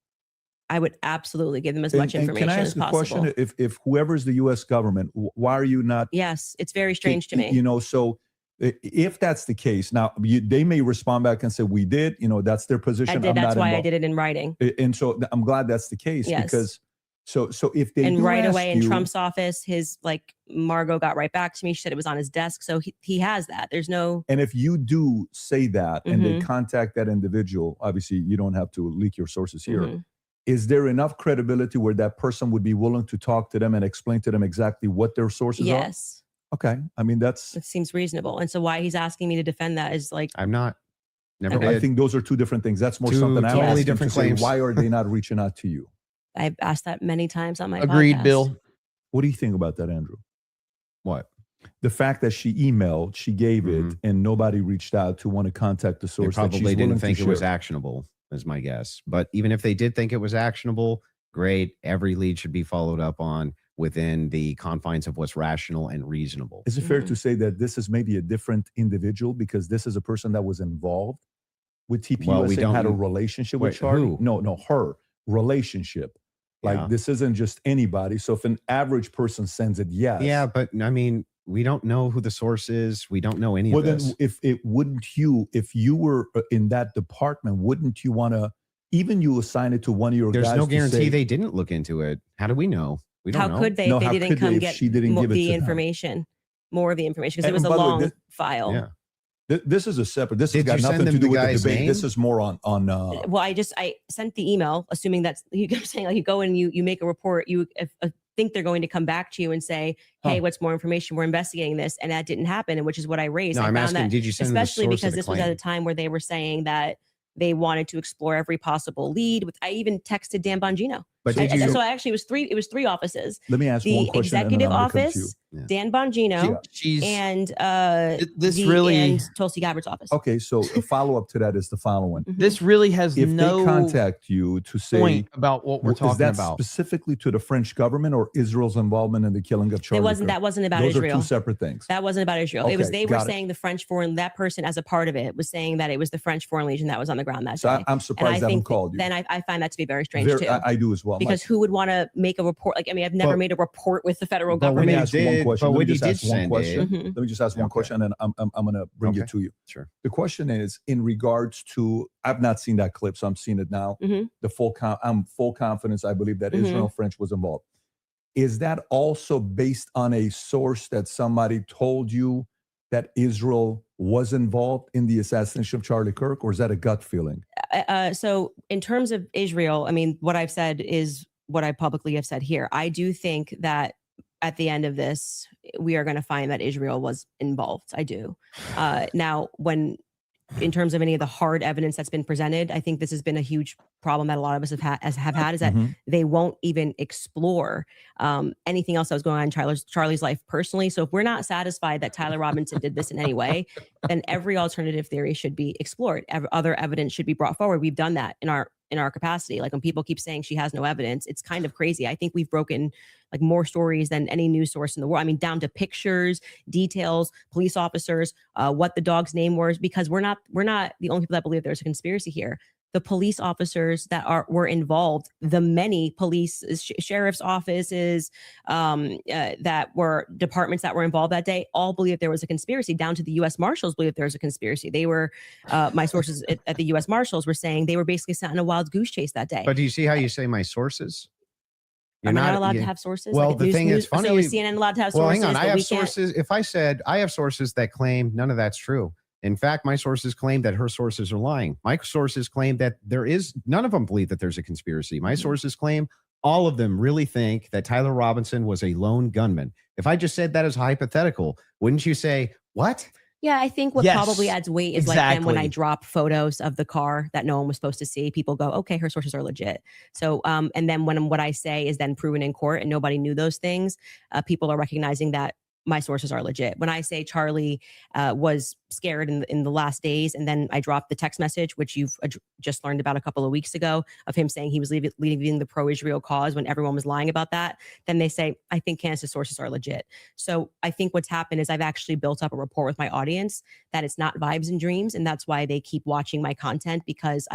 I would absolutely give them as much information can I as ask a possible. question? If whoever's the U.S. government, why are you not? Yes, it's very strange to me. You know, so if that's the case, now they may respond back and say we did. You know, that's their position. I did. That's why I did it in writing. And so I'm glad that's the case Yes. because so if they And do right ask away in you- Trump's office, his like Margot got right back to me. She said it was on his desk, so he has that. There's no. And if you do say that and they contact that individual, obviously you don't have to leak your sources here. Is there enough credibility where that person would be willing to talk to them and explain to them exactly what their sources are? Yes. Okay. I mean, It seems reasonable. And so why he's asking me to defend that is like, I'm not. Never Okay. did. I think those are two different things. That's more Two something I'm totally asking different to say, claims. why are they not reaching out to you? I've asked that many times on my Agreed, podcast. Bill. What do you think about that, Andrew? What? The fact that she emailed, she gave it, and nobody reached out to want to contact the They source. that she's probably willing didn't to think it was share. actionable, is my guess. But even if they did think it was actionable, great. Every lead should be followed up on within the confines of what's rational and reasonable. Is it fair to say that this is maybe a different individual because this is a person that was involved with TPUSA, Well, we don't- had a relationship with Wait, Charlie? who? No, her relationship. Like Yeah. this isn't just anybody. So if an average person sends it, yes. Yeah, but I mean, we don't know who the source is. We don't know any Well, of then this. if you were in that department, wouldn't you want to, even you assign it to one of your There's guys no to guarantee say, they didn't look into it. How do we know? We don't How know. could they No, if how they didn't could they come if get she didn't give it the to them? information, more of the information? Because it And was a by the way, long file. Yeah. This is a separate, this has Did got you send nothing them to do the with the guy's debate. name? This is more on Well, I sent the email assuming that's you're saying like you go and you make a report, you think they're going to come back to you and say, hey, Huh. what's more information? We're investigating this. And that didn't happen, and which is what I raised. No, I I'm found asking, that, did you send them the especially source because of the this was at claim? a time where they were saying that they wanted to explore every possible lead. I even texted Dan Bongino. But did you? So actually it was three offices. let me ask one The question. and then executive I'm gonna come to you. office, Yeah. Dan Bongino, She's and this the- really and Tulsi Gabbard's office. Okay, so a follow-up to that is the following. this really has If no they contact you to say, point about what we're is talking that about. specifically to the French government or Israel's involvement in the killing of Charlie Kirk? That wasn't about Those Israel. are two separate things. That wasn't about Israel. It was Okay, they were got it. saying the French foreign, that person as a part of it was saying that it was the French Foreign Legion that was on the ground that So day. I'm surprised they haven't think called you. then I find that to be very strange too. I do as well. Because who would want to make a report? Like, I mean, I've never But- made a report with the federal but Let when me you government. ask one did- question. but Let me when you just did ask one send question. it- Mhm. Let me just ask one Okay. question, and then I'm going to bring it Okay. to you. Sure. The question is in regards to, I've not seen that clip, so I'm seeing it now. Mhm. I'm full confidence. I believe that Mhm. Israel French was involved. Is that also based on a source that somebody told you that Israel was involved in the assassination of Charlie Kirk, or is that a gut feeling? So in terms of Israel, I mean, what I've said is what I publicly have said here. I do think that at the end of this, we are going to find that Israel was involved. I do. Now, in terms of any of the hard evidence that's been presented, I think this has been a huge problem that a lot of us have had is that Mhm. they won't even explore anything else that was going on in Charlie's life personally. So if we're not satisfied that Tyler Robinson did this in any way, then every alternative theory should be explored. Other evidence should be brought forward. We've done that in our capacity. Like when people keep saying she has no evidence, it's kind of crazy. I think we've broken like more stories than any news source in the world. I mean, down to pictures, details, police officers, what the dog's name was, because we're not the only people that believe there's a conspiracy here. The police officers that were involved, the many police sheriff's offices that were departments that were involved that day, all believe that there was a conspiracy. Down to the U.S. Marshals believe there was a conspiracy. They were my sources at the U.S. Marshals were saying they were basically sent on a wild goose chase that day. But do you see how you say my sources? Am I not allowed to have sources? Well, Like the thing is funny. So is CNN allowed to have Well, sources? hang on. I but have we can't- sources. If I said I have sources that claim none of that's true. In fact, my sources claim that her sources are lying. My sources claim that none of them believe that there's a conspiracy. My sources claim all of them really think that Tyler Robinson was a lone gunman. If I just said that as hypothetical, wouldn't you say, what? Yeah, I think what Yes, probably adds weight is like then when I exactly. drop photos of the car that no one was supposed to see, people go, okay, her sources are legit. So, and then when what I say is then proven in court and nobody knew those things, people are recognizing that my sources are legit. When I say Charlie was scared in the last days, and then I dropped the text message, which you've just learned about a couple of weeks ago, of him saying he was leaving the pro-Israel cause when everyone was lying about that, then they say, I think Candace's sources are legit. So I think what's happened is I've actually built up a rapport with my audience that it's not vibes and dreams. And that's why they keep watching my content, because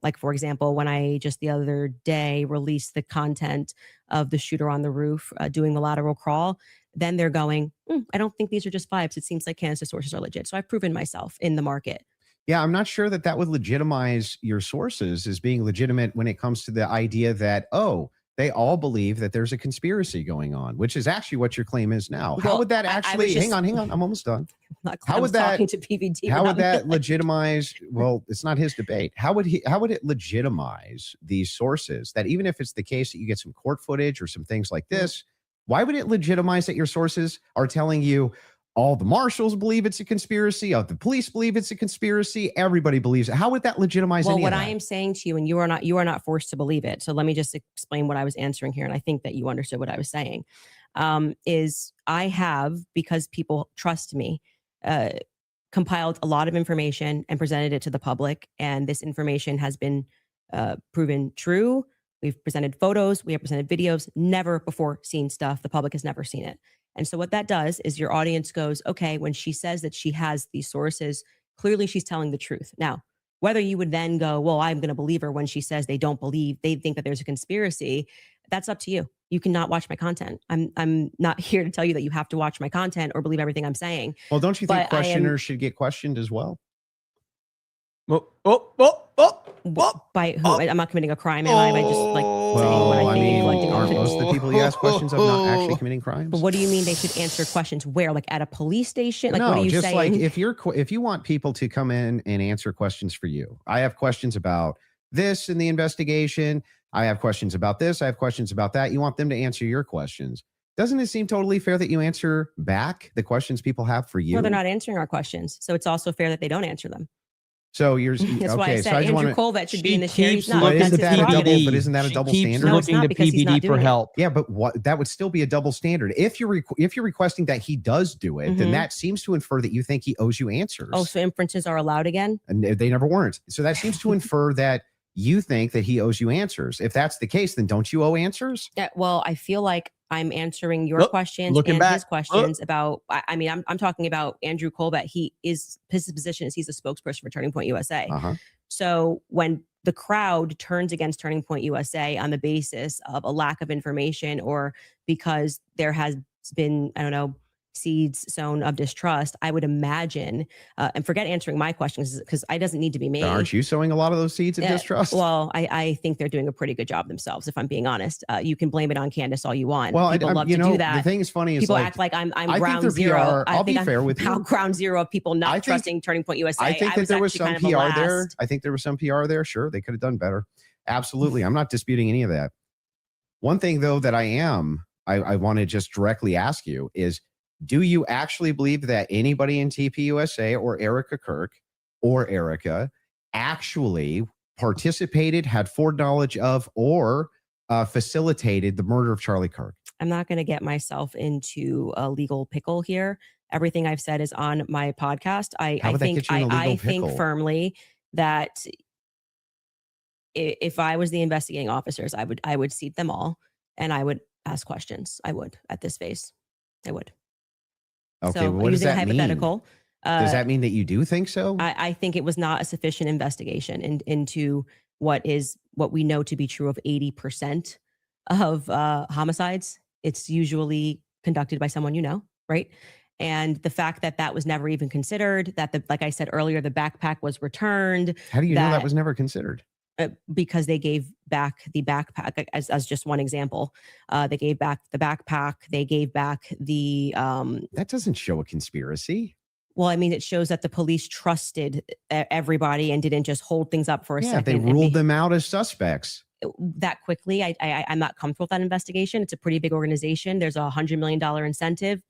like, for example, when I just the other day released the content of the shooter on the roof doing the lateral crawl, then they're going, I don't think these are just vibes. It seems like Candace's sources are legit. So I've proven myself in the market. Yeah, I'm not sure that would legitimize your sources as being legitimate when it comes to the idea that, oh, they all believe that there's a conspiracy going on, which is actually what your claim is now. How would that actually, hang on, I'm almost done. How would that, to PVD how would that legitimize, well, it's not his debate. How would it legitimize these sources that even if it's the case that you get some court footage or some things like this, why would it legitimize that your sources are telling you all the marshals believe it's a conspiracy, all the police believe it's a conspiracy, everybody believes it? How would that legitimize any of that? What I am saying to you, and you are not forced to believe it. So let me just explain what I was answering here. And I think that you understood what I was saying, is I have, because people trust me, compiled a lot of information and presented it to the public. And this information has been proven true. We've presented photos, we have presented videos, never before seen stuff. The public has never seen it. And so what that does is your audience goes, okay, when she says that she has these sources, clearly she's telling the truth. Now, whether you would then go, well, I'm going to believe her when she says they think that there's a conspiracy, that's up to you. You cannot watch my content. I'm not here to tell you that you have to watch my content or believe everything I'm saying. Well, don't you think questioners should get questioned as well? By who? I'm not committing a crime, am I? By just like saying what I think and collecting aren't evidence. most of the people you ask questions of not actually committing crimes? But what do you mean they should answer questions where? Like at a police station? Like no, what are you just saying? like if you want people to come in and answer questions for you. I have questions about this in the investigation. I have questions about this. I have questions about that. You want them to answer your questions. Doesn't it seem totally fair that you answer back the questions people have for you? No, they're not answering our questions. So it's also fair that they don't answer them. So you're That's why I okay. said So I Andrew Colvett should be in the chair. He's not. But That's isn't his that a double? prerogative. But isn't that a double standard? No, it's not, because he's not PBD for doing it. help. Yeah, but what that would still be a double standard. If you're requesting that he does do it, then that seems to infer that you think he owes you answers. Oh, so inferences are allowed again? And they never weren't. So that seems to infer that you think that he owes you answers. If that's the case, then don't you owe answers? Yeah, well, I feel like I'm answering your questions and his questions about, I mean, I'm talking about Andrew Colvett. His position is he's a spokesperson for Turning Point USA. So when the crowd turns against Turning Point USA on the basis of a lack of information or because there has been, I don't know, seeds sown of distrust, I would imagine, and forget answering my questions because it doesn't need to be me. Aren't you sowing a lot of those seeds of distrust? Well, I think they're doing a pretty good job themselves, if I'm being honest. You can blame it on Candace all you want. Well, people love to do that. The thing is funny is people act like I'm I ground think zero. I'll be fair with you. Ground zero of people not trusting Turning Point USA. I think that there was some actually PR there. I think there was some PR there. Sure, they could have done better. Absolutely. I'm not disputing any of that. One thing, though, that I want to just directly ask you is, do you actually believe that anybody in TPUSA or Erica Kirk or Erica actually participated, had foreknowledge of, or facilitated the murder of Charlie Kirk? I'm not going to get myself into a legal pickle here. Everything I've said is on my podcast. I think firmly that if I was the investigating officers, I would seat them all and I would ask questions. I would at this phase. I would. Okay, so what does that hypothetical, mean? Does that mean that you do think so? I think it was not a sufficient investigation into what we know to be true of 80% of homicides. It's usually conducted by someone you know, right? And the fact that was never even considered, that like I said earlier, the backpack was returned. How do you know that was never considered? Because they gave back the backpack as just one example. They gave back the backpack. They gave back the. That doesn't show a conspiracy. Well, I mean, it shows that the police trusted everybody and didn't just hold things up for a second. They ruled them out as suspects that quickly. I'm not comfortable with that investigation. It's a pretty big organization. There's $100 million incentive.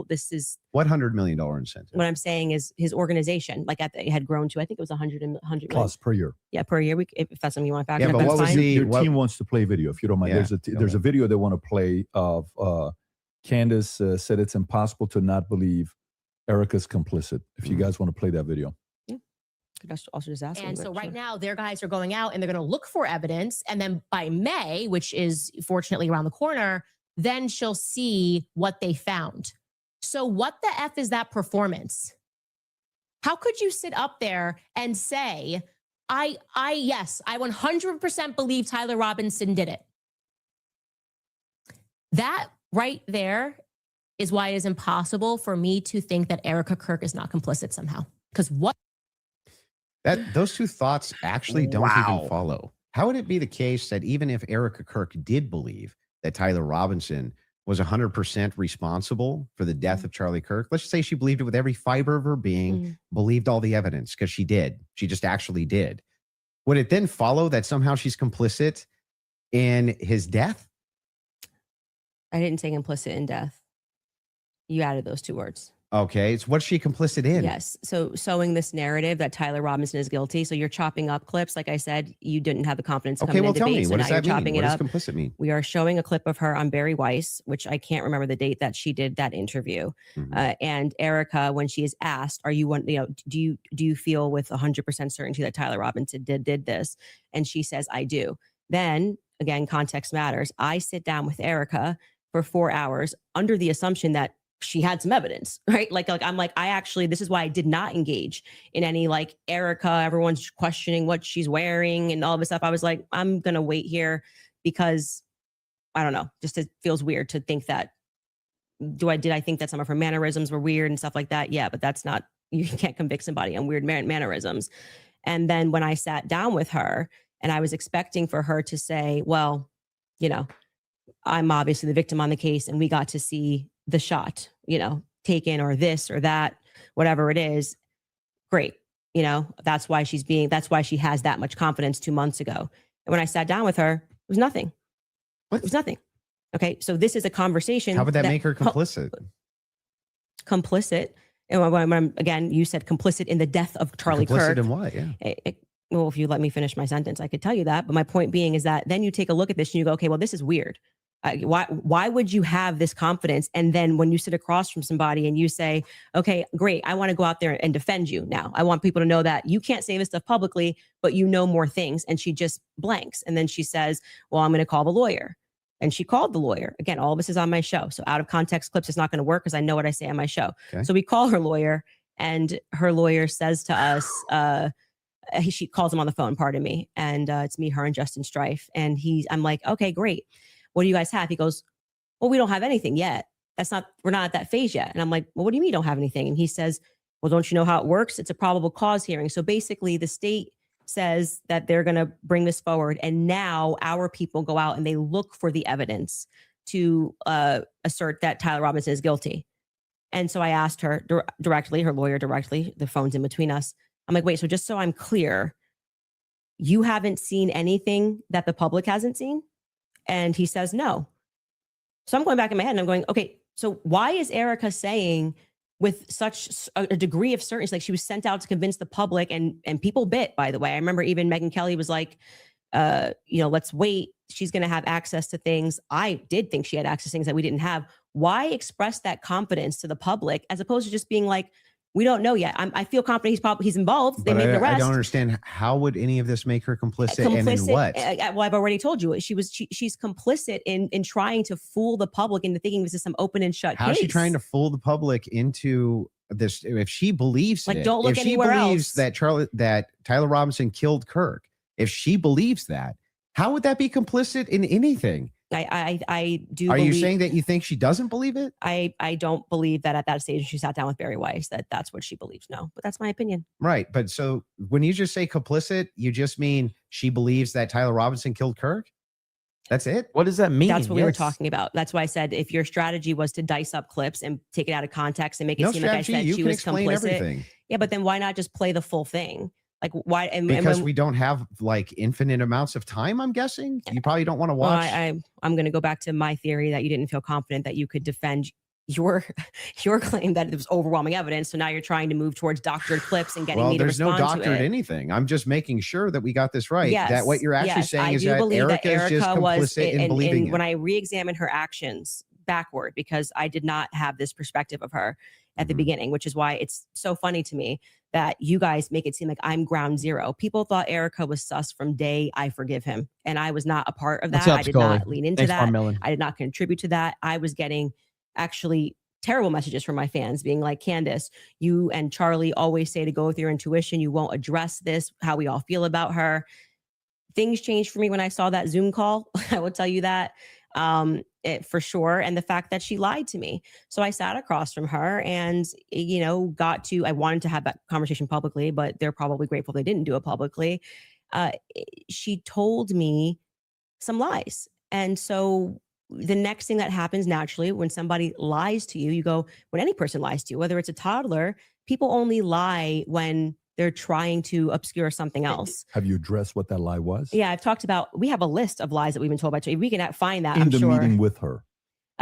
This is what $100 million incentive? What I'm saying is his organization, it had grown to, I think it was 100 plus per year. Yeah, per year. If that's something you want to factor. Yeah, but what was your team wants to play video? If you don't mind, there's a video they want to play of Candace said it's impossible to not believe Erica's complicit. If you guys want to play that video. Could also just ask. And so right now, their guys are going out and they're going to look for evidence. And then by May, which is fortunately around the corner, then she'll see what they found. So what the F is that performance? How could you sit up there and say, yes, I 100% believe Tyler Robinson did it. That right there is why it is impossible for me to think that Erica Kirk is not complicit somehow. Because what? Those two thoughts actually don't even follow. How would it be the case that even if Erica Kirk did believe that Tyler Robinson was 100% responsible for the death of Charlie Kirk, let's just say she believed it with every fiber of her being, believed all the evidence, because she did. She just actually did. Would it then follow that somehow she's complicit in his death? I didn't say complicit in death. You added those two words. Okay, it's what's she complicit in? Yes. So sowing this narrative that Tyler Robinson is guilty. So you're chopping up clips. Like I said, you didn't have the confidence to come in well, and tell debate. me, So what now does you're that mean? chopping What it does up. complicit mean? We are showing a clip of her on Barry Weiss, which I can't remember the date that she did that interview. And Erica, when she is asked, "Are you one? Do you feel with 100% certainty that Tyler Robinson did this?" And she says, "I do." Then again, context matters. I sit down with Erica for 4 hours under the assumption that she had some evidence, right? Like I'm like, this is why I did not engage in any like Erica, everyone's questioning what she's wearing and all this stuff. I was like, I'm going to wait here because I don't know, just it feels weird to think that, did I think that some of her mannerisms were weird and stuff like that? Yeah, but that's not, you can't convict somebody on weird mannerisms. And then when I sat down with her and I was expecting for her to say, well, I'm obviously the victim on the case and we got to see the shot, taken or this or that, whatever it is. Great. That's why she has that much confidence 2 months ago. And when I sat down with her, it was nothing. It was nothing. Okay. So this is a conversation. How would that make her complicit? Complicit. And again, you said complicit in the death of Charlie Kirk. Complicit in what? Yeah. Well, if you let me finish my sentence, I could tell you that. But my point being is that then you take a look at this and you go, okay, well, this is weird. Why would you have this confidence? And then when you sit across from somebody and you say, okay, great, I want to go out there and defend you now. I want people to know that you can't say this stuff publicly, but you know more things. And she just blanks. And then she says, well, I'm going to call the lawyer. And she called the lawyer. Again, all of this is on my show. So out of context clips is not going to work because I know what I say on my show. Okay. So we call her lawyer and her lawyer says to us, she calls him on the phone, pardon me. And it's me, her, and Justin Strife. And I'm like, okay, great. What do you guys have? He goes, well, we don't have anything yet. We're not at that phase yet. And I'm like, well, what do you mean you don't have anything? And he says, well, don't you know how it works? It's a probable cause hearing. So basically the state says that they're going to bring this forward. And now our people go out and they look for the evidence to assert that Tyler Robinson is guilty. And so I asked her directly, her lawyer directly, the phone's in between us. I'm like, wait, so just so I'm clear, you haven't seen anything that the public hasn't seen? And he says, no. So I'm going back in my head and I'm going, okay, so why is Erica saying with such a degree of certainty, like she was sent out to convince the public and people bit, by the way. I remember even Megyn Kelly was like, let's wait. She's going to have access to things. I did think she had access to things that we didn't have. Why express that confidence to the public as opposed to just being like, we don't know yet. I feel confident he's involved. They made an arrest. I don't understand. How would any of this make her complicit? And in what? Well, I've already told you. She's complicit in trying to fool the public into thinking this is some open and shut case. How is she trying to fool the public into this? If she believes don't look anywhere else. That Tyler Robinson killed Kirk, if she believes that, how would that be complicit in anything? I do. Are you saying that you think she doesn't believe it? I don't believe that at that stage she sat down with Barry Weiss that's what she believes. No, but that's my opinion. Right. But so when you just say complicit, you just mean she believes that Tyler Robinson killed Kirk? That's it? What does that mean? That's what we were talking about. That's why I said if your strategy was to dice up clips and take it out of context and make it seem like I said she was complicit. Everything. Yeah, but then why not just play the full thing? Like why? Because we don't have like infinite amounts of time, I'm guessing. You probably don't want to watch. Well, I'm going to go back to my theory that you didn't feel confident that you could defend your claim that it was overwhelming evidence. So now you're trying to move towards doctored clips and getting me to respond to it. There's no doctored anything. I'm just making sure that we got this right. Yes, that what you're actually saying is that Erica is just complicit in believing it. When I re-examine her actions backward because I did not have this perspective of her at the Mhm. beginning, which is why it's so funny to me that you guys make it seem like I'm ground zero. People thought Erica was sus from day I forgive him. And I was not a part of that. What's up, I did Scully? not lean into Thanks, that. Marmellin. I did not contribute to that. I was getting actually terrible messages from my fans being like, Candace, you and Charlie always say to go with your intuition. You won't address this, how we all feel about her. Things changed for me when I saw that Zoom call. I will tell you that for sure. And the fact that she lied to me. So I sat across from her and, I wanted to have that conversation publicly, but they're probably grateful they didn't do it publicly. She told me some lies. And so the next thing that happens naturally when somebody lies to you, you go, when any person lies to you, whether it's a toddler, people only lie when they're trying to obscure something else. Have you addressed what that lie was? Yeah, I've talked about, we have a list of lies that we've been told by, we can find that, In I'm the sure. meeting with her.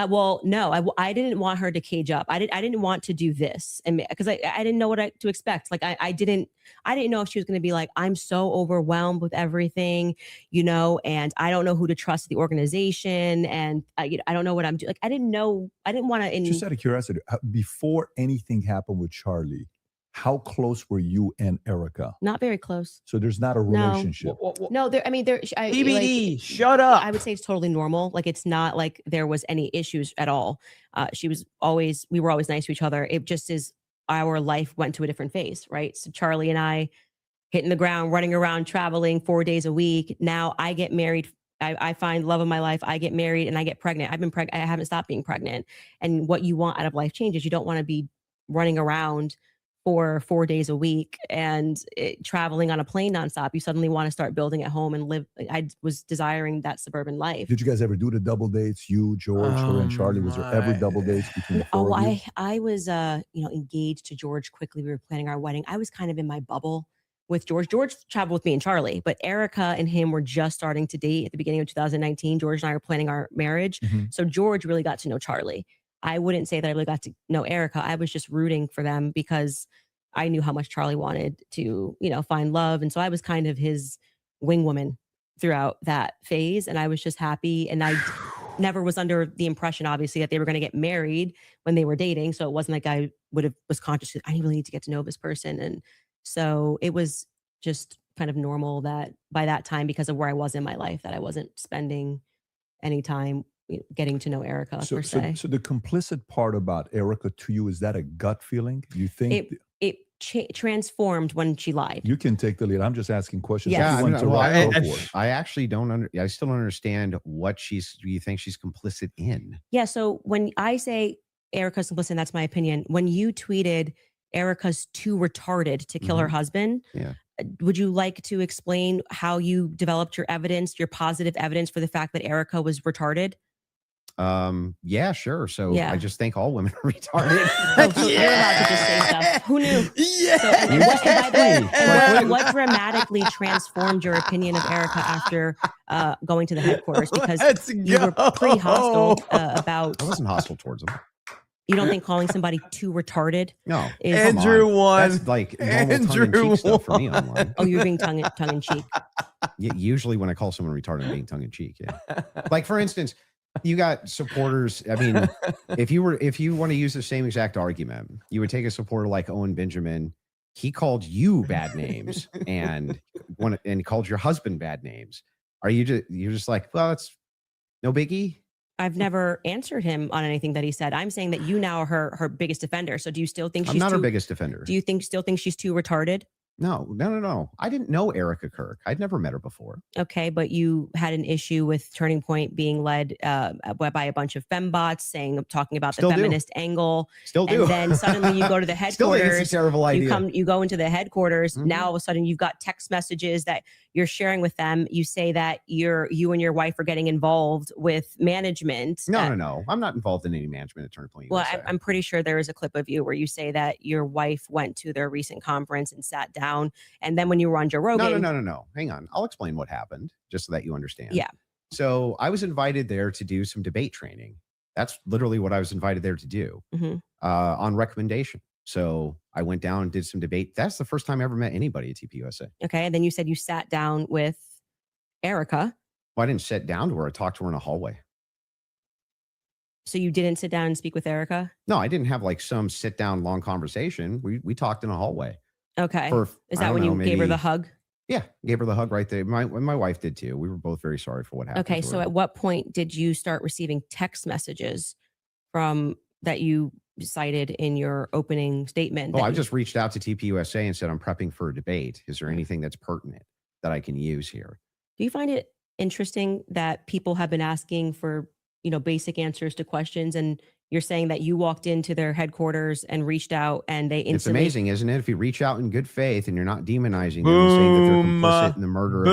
Well, no, I didn't want her to cage up. I didn't want to do this, and because I didn't know what to expect. Like I didn't know if she was going to be like, I'm so overwhelmed with everything, and I don't know who to trust the organization, and I don't know what I'm doing. Like I didn't know. I didn't want to. Just out of curiosity, before anything happened with Charlie, how close were you and Erica? Not very close. So there's not a relationship. No, there. I mean, there. BBD, shut up. I would say it's totally normal. Like it's not like there was any issues at all. We were always nice to each other. It just is our life went to a different phase, right? So Charlie and I hitting the ground, running around, traveling 4 days a week. Now I get married. I find love of my life. I get married and I get pregnant. I've been pregnant. I haven't stopped being pregnant. And what you want out of life changes. You don't want to be running around for 4 days a week and traveling on a plane nonstop. You suddenly want to start building at home and live. I was desiring that suburban life. Did you guys ever do the double dates? You, George, her, and Charlie? Was there ever double dates between the four of you? I was engaged to George quickly. We were planning our wedding. I was kind of in my bubble with George. George traveled with me and Charlie, but Erica and him were just starting to date at the beginning of 2019. George and I were planning our marriage. Mhm. So George really got to know Charlie. I wouldn't say that I really got to know Erica. I was just rooting for them because I knew how much Charlie wanted to, find love. And so I was kind of his wing woman throughout that phase. And I was just happy. And I never was under the impression, obviously, that they were going to get married when they were dating. So it wasn't like I was conscious, I really need to get to know this person. And so it was just kind of normal that by that time, because of where I was in my life, that I wasn't spending any time getting to know Erica per se. So the complicit part about Erica to you, is that a gut feeling? You think it transformed when she lied. you can take the lead? I'm just asking questions. Yes. If you want to rock, go for it. I actually I still don't understand what do you think she's complicit in? Yeah. So when I say Erica's complicit, that's my opinion. When you tweeted Erica's too retarded to kill her husband, Yeah. Would you like to explain how you developed your evidence, your positive evidence for the fact that Erica was retarded? Yeah, sure. So Yeah. I just think all women are retarded. So you're allowed to just say stuff. Who knew? Yeah. So, and by the way, what dramatically transformed your opinion of Erica after going to the headquarters? Because Let's you were pretty hostile about. I wasn't hostile towards them. You don't think calling somebody too retarded No. is? Andrew won. That's like normal tongue-in-cheek stuff for me online. Oh, you're being tongue in cheek. Usually when I call someone retarded, I'm being tongue-in-cheek. Yeah. Like, for instance, you got supporters. I mean, if you want to use the same exact argument, you would take a supporter like Owen Benjamin. He called you bad names and called your husband bad names. You're just like, well, it's no biggie. I've never answered him on anything that he said. I'm saying that you now are her biggest defender. So do you still think I'm she's not too, her biggest defender? Do you still think she's too retarded? No. I didn't know Erica Kirk. I'd never met her before. Okay, but you had an issue with Turning Point being led by a bunch of fembots talking about the Still do. feminist angle. Still do. And then suddenly you go to the Still think headquarters. it's a terrible idea. You go into the headquarters. Mhm. Now all of a sudden you've got text messages that you're sharing with them. You say that you and your wife are getting involved with management. No. I'm not involved in any management at Turning Point. Well, USA. I'm pretty sure there is a clip of you where you say that your wife went to their recent conference and sat down. And then when you were on Joe Rogan. No. Hang on. I'll explain what happened just so that you understand. Yeah. So I was invited there to do some debate training. That's literally what I was invited there to do on recommendation. So I went down and did some debate. That's the first time I ever met anybody at TPUSA. Okay. And then you said you sat down with Erica. Well, I didn't sit down to her. I talked to her in a hallway. So you didn't sit down and speak with Erica? No, I didn't have like some sit down long conversation. We talked in a hallway. Okay. For, Is I that don't when know, you gave her the maybe- hug? Yeah, gave her the hug right there. My wife did too. We were both very sorry for what happened. Okay. to So her. at what point did you start receiving text messages from that you cited in your opening statement? Oh, that I you- just reached out to TPUSA and said, I'm prepping for a debate. Is there anything that's pertinent that I can use here? Do you find it interesting that people have been asking for, basic answers to questions, and you're saying that you walked into their headquarters and reached out and they It's instantly amazing, isn't it? If you reach out in good faith and you're not demonizing them and saying that they're Boom. complicit in the murder of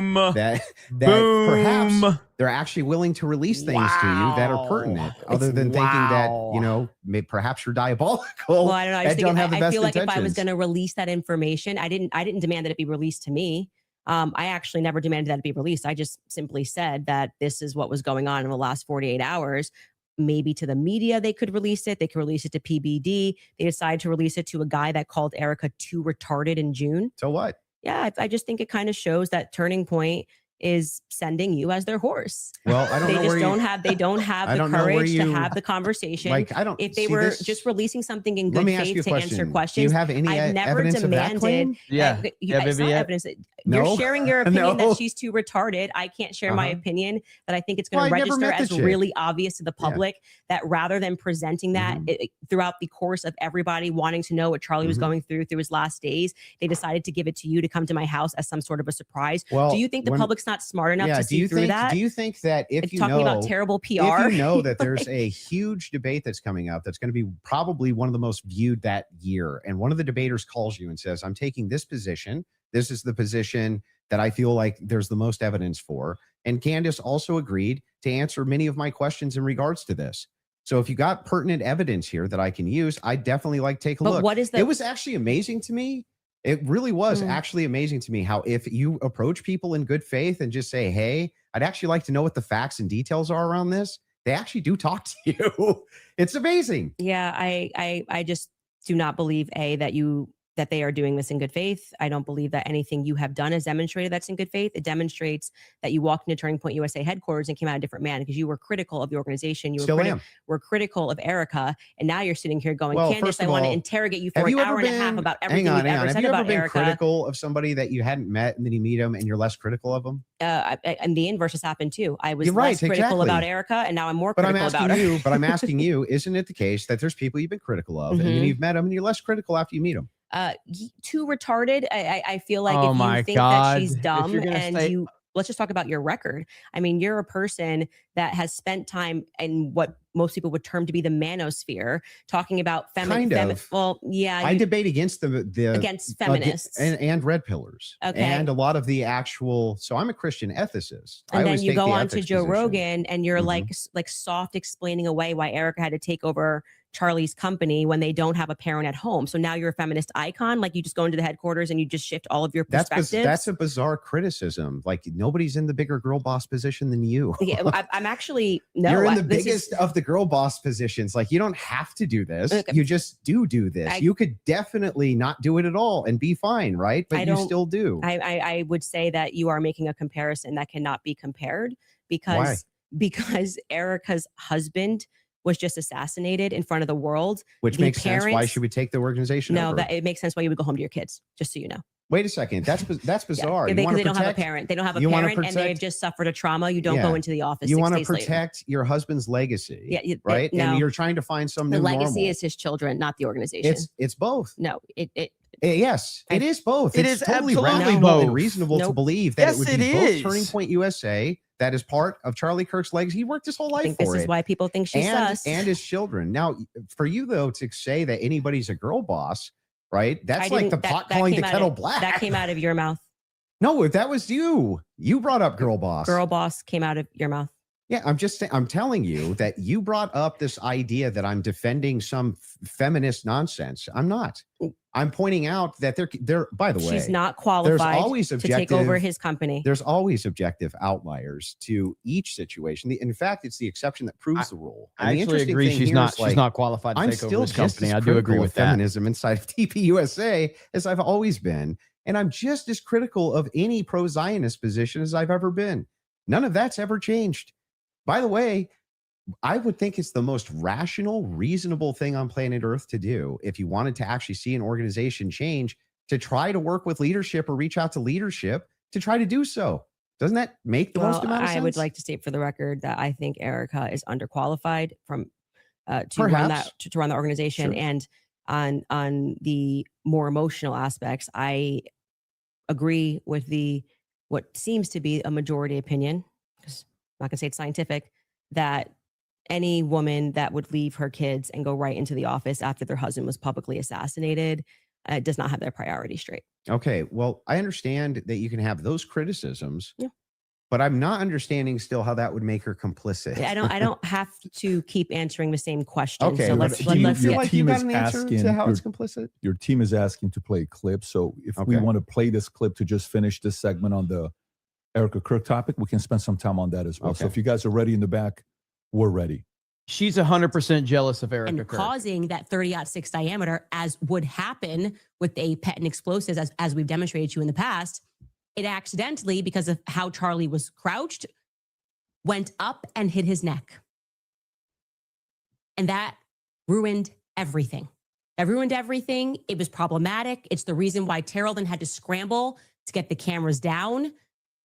people's deaths, that perhaps they're actually willing to release things to you that are pertinent, other than thinking that, perhaps you're diabolical. Well, I don't know. I, just and think don't have the I best feel like if I was intentions. going to release that information, I didn't demand that it be released to me. I actually never demanded that it be released. I just simply said that this is what was going on in the last 48 hours. Maybe to the media, they could release it. They could release it to PBD. They decided to release it to a guy that called Erica too retarded in June. So what? Yeah, I just think it kind of shows that Turning Point is sending you as their horse. Well, I don't They know just where don't you, have they don't have I the don't know where courage to you- have the conversation. like, I don't If they see were this- just releasing something in Let good me ask you faith a to answer question. questions, Do you have any I've never evidence of that demanded. claim? Yeah. it's Yeah, not baby, yeah. evidence. No? You're sharing your opinion No. that she's too retarded. I can't share my Uh-huh. opinion that I think it's Well, going to I never register met the as chick. really obvious to the public that rather than presenting that Mm-hmm. throughout the course of everybody wanting to know what Charlie was Mhm. going through his last days, they decided to give it to you to come to my house as some sort of a surprise. Well, Do you think the when- public's not smart enough to do see you through think? that? Do you think that if It's you talking know about terrible PR. if you know that there's a huge debate that's coming up that's going to be probably one of the most viewed that year, and one of the debaters calls you and says, I'm taking this position, this is the position that I feel like there's the most evidence for, and Candace also agreed to answer many of my questions in regards to this. So if you got pertinent evidence here that I can use, I definitely like take a But look. what is the It was actually amazing to me. It really was Mm. actually amazing to me how if you approach people in good faith and just say, hey, I'd actually like to know what the facts and details are around this, they actually do talk to you. It's amazing. Yeah, I just do not believe that they are doing this in good faith. I don't believe that anything you have done has demonstrated that's in good faith. It demonstrates that you walked into Turning Point USA headquarters and came out a different man because you were critical of the organization. You Still am. were critical of Erica, and now you're sitting here going, Well, Candace, first I of want to all, interrogate you for Have an you ever hour and a half been about everything hang on, you've hang ever on. Have said you ever about been Erica. critical of somebody that you hadn't met and then you meet them and you're less critical of them? And the inverse has happened too. I was You're right, less critical exactly. about Erica, and now I'm more But I'm critical about asking her. you, isn't it the case that there's people you've been critical of and then Mhm. you've met them and you're less critical after you meet them? Too retarded. I feel like Oh if my you think God. that she's If dumb you're gonna and say- let's just talk about your record. I mean, you're a person that has spent time in what most people would term to be the manosphere, talking about Kind of. well, yeah, I debate against the against feminists. and red pillars. Okay. And a lot of the actual, so I'm a Christian ethicist. I and then always you take go the on to ethics Joe position. Rogan and you're Mhm. like soft explaining away why Erica had to take over Charlie's company when they don't have a parent at home. So now you're a feminist icon. Like you just go into the headquarters and you just shift all of your perspectives. That's a bizarre criticism. Like nobody's in the bigger girl boss position than you. Yeah, I'm actually no. You're in the this is- biggest of the girl boss positions. Like you don't have to do this. Okay. You just do this. You could definitely not do it at all and be fine, right? But I you don't- still do. I would say that you are making a comparison that cannot be compared because Erica's husband was just assassinated in front of the world. Which the makes sense. Why parents- should we take the organization No, over? that it makes sense why you would go home to your kids, just so you know. Wait a second. That's bizarre. Yeah, You because wanna they don't have a protect- parent. They don't have a you wanna parent and they've protect- just suffered a trauma. You don't Yeah. go into the office. You 6 want to days later. protect your husband's legacy, Yeah, right? No, And you're trying to find some the new legacy normal. is his children, not the organization. It's both. No, it Yes, it is both. It It's is totally absolutely rational and both. reasonable to Nope. believe that Yes, it would it be is. both Turning Point USA that is part of Charlie Kirk's legacy. He worked his whole I life think for this is it. why people think she's sus. and his children. Now, for you though to say that anybody's a girl boss, right? That's I like didn't- the that- pot that calling the came out kettle of- black. That came out of your mouth. No, that was you. You brought up girl boss. Girl boss came out of your mouth. Yeah, I'm telling you that you brought up this idea that I'm defending some feminist nonsense. I'm not. I'm pointing out that they're by the way, She's not qualified always to take over objective- his company. there's always objective outliers to each situation. In fact, it's the exception that proves the rule. And I the actually interesting agree. thing She's here not. is, like, She's not qualified to I'm take over still this just company. as I do agree critical with of that. feminism inside of TPUSA as I've always been, and I'm just as critical of any pro-Zionist position as I've ever been. None of that's ever changed. By the way, I would think it's the most rational, reasonable thing on planet Earth to do if you wanted to actually see an organization change, to try to work with leadership or reach out to leadership to try to do so. Doesn't that make the most amount of sense? I would like to state for the record that I think Erica is underqualified to run the organization. Sure. And on the more emotional aspects, I agree with what seems to be a majority opinion, because I'm not gonna say it's scientific, that any woman that would leave her kids and go right into the office after their husband was publicly assassinated does not have their priorities straight. Okay, well, I understand that you can have those criticisms, Yeah. but I'm not understanding still how that would make her complicit. I don't have to keep answering the same question. Okay, so but let's do you let's feel get like you team got is an answer asking to how your- it's complicit? Your team is asking to play a clip. So if we Okay. want to play this clip to just finish this segment on the Erica Kirk topic, we can spend some time on that as well. So Okay. if you guys are ready in the back, we're ready. She's 100% jealous of Erica and Kirk. causing that 30-06 diameter, as would happen with a pet and explosives, as we've demonstrated to you in the past, it accidentally, because of how Charlie was crouched, went up and hit his neck. And that ruined everything. That ruined everything. It was problematic. It's the reason why Terrell then had to scramble to get the cameras down,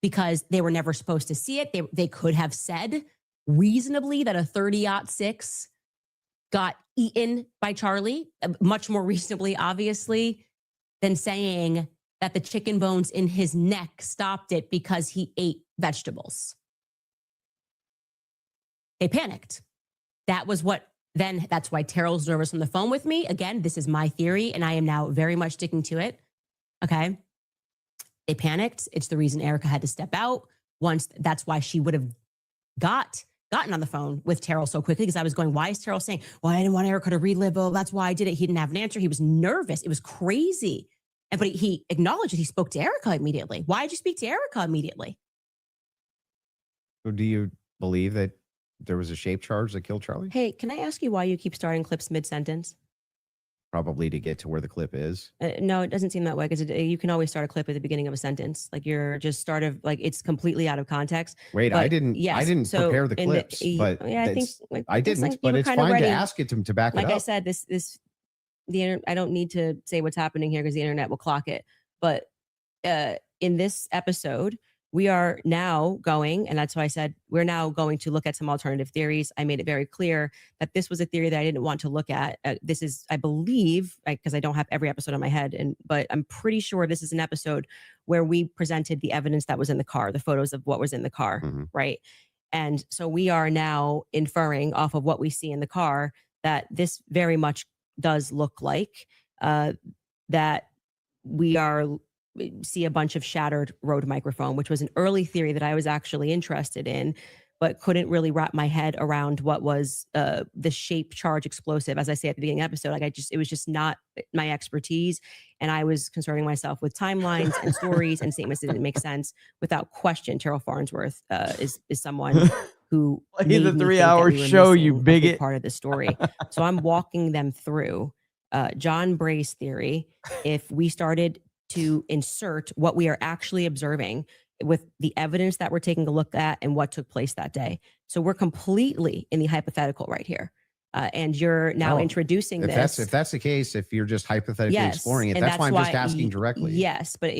because they were never supposed to see it. They could have said reasonably that a 30-06 got eaten by Charlie, much more reasonably, obviously, than saying that the chicken bones in his neck stopped it because he ate vegetables. They panicked. That was what then, that's why Terrell's nervous on the phone with me. Again, this is my theory, and I am now very much sticking to it. Okay. They panicked. It's the reason Erica had to step out. That's why she would have gotten on the phone with Terrell so quickly, because I was going, why is Terrell saying, well, I didn't want Erica to relive. Oh, that's why I did it. He didn't have an answer. He was nervous. It was crazy. But he acknowledged that he spoke to Erica immediately. Why did you speak to Erica immediately? So do you believe that there was a shape charge that killed Charlie? Hey, can I ask you why you keep starting clips mid-sentence? Probably to get to where the clip is. No, it doesn't seem that way, because you can always start a clip at the beginning of a sentence. Like you're just it's completely out of context. Wait, But I didn't so prepare the in clips, but yeah, I think I it's didn't, like you but were it's kinda fine ready. to ask it to back Like it up. I said, I don't need to say what's happening here because the internet will clock it. But in this episode, we are now going, and that's why I said we're now going to look at some alternative theories. I made it very clear that this was a theory that I didn't want to look at. This is, I believe, because I don't have every episode on my head, but I'm pretty sure this is an episode where we presented the evidence that was in the car, the photos of what was in the car, Mhm. right? And so we are now inferring off of what we see in the car that this very much does look like that we see a bunch of shattered Rode microphone, which was an early theory that I was actually interested in, but couldn't really wrap my head around what was the shape charge explosive. As I say at the beginning of the episode, it was just not my expertise. And I was concerning myself with timelines and stories and statements that didn't make sense. Without question, Terrell Farnsworth is someone who Play made the me 3 think that hour we were show, you missing a big bigot. part of the story. So I'm walking them through John Bray's theory. If we started to insert what we are actually observing with the evidence that we're taking a look at and what took place that day. So we're completely in the hypothetical right here. And you're now introducing this. If that's the case, if you're just hypothetically exploring it, and that's why I'm just asking directly. Yes, but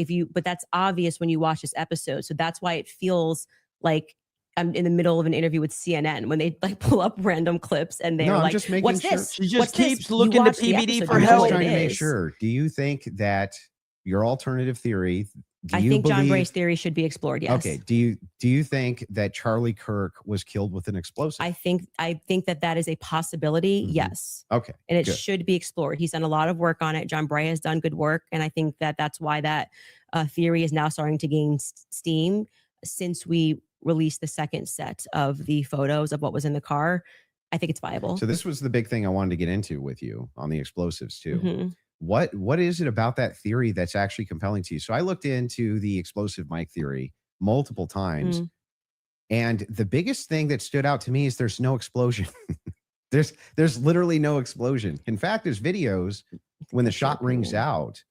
that's obvious when you watch this episode. So that's why it feels like I'm in the middle of an interview with CNN when they pull up random clips and they're I'm like, just making what's sure. this? She just What's this? keeps You looking to watch the PBD episode, for you know I'm just what help. trying it to make is. sure. Do you think that your alternative theory? I think John Bray's theory should be explored. Yes. Okay. Do you think that Charlie Kirk was killed with an explosive? I think that is a possibility. Mhm. Yes. Okay. And it good. should be explored. He's done a lot of work on it. John Bray has done good work. And I think that that's why that theory is now starting to gain steam since we released the second set of the photos of what was in the car. I think it's viable. So this was the big thing I wanted to get into with you on the explosives too. Mhm. What is it about that theory that's actually compelling to you? So I looked into the explosive mic theory multiple times. And the biggest thing that stood out to me is there's no explosion. there's literally no explosion. In fact, there's videos when the shot rings out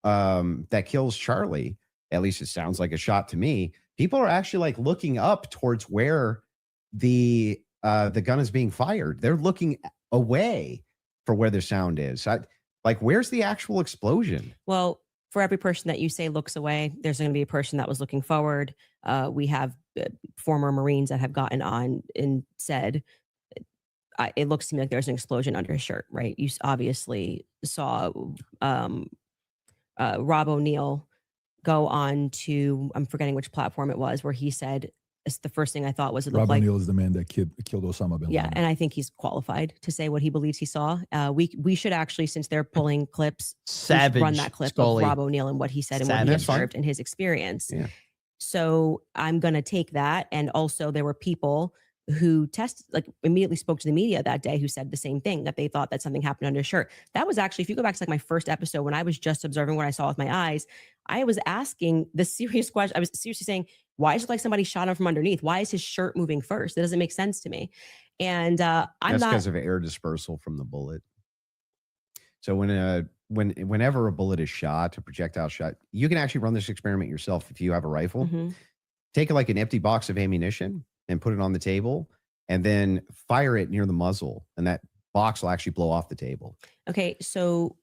that kills Charlie. At least it sounds like a shot to me. People are actually looking up towards where the the gun is being fired. They're looking away for where the sound is. Like, where's the actual explosion? Well, for every person that you say looks away, there's going to be a person that was looking forward. We have former Marines that have gotten on and said, it looks to me like there's an explosion under his shirt, right? You obviously saw Rob O'Neill go on to, I'm forgetting which platform it was, where he said, it's the first thing I thought was it looked Rob like O'Neill is the man that killed Osama bin Laden. Yeah, and I think he's qualified to say what he believes he saw. We should actually, since they're pulling clips, Savage. run that clip Scully. of Rob O'Neill and what he said and what he Savage. observed and his experience. Yeah. So I'm going to take that. And also there were people who immediately spoke to the media that day who said the same thing, that they thought that something happened under his shirt. That was actually, if you go back to like my first episode, when I was just observing what I saw with my eyes, I was asking the serious question. I was seriously saying, why is it like somebody shot him from underneath? Why is his shirt moving first? That doesn't make sense to me. And That's because of air dispersal from the bullet. So whenever a bullet is shot, a projectile shot, you can actually run this experiment yourself if you have a rifle. Take like an empty box of ammunition and put it on the table, and then fire it near the muzzle, and that box will actually blow off the table. Okay, so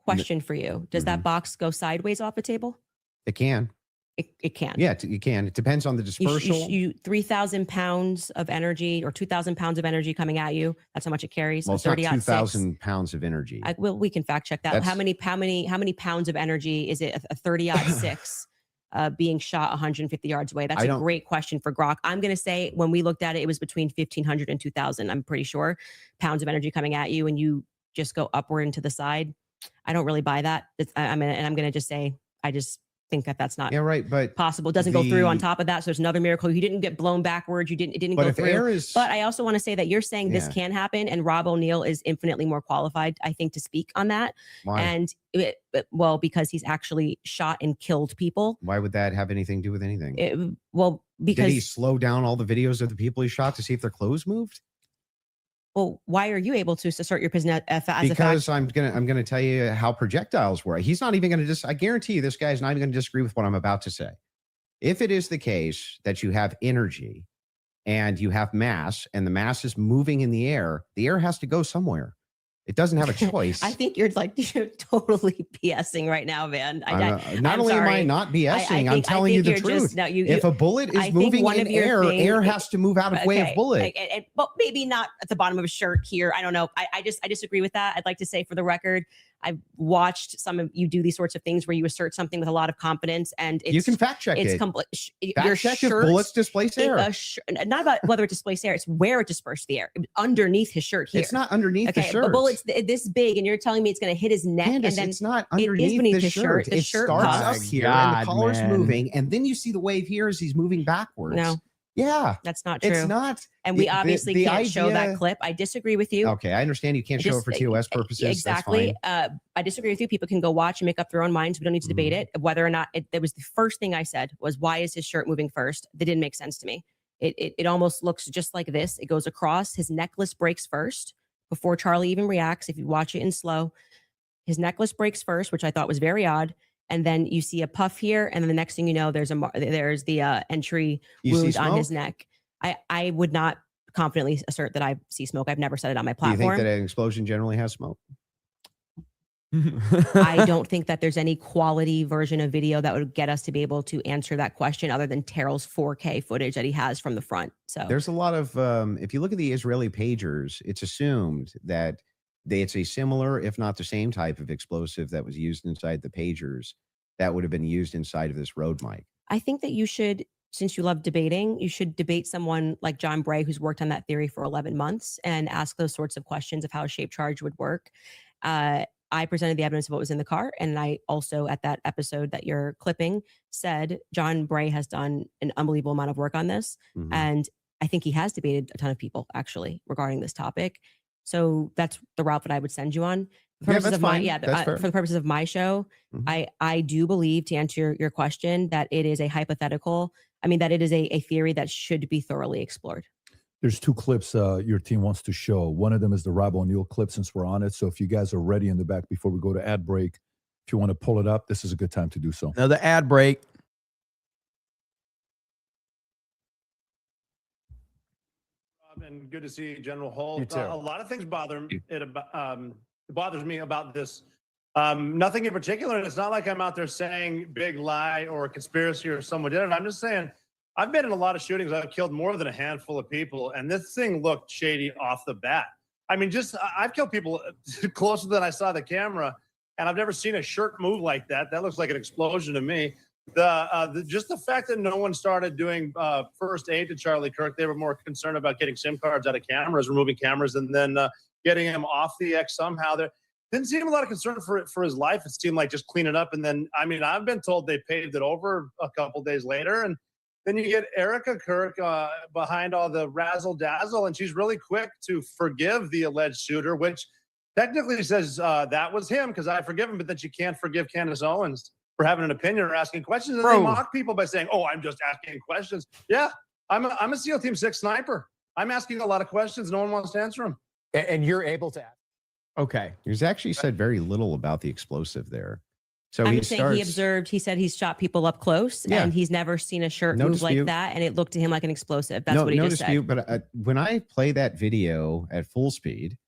question for you. Does that box go sideways off the table? It can. It can. Yeah, you can. It depends on the dispersal. You 3,000 pounds of energy or 2,000 pounds of energy coming at you. That's how much it carries. Well, it's not 2,000 pounds of energy. We can fact check that. How many pounds of energy is it? A 30-6 being shot 150 yards away. That's a great question for Grok. I'm going to say when we looked at it, it was between 1,500 and 2,000. I'm pretty sure pounds of energy coming at you, and you just go upward and to the side. I don't really buy that. I'm going to just say I just think that that's not but possible. It doesn't go through on top of that. So there's another miracle. You didn't get blown backwards. It didn't go through. But I also want to say that you're saying this can happen, and Rob O'Neill is infinitely more qualified, I think, to speak on that. Why? And because he's actually shot and killed people. Why would that have anything to do with anything? Because did he slow down all the videos of the people he shot to see if their clothes moved? Well, why are you able to assert your position as a fact? Because I'm gonna tell you how projectiles work. He's not even gonna I guarantee you this guy's not even gonna disagree with what I'm about to say. If it is the case that you have energy and you have mass, and the mass is moving in the air has to go somewhere. It doesn't have a choice. I think you're totally BSing right now, man. Not only am I not BSing, I'm telling you the truth. If a bullet is moving in air has to move out of way of bullet. But maybe not at the bottom of a shirt here. I don't know. I disagree with that. I'd like to say, for the record, I've watched some of you do these sorts of things where you assert something with a lot of confidence, and you can fact check it. Your check if bullets displace air. Not about whether it displaced air; it's where it dispersed the air. Underneath his shirt here. It's not underneath the shirt. A bullet's this big, and you're telling me it's going to hit his neck, Candace, and then it's not underneath the shirt. It starts up here, and the collar's moving, and then you see the wave here as he's moving backwards. No. Yeah, that's not true. It's not. And we obviously can't show that clip. I disagree with you. Okay, I understand you can't show it for TOS purposes. Exactly. I disagree with you. People can go watch and make up their own minds. We don't need to debate it. Whether or not that was the first thing I said was, why is his shirt moving first? That didn't make sense to me. It almost looks just like this. It goes across. His necklace breaks first before Charlie even reacts. If you watch it in slow, his necklace breaks first, which I thought was very odd. And then you see a puff here, and then the next thing you know, there's the entry wound on his neck. I would not confidently assert that I see smoke. I've never said it on my platform. Do you think that an explosion generally has smoke? I don't think that there's any quality version of video that would get us to be able to answer that question, other than Terrell's 4K footage that he has from the front. So there's a lot of if you look at the Israeli pagers, it's assumed that it's a similar, if not the same type of explosive that was used inside the pagers that would have been used inside of this road mic. I think that you should, since you love debating, you should debate someone like John Bray, who's worked on that theory for 11 months, and ask those sorts of questions of how a shaped charge would work. I presented the evidence of what was in the car. And I also, at that episode that you're clipping, said John Bray has done an unbelievable amount of work on this. And I think he has debated a ton of people, actually, regarding this topic. So that's the route that I would send you on. For the purposes of my show, I do believe, to answer your question, that it is a hypothetical. I mean, that it is a theory that should be thoroughly explored. There's two clips your team wants to show. One of them is the Rob O'Neill clip, since we're on it. So if you guys are ready in the back before we go to ad break, if you want to pull it up, this is a good time to do so. Another ad break. and good to see you, General Holt. You too. A lot of things bothers me about this. Nothing in particular. And it's not like I'm out there saying big lie or conspiracy or someone did it. I'm just saying I've been in a lot of shootings. I've killed more than a handful of people, and this thing looked shady off the bat. I mean, I've killed people closer than I saw the camera, and I've never seen a shirt move like that. That looks like an explosion to me. Just the fact that no one started doing first aid to Charlie Kirk, they were more concerned about getting SIM cards out of cameras, removing cameras, and then getting him off the X somehow. There didn't seem a lot of concern for his life. It seemed like just clean it up. And then, I mean, I've been told they paved it over a couple days later. And then you get Erica Kirk behind all the razzle dazzle, and she's really quick to forgive the alleged shooter, which technically says that was him because I forgive him, but that you can't forgive Candace Owens for having an opinion or asking questions. And they mock people by saying, "Oh, I'm just asking questions." Yeah, I'm a SEAL Team 6 sniper. I'm asking a lot of questions. No one wants to answer them. And you're able to ask. Okay. He's actually said very little about the explosive there. So I'm he just saying he observed, he said he's shot people up close and he's never seen a shirt move like that. And it looked to him like an explosive. That's what he just said. But when I play that video at full speed,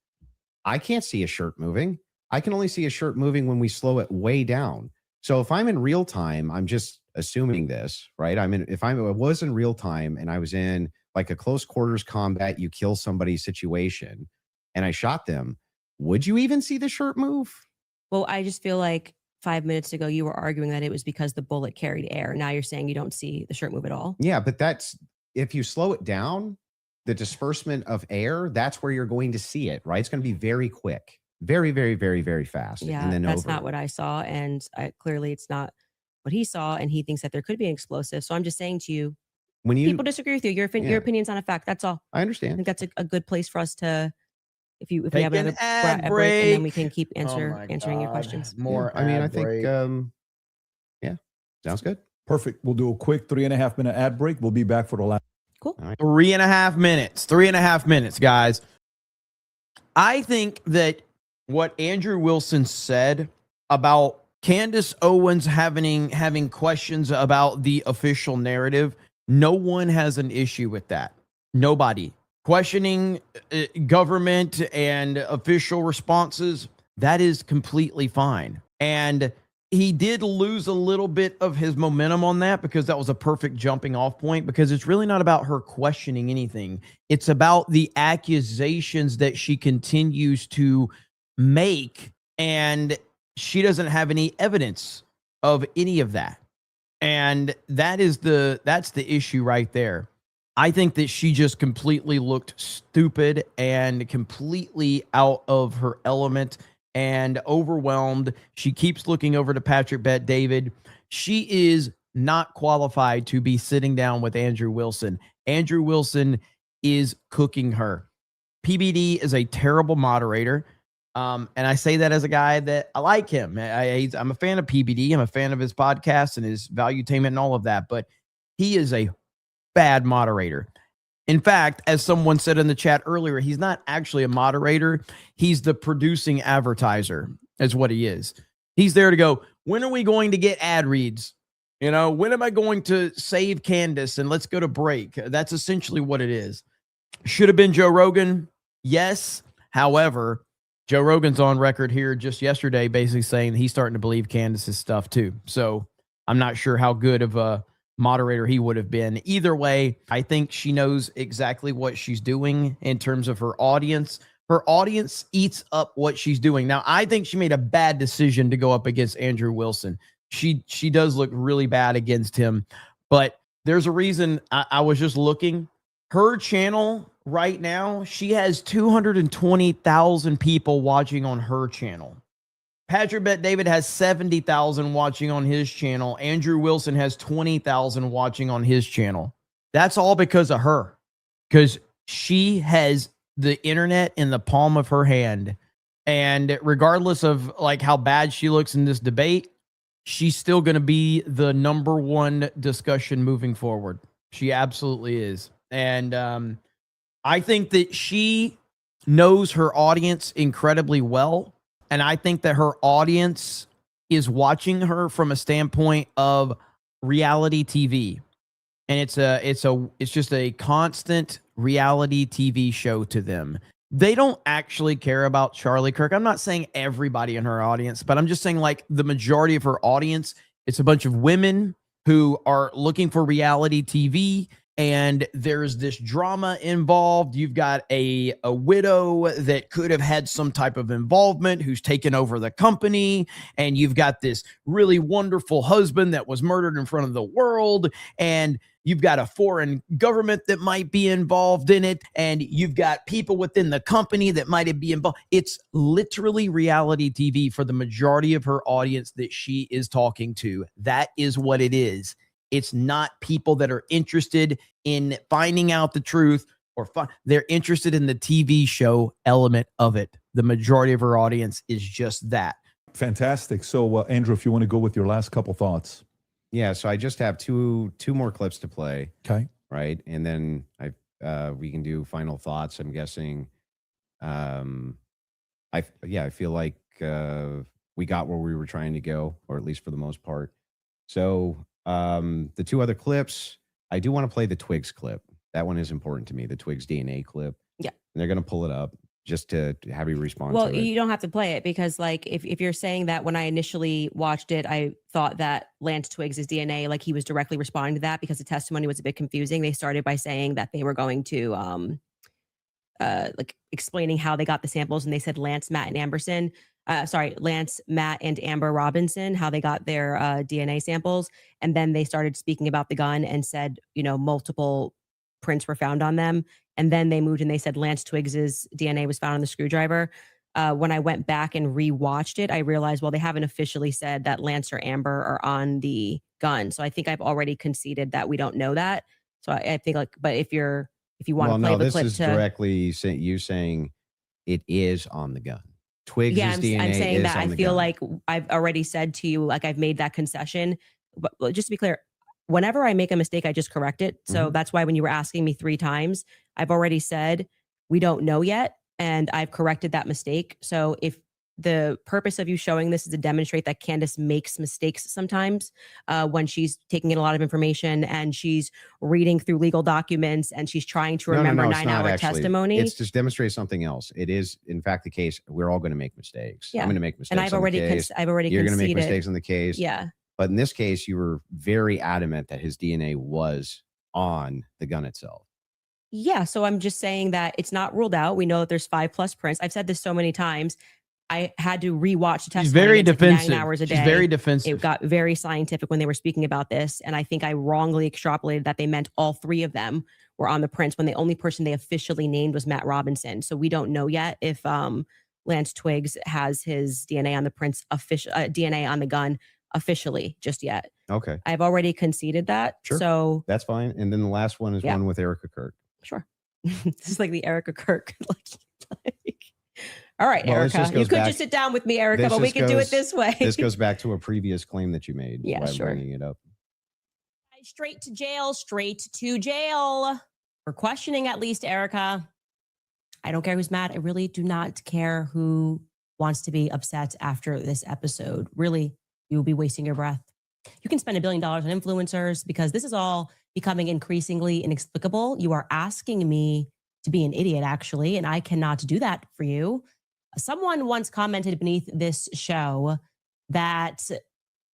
I can't see a shirt moving. I can only see a shirt moving when we slow it way down. So if I'm in real time, I'm just assuming this, right? If I was in real time and I was in like a close quarters combat, you kill somebody situation and I shot them, would you even see the shirt move? Well, I just feel like 5 minutes ago, you were arguing that it was because the bullet carried air. Now you're saying you don't see the shirt move at all. Yeah, but that's, if you slow it down, the disbursement of air, that's where you're going to see it, right? It's going to be very quick, very, very, very, very fast. Yeah, and then that's not what I saw. And clearly it's not what he saw. And he thinks that there could be an explosive. So I'm just saying to you, when people disagree with you, your opinion's not a fact. That's all. I understand. I think that's a good place for us to, if we have another ad break, and then we can keep answering your questions. More. I mean, I think, yeah, sounds good. Perfect. We'll do a quick 3.5 minute ad break. We'll be back for the last. Cool. 3.5 minutes. 3.5 minutes, guys. I think that what Andrew Wilson said about Candace Owens having questions about the official narrative, no one has an issue with that. Nobody. Questioning government and official responses, that is completely fine. And he did lose a little bit of his momentum on that because that was a perfect jumping off point, because it's really not about her questioning anything. It's about the accusations that she continues to make, and she doesn't have any evidence of any of that. And that's the issue right there. I think that she just completely looked stupid and completely out of her element and overwhelmed. She keeps looking over to Patrick Bet-David. She is not qualified to be sitting down with Andrew Wilson. Andrew Wilson is cooking her. PBD is a terrible moderator. And I say that as a guy that I like him. I'm a fan of PBD. I'm a fan of his podcast and his valuetainment and all of that. But he is a bad moderator. In fact, as someone said in the chat earlier, he's not actually a moderator. He's the producing advertiser, is what he is. He's there to go, when are we going to get ad reads? You know, when am I going to save Candace and let's go to break? That's essentially what it is. Should have been Joe Rogan. Yes. However, Joe Rogan's on record here just yesterday basically saying he's starting to believe Candace's stuff too. So I'm not sure how good of a moderator he would have been. Either way, I think she knows exactly what she's doing in terms of her audience. Her audience eats up what she's doing. Now, I think she made a bad decision to go up against Andrew Wilson. She does look really bad against him, but there's a reason. I was just looking. Her channel right now, she has 220,000 people watching on her channel. Patrick Bet-David has 70,000 watching on his channel. Andrew Wilson has 20,000 watching on his channel. That's all because of her, because she has the internet in the palm of her hand. And regardless of like how bad she looks in this debate, she's still going to be the number one discussion moving forward. She absolutely is. And I think that she knows her audience incredibly well. And I think that her audience is watching her from a standpoint of reality TV. and it's just a constant reality TV show to them. They don't actually care about Charlie Kirk. I'm not saying everybody in her audience, but I'm just saying like the majority of her audience, it's a bunch of women who are looking for reality TV, and there's this drama involved. You've got a widow that could have had some type of involvement who's taken over the company, and you've got this really wonderful husband that was murdered in front of the world, and you've got a foreign government that might be involved in it, and you've got people within the company that might be involved. It's literally reality TV for the majority of her audience that she is talking to. That is what it is. It's not people that are interested in finding out the truth, or they're interested in the TV show element of it. The majority of her audience is just that. Fantastic. So, Andrew, if you want to go with your last couple thoughts. Yeah, so I just have two more clips to play. Okay. Right, and then we can do final thoughts. I'm guessing. I feel like we got where we were trying to go, or at least for the most part. So the two other clips, I do want to play the Twigs clip. That one is important to me. The Twigs DNA clip. Yeah, and they're going to pull it up just to have you respond. Well, to it. you don't have to play it, because like if you're saying that when I initially watched it, I thought that Lance Twigs' DNA, like he was directly responding to that, because the testimony was a bit confusing. They started by saying that they were going to like explaining how they got the samples, and they said Lance, Matt, and Amber Robinson, how they got their DNA samples. And then they started speaking about the gun and said, multiple prints were found on them. And then they moved and they said Lance Twigs's DNA was found on the screwdriver. When I went back and rewatched it, I realized, well, they haven't officially said that Lance or Amber are on the gun. So I think I've already conceded that we don't know that. So I think but if you want to play the clip, this is directly you saying it is on the gun. Twigs' DNA I'm saying is that on I the feel gun. like I've already said to you, like I've made that concession. But just to be clear, whenever I make a mistake, I just correct it. So that's why when you were asking me 3 times, I've already said we don't know yet, and I've corrected that mistake. So if the purpose of you showing this is to demonstrate that Candace makes mistakes sometimes when she's taking in a lot of information and she's reading through legal documents and she's trying to remember 9-hour testimony. It's just demonstrate something else. It is, in fact, the case. We're all going to make mistakes. Yeah. I'm going to make mistakes. And I've already You're going to make mistakes in the case. Yeah. But in this case, you were very adamant that his DNA was on the gun itself. Yeah. So I'm just saying that it's not ruled out. We know that there's 5+ prints. I've said this so many times. I had to rewatch the testimony. She's very defensive. 9 hours a day. She's very defensive. It got very scientific when they were speaking about this. And I think I wrongly extrapolated that they meant all 3 of them were on the prints, when the only person they officially named was Matt Robinson. So we don't know yet if Lance Twigs has his DNA on the prints, DNA on the gun officially just yet. Okay. I've already conceded that. Sure. So that's fine. And then the last one is one with Erica Kirk. Sure. This is like the Erica Kirk. All right, Well, Erica. You could just sit down with me, Erica, but we can do it this way. This goes back to a previous claim that you made. Yeah, sure. Bringing it up. Straight to jail for questioning, at least, Erica. I don't care who's mad. I really do not care who wants to be upset after this episode. Really, you will be wasting your breath. You can spend $1 billion on influencers, because this is all becoming increasingly inexplicable. You are asking me to be an idiot, actually, and I cannot do that for you. Someone once commented beneath this show that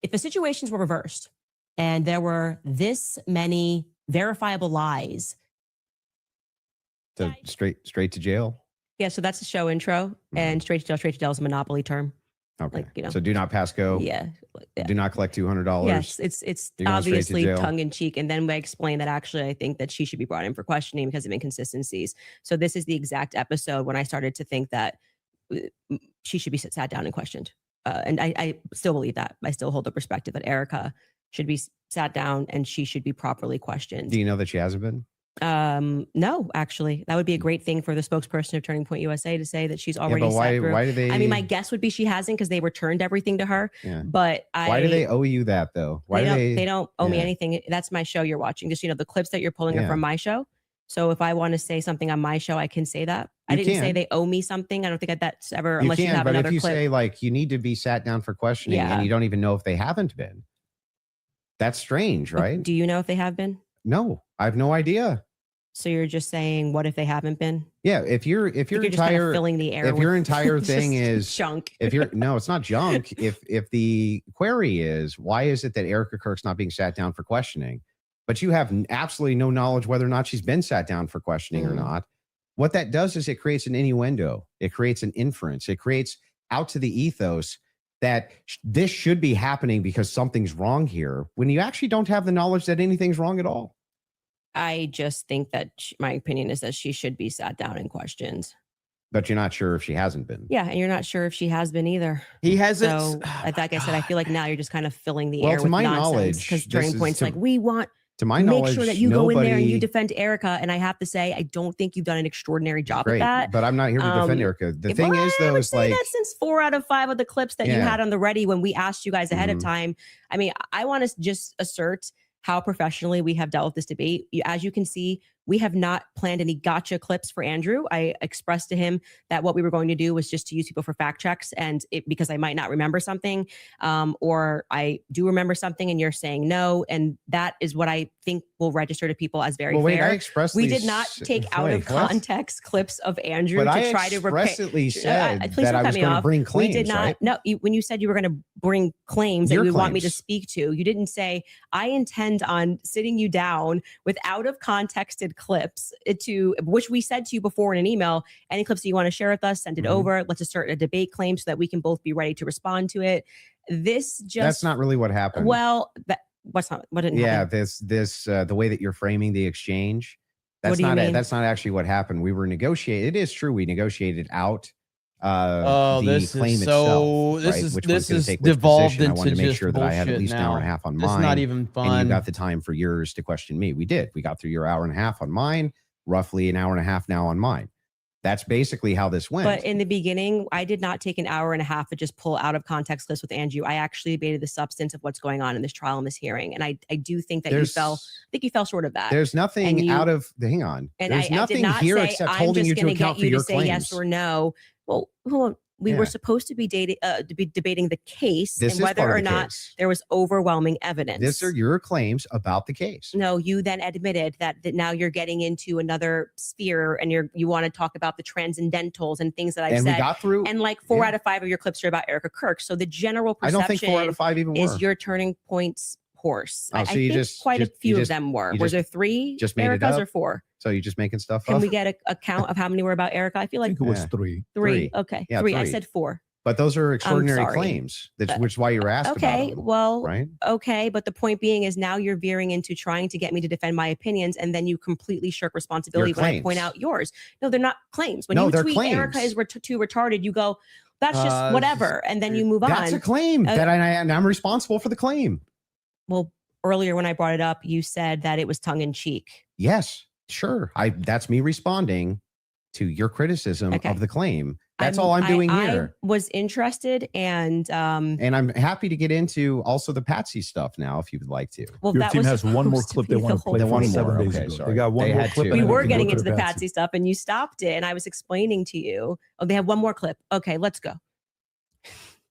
if the situations were reversed and there were this many verifiable lies. So straight to jail? Yeah, so that's the show intro. And straight to jail is a monopoly term. Okay. Like, so do not pass go. Yeah. Do not collect $200. Yes, it's obviously tongue in cheek. And then we explain that actually I think that she should be brought in for questioning because of inconsistencies. So this is the exact episode when I started to think that she should be sat down and questioned. And I still believe that. I still hold the perspective that Erica should be sat down and she should be properly questioned. Do you know that she hasn't been? No, actually, that would be a great thing for the spokesperson of Turning Point USA to say that she's already. Yeah, but why do they? I mean, my guess would be she hasn't, because they returned everything to her. Yeah. But why do they owe you that though? Why they don't owe me anything. That's my show you're watching. Just the clips that you're pulling are from my show. So if I want to say something on my show, I can say that. I didn't say they owe me something. I don't think that's ever, unless you have but another if you clip. say like you need to be sat down for questioning and you don't even know if they haven't been, that's strange, right? Do you know if they have been? No, I have no idea. So you're just saying, what if they haven't been? Yeah, if your Like you're just kind of entire filling the air. if your with entire thing just is junk. if you're no, it's not junk. If the query is why is it that Erica Kirk's not being sat down for questioning, but you have absolutely no knowledge whether or not she's been sat down for questioning or not. What that does is it creates an innuendo. It creates an inference. It creates out to the ethos that this should be happening because something's wrong here when you actually don't have the knowledge that anything's wrong at all. I just think that my opinion is that she should be sat down and questioned. But you're not sure if she hasn't been. Yeah, and you're not sure if she has been either. He hasn't. So, like I said, I feel like now you're just kind of filling the Well, air to with my nonsense knowledge, because this turning is points to- like we want To my make knowledge, sure that you go in there and you nobody- defend Erica. And I have to say, I don't think you've done an extraordinary job Great, at that. but I'm not here to defend Um, Erica. The Well, thing is, I though, would is say like that since 4 out of 5 of the clips that you Yeah. had on the ready when we asked you guys ahead of Mhm. time, I mean, I want to just assert how professionally we have dealt with this debate. As you can see, we have not planned any gotcha clips for Andrew. I expressed to him that what we were going to do was just to use people for fact checks, and because I might not remember something, or I do remember something, and you're saying no, and that is what I think will register to people as very well, wait, fair. I expressed We did not take out of context clips of Andrew But to I try to repair. expressly said Please that don't I cut was me going to off. bring We claims. did not. Right? No, when you said you were going to bring claims that Your you would want me to claims. speak to, you didn't say I intend on sitting you down with out of contexted clips to which we said to you before in an email. Any clips that you want to share with us, send it Mhm. over. Let's assert a debate claim so that we can both be ready to respond to it. This just That's not really what happened. well. What didn't yeah, happen? this the way that you're framing the exchange. What That's do you not mean? that's not actually what happened. We were negotiating. It is true. We negotiated out. Oh, The this claim is itself, so. This right? is Which this one's gonna is take which devolved position. I into wanted to make just sure that I had at bullshit least an hour and a now. half on It's mine. not even fun. And you got the time for yours to question me. We did. We got through your hour and a half on mine, roughly an hour and a half now on mine. That's basically how this went. But in the beginning, I did not take an hour and a half to just pull out of context clips with Andrew. I actually debated the substance of what's going on in this trial and this hearing. And I do think that I think you fell short of that. There's nothing you- out of hang on. And There's I did nothing not here say, except I'm holding just you to going to account get for you your to say claims. yes or no. Well, hold on. We Yeah. were supposed to be debating the case This and is whether part of or the not case. there was overwhelming evidence. These are your claims about the case. No, you then admitted that now you're getting into another sphere and you want to talk about the transcendentals and things that I've And said. we got through. And like 4 Yeah. out of 5 of your clips are about Erica Kirk. So the general I perception don't think 4 out of 5 even is were. your turning points horse. Oh, I so you think just- quite just- a few you of just- them were. you Was just- there 3 just made it Ericas up? or 4? So you're just making stuff Can up. we get a count of how many were about Erica? I feel I like think it was Yeah. 3. 3. 3. Okay, Yeah, 3. I 3. said 4. But those are extraordinary sorry. claims. That's which is why you were asked Okay, about them, well, right? okay, but the point being is now you're veering into trying to get me to defend my opinions, and then you completely shirk responsibility when I point claims. out yours. No, they're not claims. When No, you they're tweet Erica claims. is too retarded, you go, that's just whatever, and then you move on. That's a claim that and I'm responsible for the claim. Well, earlier when I brought it up, you said that it was tongue in cheek. Yes, sure. That's me responding to your criticism Okay. of the claim. That's all I'm doing here. I was interested, and I'm happy to get into also the Patsy stuff now, if you would like to. well, Your that team was has one more supposed to clip be they the want to whole play They from want point. more. 7 days Okay, ago. sorry. They got one They more had clip. to. and We then were can go getting to into the Patsy stuff, and you stopped it, and I was explaining to you. Oh, they have one more clip. Okay, let's go.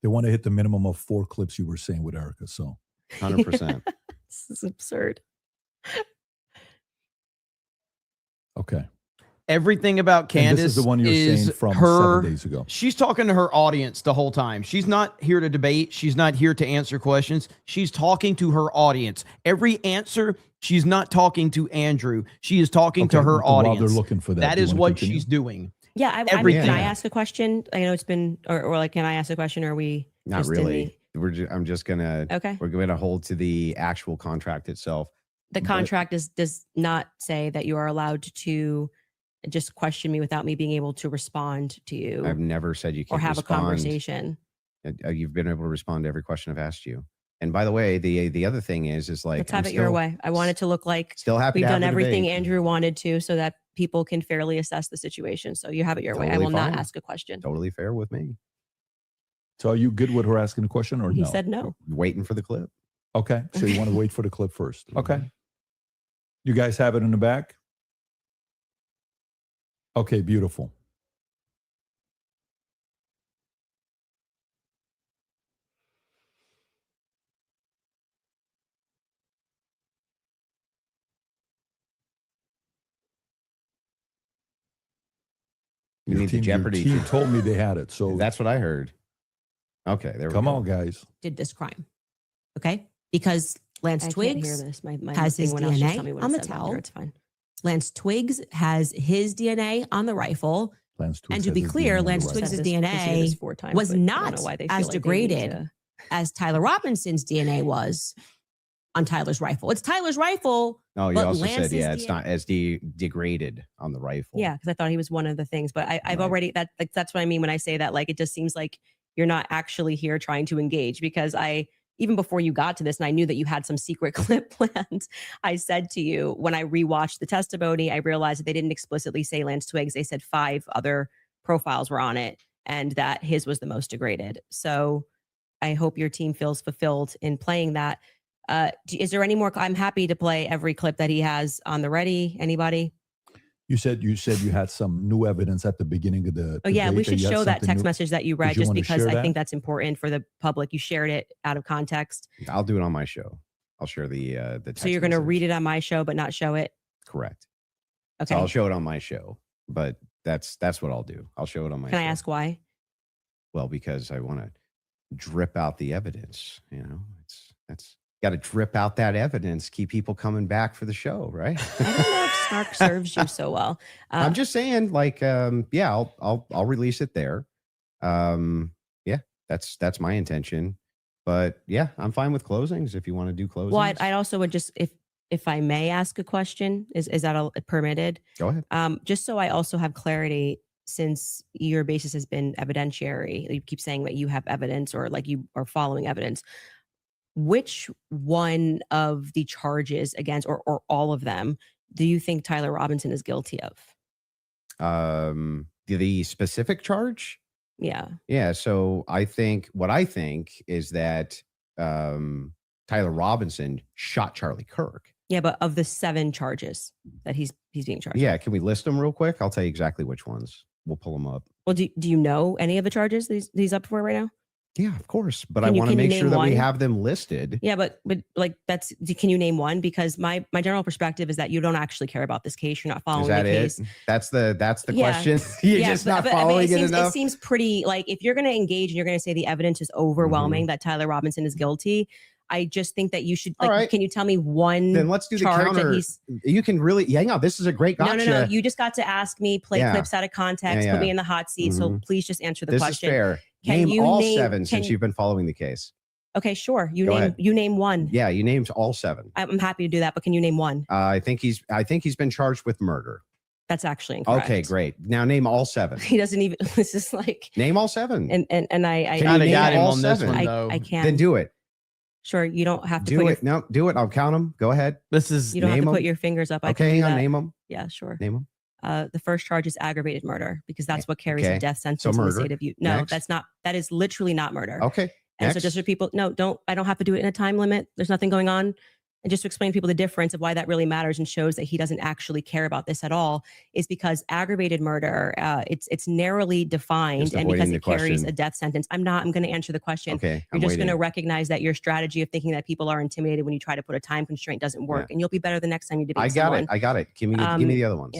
They want to hit the minimum of 4 clips you were saying with Erica. So 100%. This is absurd. okay. Everything about And Candace this is the one you're is saying from her. 7 days ago. She's talking to her audience the whole time. She's not here to debate. She's not here to answer questions. She's talking to her audience. Every answer, she's not talking to Andrew. She is talking to her while audience. they're looking for that, That do you is wanna what continue? she's doing. Yeah, I mean, Everything. can I ask a question? I know it's been, or like, can I ask a question? Or are we Not just in really. I'm just gonna. Okay. We're going to hold to the actual contract itself. The But- contract does not say that you are allowed to just question me without me being able to respond to you I've never said you or can't have respond. a conversation. You've been able to respond to every question I've asked you. And by the way, the other thing is like Let's have it your way. I want it to look like Still happy. we've to have done the everything debate. Andrew wanted to, so that people can fairly assess the situation. So you have it your way. I Totally will not fine. ask a question. Totally fair with me. So are you good with her asking a question or He no? said no. Waiting for the clip. Okay. So you want to wait for the clip first. Mhm. Okay. You guys have it in the back? Okay, beautiful. You need the Jeopardy. Your team told me they had it. So That's what I heard. Okay, there we go. come on, guys. Did this crime. Okay. Because Lance I can't hear Twiggs this. My has thing his went out. Just DNA tell me what on it the said. I'll towel. hear It's fine. Lance Twiggs has his DNA on the rifle. Lance Twiggs And to has be his clear, DNA on the Lance rifle. Twiggs' Said this- DNA proceeded this 4 times, was but I don't not know why they as feel like they need degraded to- as Tyler Robinson's DNA was on Tyler's rifle. It's Tyler's rifle. No, you But also Lance's said, yeah, it's DNA not as degraded on the rifle. Yeah, because I thought he was one of the things, but I've Right. already that's what I mean when I say that. Like, it just seems like you're not actually here trying to engage, because even before you got to this, and I knew that you had some secret clip planned, I said to you when I rewatched the testimony, I realized that they didn't explicitly say Lance Twiggs. They said 5 other profiles were on it, and that his was the most degraded. So I hope your team feels fulfilled in playing that. Is there any more? I'm happy to play every clip that he has on the ready. Anybody? You said you had some new evidence at the beginning of the. Oh yeah, debate we that should you had show that something text new. message that you read, you just wanna because share I that? think that's important for the public. You shared it out of context. I'll do it on my show. I'll share the text So you're going to message. read it on my show, but not show it. Correct. Okay. So I'll show it on my show, but that's what I'll do. I'll show it on my Can show. I ask why? Well, because I want to drip out the evidence. You know, that's got to drip out that evidence, keep people coming back for the show, right? I don't know if Snark serves you so well. I'm just saying, like, yeah, I'll release it there. Yeah, that's my intention. But yeah, I'm fine with closings if you want to do closings. Well, I also would just, if I may ask a question, is that permitted? Go ahead. Just so I also have clarity, since your basis has been evidentiary, you keep saying that you have evidence, or like you are following evidence. Which one of the charges against, or all of them, do you think Tyler Robinson is guilty of? The specific charge? Yeah. Yeah. So I think is that Tyler Robinson shot Charlie Kirk. Yeah, but of the 7 charges that he's being charged. Yeah. Can we list them real quick? I'll tell you exactly which ones. We'll pull them up. Well, do you know any of the charges that he's up for right now? Yeah, of course. But Can I you- want to can you make sure name that we one? have them listed. Yeah, but like can you name one? Because my general perspective is that you don't actually care about this case. You're not Is following that the it? case. That's the Yeah. question. You're Yeah, just not but I mean, following it seems, enough. It seems pretty, like, if you're going to engage and you're going to say the evidence is overwhelming that Tyler Robinson is guilty, I just think that you should, All like, right. can you tell me one Then let's do the charge counter. that he's... You can really, yeah, no, this is a great gotcha. No. You just got to ask me, play Yeah. clips out of context, Yeah, put me yeah. in the hot seat. So please just answer the This question. is fair. Can Name you all name- 7 can since you- you've been following the case. Okay, sure. You Go name ahead. you name one. Yeah, you named all 7. I'm happy to do that, but can you name one? I think he's been charged with murder. That's actually incorrect. Okay, great. Now name all 7. He doesn't even. This is like, Name all 7. and I Can you Kind of name got him all on this 7? one, though. I can't. Then do it. Sure, you don't have to Do put it. No, do it. I'll count them. Go ahead. This is you don't have name to put 'em. your fingers up. I can Okay, do hang on. that. Name them. Yeah, sure. Name them. The first charge is aggravated murder, because that's what carries Okay. a death sentence in the murder. state of No, Next. that's not. That is literally not murder. Okay. And so Next. just for people, I don't have to do it in a time limit. There's nothing going on. And just to explain to people the difference of why that really matters and shows that he doesn't actually care about this at all, is because aggravated murder, it's narrowly defined, Just and because avoiding it the carries question. a death sentence. I'm going to answer the question. Okay. You're just going to recognize that your strategy of thinking that people are intimidated when you try to put a time constraint doesn't work, and you'll be better the next time you debate I got someone. it. I got it. Give me the other ones.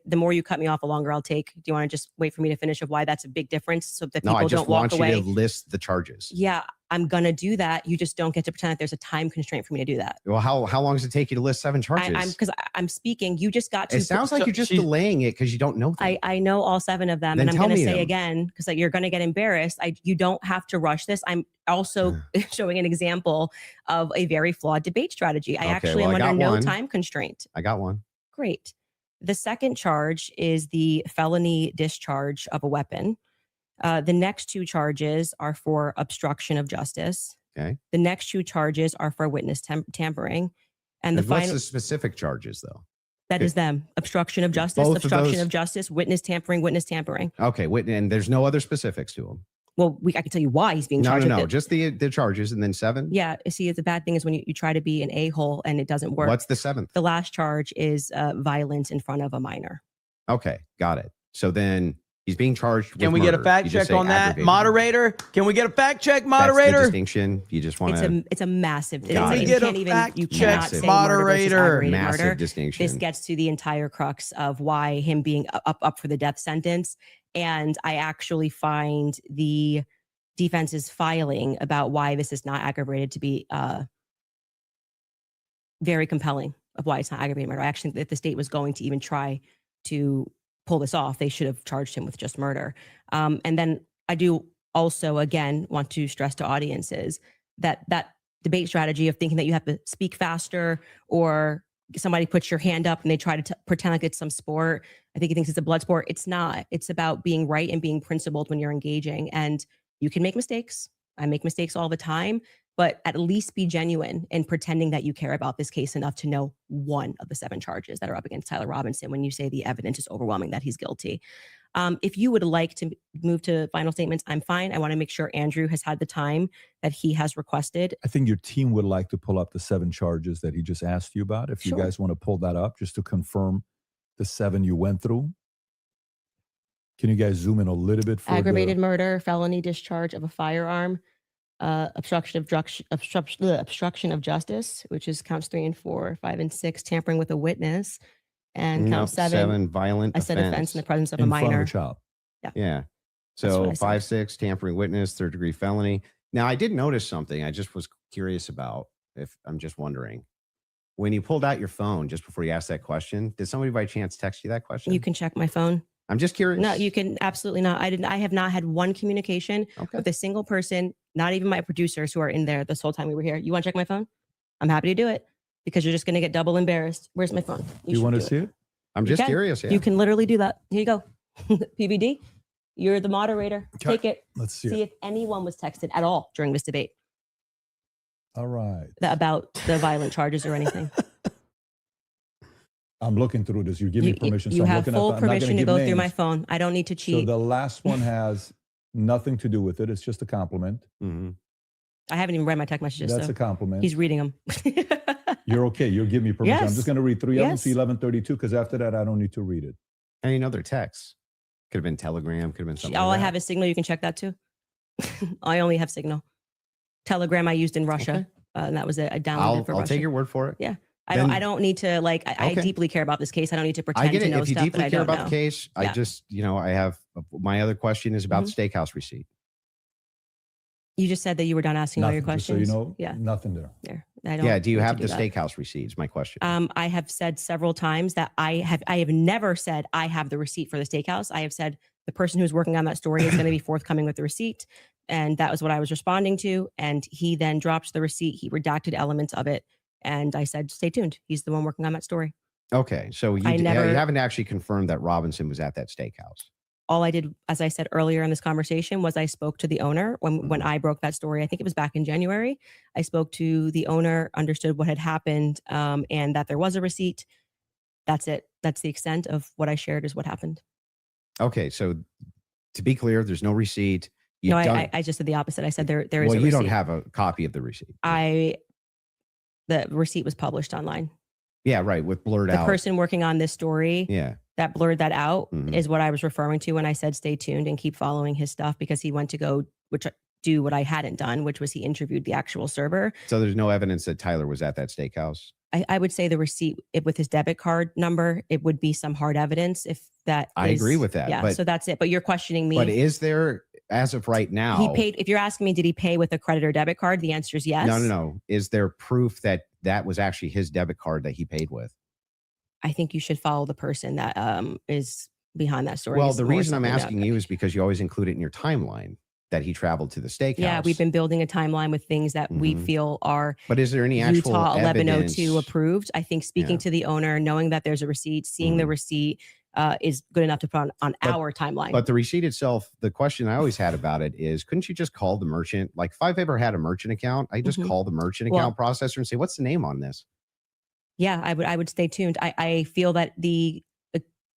The more you cut me off, the longer I'll take. Do you want to just wait for me to finish of why that's a big difference, so that No, people I just don't walk want you away? to list the charges. Yeah, I'm going to do that. You just don't get to pretend that there's a time constraint for me to do that. Well, how long does it take you to list 7 charges? Because I'm speaking. You just got to. It sounds like so you're just she- delaying it because you don't know them. I know all 7 of them, Then and I'm tell going to me say them. again, because you're going to get embarrassed. You don't have to rush this. I'm also showing an example of a very flawed debate strategy. I Okay, actually well, am I under got no one. time constraint. I got one. Great. The second charge is the felony discharge of a weapon. The next 2 charges are for obstruction of justice. Okay. The next 2 charges are for witness tampering. And the And what's final, the specific charges, though? that is them. Obstruction of justice, Both of obstruction those- of justice, witness tampering, witness tampering. Okay. And there's no other specifics to them. Well, I can tell you why he's being No, charged no, with no. it. Just the charges and then 7. Yeah. See, the bad thing is when you try to be an a-hole and it doesn't work. What's the 7th? The last charge is violence in front of a minor. Okay. Got it. So then He's being charged. Can with we get a murder. fact You just check say on that, aggravated. moderator? Can we get a fact check, That's the moderator? distinction. You just want to It's a massive. Got you it. Get a can't even fact you check, cannot say moderator. murder versus aggravated massive murder. distinction. This gets to the entire crux of why him being up for the death sentence. And I actually find the defense's filing about why this is not aggravated to be very compelling of why it's not aggravated murder. I actually think that if the state was going to even try to pull this off, they should have charged him with just murder. And then I do also, again, want to stress to audiences that debate strategy of thinking that you have to speak faster or somebody puts your hand up and they try to pretend like it's some sport. I think he thinks it's a blood sport. It's not. It's about being right and being principled when you're engaging. And you can make mistakes. I make mistakes all the time, but at least be genuine in pretending that you care about this case enough to know one of the 7 charges that are up against Tyler Robinson when you say the evidence is overwhelming that he's guilty. If you would like to move to final statements, I'm fine. I want to make sure Andrew has had the time that he has requested. I think your team would like to pull up the 7 charges that he just asked you about. If Sure. you guys want to pull that up just to confirm the 7 you went through. Can you guys zoom in a little bit? For Aggravated murder, felony discharge of a firearm, obstruction of justice, which is counts 3 and 4, 5 and 6, tampering with a witness, and count 7, violent a said offense in the presence of a in front minor. of a child? Yeah. That's what So I said. 5, 6, tampering witness, 3rd-degree felony. Now, I did notice something I just was curious about. If I'm just wondering, when you pulled out your phone just before you asked that question, did somebody by chance text you that question? You can check my phone. I'm just curious. No, you can absolutely not. I have not had one communication Okay. with a single person, not even my producers who are in there this whole time we were here. You want to check my phone? I'm happy to do it because you're just going to get double embarrassed. Where's my phone? You should want to do see it? I'm You just can. curious. Yeah. You can literally do that. Here you go. PVD, you're the moderator. Okay. Take it. Let's see See it. if anyone was texted at all during this debate All right. about the violent charges or anything. I'm looking through this. You give me permission. You so I'm have looking full at I'm not gonna permission to give go through my names. phone. I don't need to So cheat. the last one has nothing to do with it. It's just a compliment. Mhm. I haven't even read my text messages. That's So a compliment. he's reading them. You're okay. You'll give me permission. I'm Yes. just going to read 3 of them Yes. to 1132 because after that, I don't need to read it. And you know their texts. Could have been Telegram. Could have been something. All like I that. have is Signal. You can check that too. I only have Signal. Telegram I used in Russia, Okay. And that was it. I downloaded it for I'll Russia. take your word for it. Yeah. Then- I don't need to like. I Okay. deeply care about this case. I don't need to pretend I get to it. know If you stuff that deeply I care don't about know. the case, I Yeah. just, I have my other question is about Mhm. the steakhouse receipt. You just said that you were done asking all your Nothing, just questions. so you know, Yeah. nothing there. There. I don't Yeah. Do you need to have the that. steakhouse receipts? My question. I have said several times that I have never said I have the receipt for the steakhouse. I have said the person who's working on that story is going to be forthcoming with the receipt. And that was what I was responding to. And he then dropped the receipt. He redacted elements of it. And I said, stay tuned. He's the one working on that story. Okay. So you, I you never- haven't actually confirmed that Robinson was at that steakhouse. All I did, as I said earlier in this conversation, was I spoke to the owner when I broke that story. I think it was back in January. I spoke to the owner, understood what had happened, and that there was a receipt. That's it. That's the extent of what I shared is what happened. Okay. So to be clear, there's no receipt. You No, don't, I just did the opposite. I said there is well, a receipt. you don't have a copy of the receipt. The receipt was published online. Yeah. Right. With blurred The out. person working on this story Yeah. that blurred that out Mhm. is what I was referring to when I said stay tuned and keep following his stuff, because he went to go do what I hadn't done, which was he interviewed the actual server. So there's no evidence that Tyler was at that steakhouse. I would say the receipt with his debit card number, it would be some hard evidence if that I is- agree with that, Yeah, but- so that's it. But you're questioning me. But is there, as of right now, He paid. If you're asking me, did he pay with a credit or debit card? The answer is yes. No. Is there proof that that was actually his debit card that he paid with? I think you should follow the person that is behind that story. Well, It's the more reason I'm something asking you is because you always include it in your timeline that he traveled to the steakhouse. Yeah, we've been building a timeline with things that we Mhm. feel are But is there any actual Utah 1102 evidence? approved. I think speaking Yeah. to the owner, knowing that there's a receipt, seeing the Mhm. receipt is good enough to put on But- our timeline. But the receipt itself, the question I always had about it is, couldn't you just call the merchant? Like if I've ever had a merchant account, I just Mhm. call the merchant Well- account processor and say, what's the name on this? Yeah, I would stay tuned. I feel that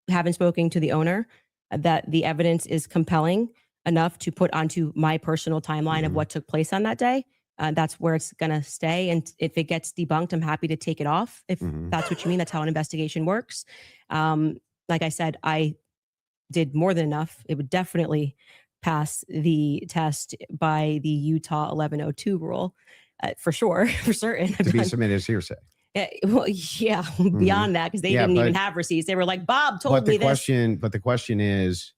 having spoken to the owner, that the evidence is compelling enough to put onto my personal timeline of Mhm. what took place on that day. That's where it's going to stay. And if it gets debunked, I'm happy to take it off. If Mhm. that's what you mean, that's how an investigation works. Like I said, I did more than enough. It would definitely pass the test by the Utah 1102 rule, for sure, for certain. To be submitted as hearsay. Well, yeah, beyond that, because they Yeah, didn't even but- have receipts. They were like, Bob told me this. But the question is,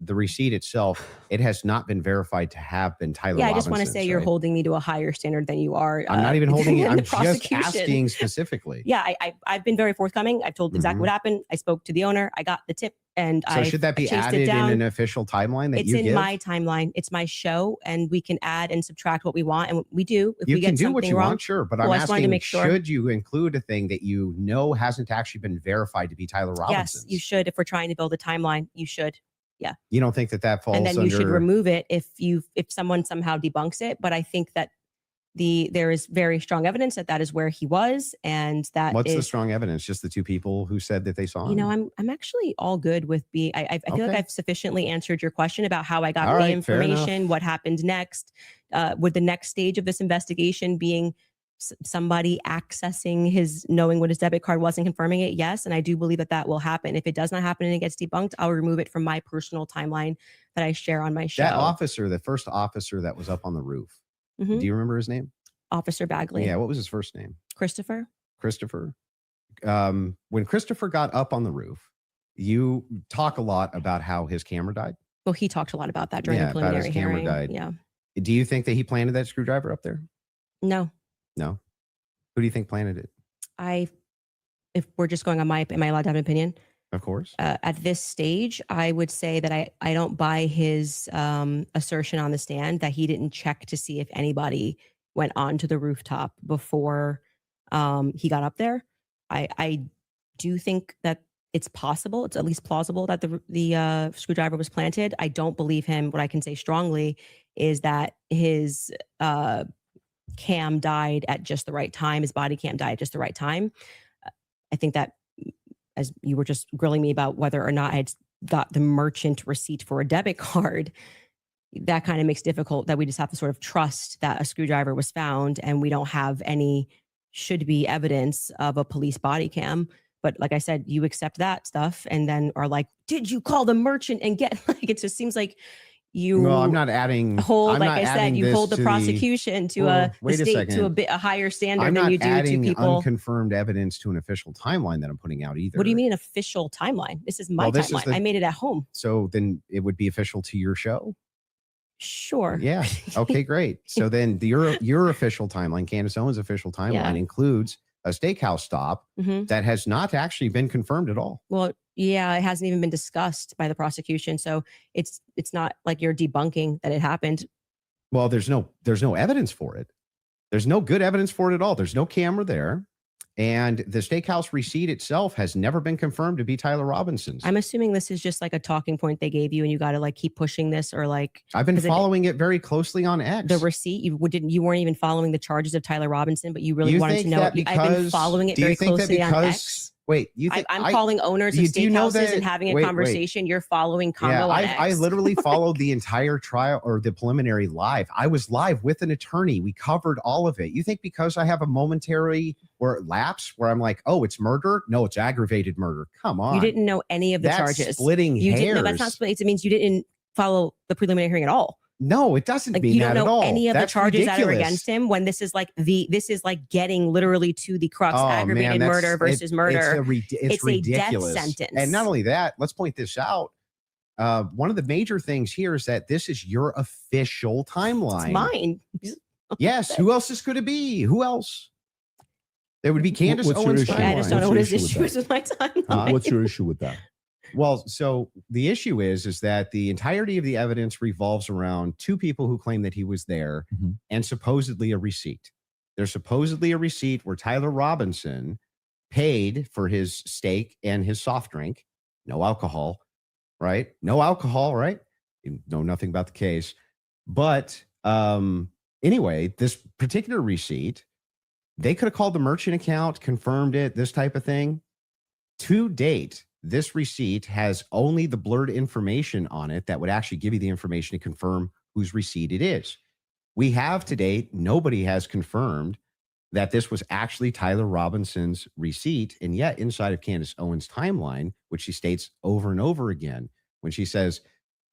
the receipt itself, it has not been verified to have been Tyler Yeah, I just want to Robinson's, say you're right? holding me to a higher standard than you are. I'm not even holding it. in I'm the just prosecution. asking specifically. Yeah, I've been very forthcoming. I've told exactly Mhm. what happened. I spoke to the owner. I got the tip, and So should that be chased it added in down. an official timeline that It's you in give? my timeline. It's my show, and we can add and subtract what we want, and we do. If You we can get do something what you wrong, want, sure. But Well, I I'm just wanted to asking, make sure. should you include a thing that you know hasn't actually been verified to be Tyler Robinson's? yes, you should. If we're trying to build a timeline, you should. You don't think that falls And then under... you should remove it if someone somehow debunks it. But I think that there is very strong evidence that is where he was, and that What's the is, strong evidence? Just the two people who said that they saw him? I'm actually all good with being. I feel like Okay. I've sufficiently answered your question about how I got All the right, fair enough. information, what happened next. Would the next stage of this investigation being somebody accessing knowing what his debit card was and confirming it? Yes, and I do believe that will happen. If it does not happen and it gets debunked, I'll remove it from my personal timeline that I share on my show. That officer, the first officer that was up on the roof, Mhm. do you remember his name? Officer Bagley. Yeah, what was his first name? Christopher. Christopher. When Christopher got up on the roof, you talk a lot about how his camera died. Well, he talked a lot about that during Yeah, the about his preliminary camera hearing. died. Yeah. Do you think that he planted that screwdriver up there? No, No. Who do you think planted it? if we're just going on am I allowed to have an opinion? Of course. At this stage, I would say that I don't buy his assertion on the stand that he didn't check to see if anybody went onto the rooftop before he got up there. I do think that it's possible. It's at least plausible that the screwdriver was planted. I don't believe him. What I can say strongly is that his cam died at just the right time. His body cam died at just the right time. I think that, as you were just grilling me about whether or not I had got the merchant receipt for a debit card, that kind of makes it difficult that we just have to sort of trust that a screwdriver was found and we don't have any should be evidence of a police body cam. But like I said, you accept that stuff and then are like, did you call the merchant and get, like, it just seems like you Well, I'm not adding. hold, I'm like not I said, adding you this hold the to prosecution to Well, the wait a state second. to a higher standard I'm than not you do to adding people. unconfirmed evidence to an official timeline that I'm putting out either. What do you mean an official timeline? This is my Well, this is timeline. the- I made it at home. So then it would be official to your show? Sure. Yeah. Okay, great. So then your official timeline, Candace Owens' official timeline, Yeah. includes a steakhouse stop Mhm. that has not actually been confirmed at all. Well, yeah, it hasn't even been discussed by the prosecution. So it's not like you're debunking that it happened. Well, there's no evidence for it. There's no good evidence for it at all. There's no camera there. And the steakhouse receipt itself has never been confirmed to be Tyler Robinson's. I'm assuming this is just like a talking point they gave you and you got to like keep pushing this, or like I've been 'cause it- following it very closely on X. the receipt. You weren't even following the charges of Tyler Robinson, but you really You wanted to think know. that I've been because- following it do you very think that closely on because- X. Wait, you think I'm calling owners of do you know steakhouses that- and having a wait, conversation. You're following Congo on I X. literally followed the entire trial or the preliminary live. I was live with an attorney. We covered all of it. You think because I have a momentary lapse where I'm like, oh, it's murder? No, it's aggravated murder. Come on. You didn't know any of the That's charges. splitting You hairs. didn't. No, that's not splitting. It means you didn't follow the preliminary hearing at all. No, it doesn't Like mean you don't that at know all. any of That's the charges that are ridiculous. against him. When this is like getting literally to the crux, Oh, aggravated man, that's- murder versus murder. It's a death ridiculous. sentence. And not only that, let's point this out. One of the major things here is that this is your official timeline. It's mine. Yes. Who else could it be? Who else? There would be Candace What's your Owens' issue? I just timeline. don't know what What's his your issue issue is with my timeline. What's your issue with that? Well, so the issue is that the entirety of the evidence revolves around two people who claim that he was there Mhm. and supposedly a receipt. There's supposedly a receipt where Tyler Robinson paid for his steak and his soft drink. No alcohol, right? No alcohol, right? You know nothing about the case. But anyway, this particular receipt, they could have called the merchant account, confirmed it, this type of thing. To date, this receipt has only the blurred information on it that would actually give you the information to confirm whose receipt it is. We have to date, nobody has confirmed that this was actually Tyler Robinson's receipt. And yet inside of Candace Owens' timeline, which she states over and over again, when she says,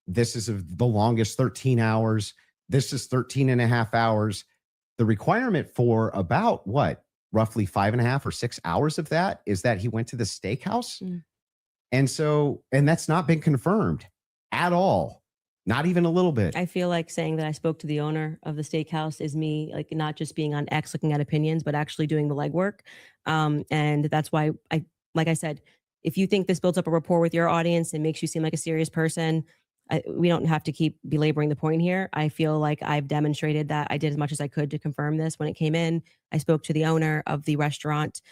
this is the longest 13 hours. This is 13 and a half hours. The requirement for about what, roughly 5.5 or 6 hours of that is that he went to the steakhouse. And that's not been confirmed at all. Not even a little bit. I feel like saying that I spoke to the owner of the steakhouse is me, like, not just being on X looking at opinions, but actually doing the legwork. And that's why like I said, if you think this builds up a rapport with your audience and makes you seem like a serious person, we don't have to keep belaboring the point here. I feel like I've demonstrated that I did as much as I could to confirm this when it came in. I spoke to the owner of the restaurant,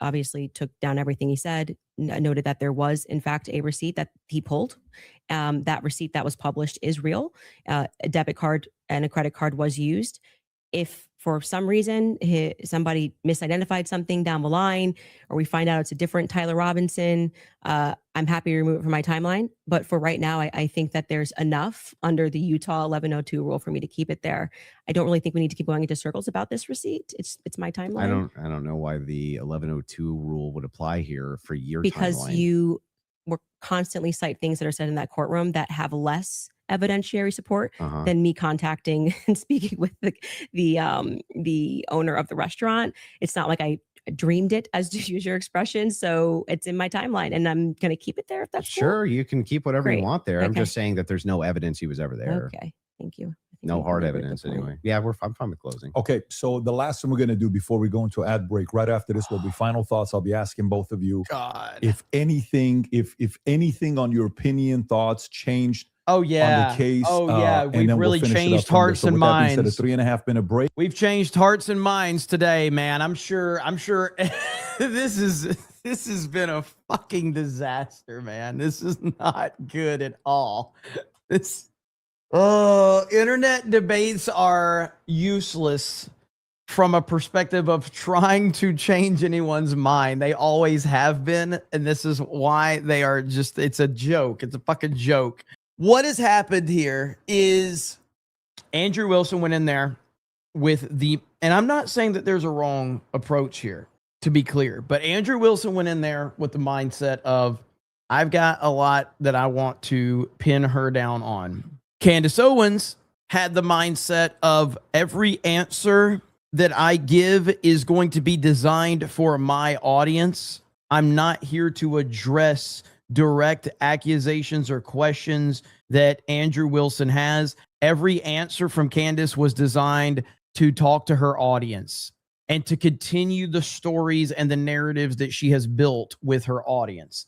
obviously took down everything he said, noted that there was, in fact, a receipt that he pulled. That receipt that was published is real. A debit card and a credit card was used. If for some reason somebody misidentified something down the line, or we find out it's a different Tyler Robinson, I'm happy to remove it from my timeline. But for right now, I think that there's enough under the Utah 1102 rule for me to keep it there. I don't really think we need to keep going into circles about this receipt. It's my timeline. I don't know why the 1102 rule would apply here for your because timeline. You will constantly cite things that are said in that courtroom that have less evidentiary support than me contacting and speaking with the owner of the restaurant. It's not like I dreamed it, as to use your expression. So it's in my timeline, and I'm going to keep it there if that's sure. cool. You can keep whatever you Great. want there. I'm Okay. just saying that there's no evidence he was ever there. Okay, thank you. I think No we hard delivered the evidence point. anyway. Yeah, I'm fine with closing. Okay, so the last thing we're going to do before we go into ad break, right after this will be final thoughts. I'll be asking both of you God. if anything on your opinion, thoughts changed Oh yeah. on the case. Oh yeah. and We've then we'll really finish it up changed from there. hearts So and with that being minds. said, a 3.5 minute break. We've changed hearts and minds today, man. I'm sure this has been a fucking disaster, man. This is not good at all. Internet debates are useless from a perspective of trying to change anyone's mind. They always have been, and this is why they are just, it's a joke. It's a fucking joke. What has happened here is Andrew Wilson went in there with and I'm not saying that there's a wrong approach here, to be clear, but Andrew Wilson went in there with the mindset of, I've got a lot that I want to pin her down on. Candace Owens had the mindset of, every answer that I give is going to be designed for my audience. I'm not here to address direct accusations or questions that Andrew Wilson has. Every answer from Candace was designed to talk to her audience and to continue the stories and the narratives that she has built with her audience.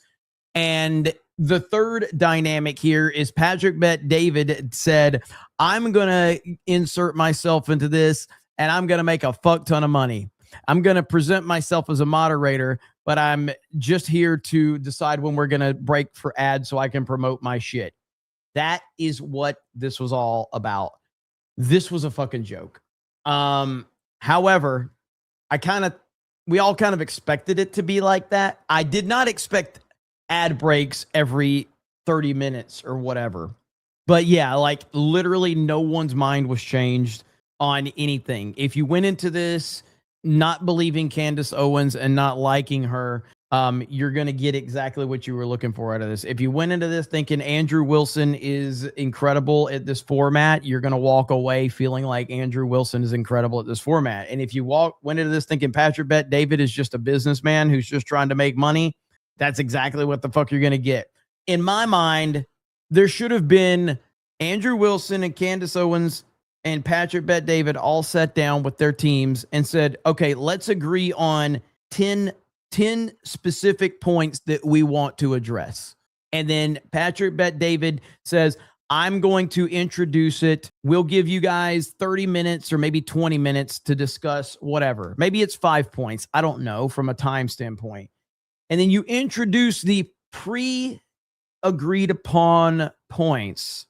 And the third dynamic here is Patrick Bet-David said, I'm going to insert myself into this and I'm going to make a fuck ton of money. I'm going to present myself as a moderator, but I'm just here to decide when we're going to break for ads so I can promote my shit. That is what this was all about. This was a fucking joke. However, we all kind of expected it to be like that. I did not expect ad breaks every 30 minutes or whatever. But yeah, like literally no one's mind was changed on anything. If you went into this not believing Candace Owens and not liking her, you're going to get exactly what you were looking for out of this. If you went into this thinking Andrew Wilson is incredible at this format, you're going to walk away feeling like Andrew Wilson is incredible at this format. And if you went into this thinking Patrick Bet-David is just a businessman who's just trying to make money, that's exactly what the fuck you're going to get. In my mind, there should have been Andrew Wilson and Candace Owens and Patrick Bet-David all sat down with their teams and said, okay, let's agree on 10 specific points that we want to address. And then Patrick Bet-David says, I'm going to introduce it. We'll give you guys 30 minutes or maybe 20 minutes to discuss whatever. Maybe it's 5 points. I don't know from a time standpoint. And then you introduce the pre-agreed upon points.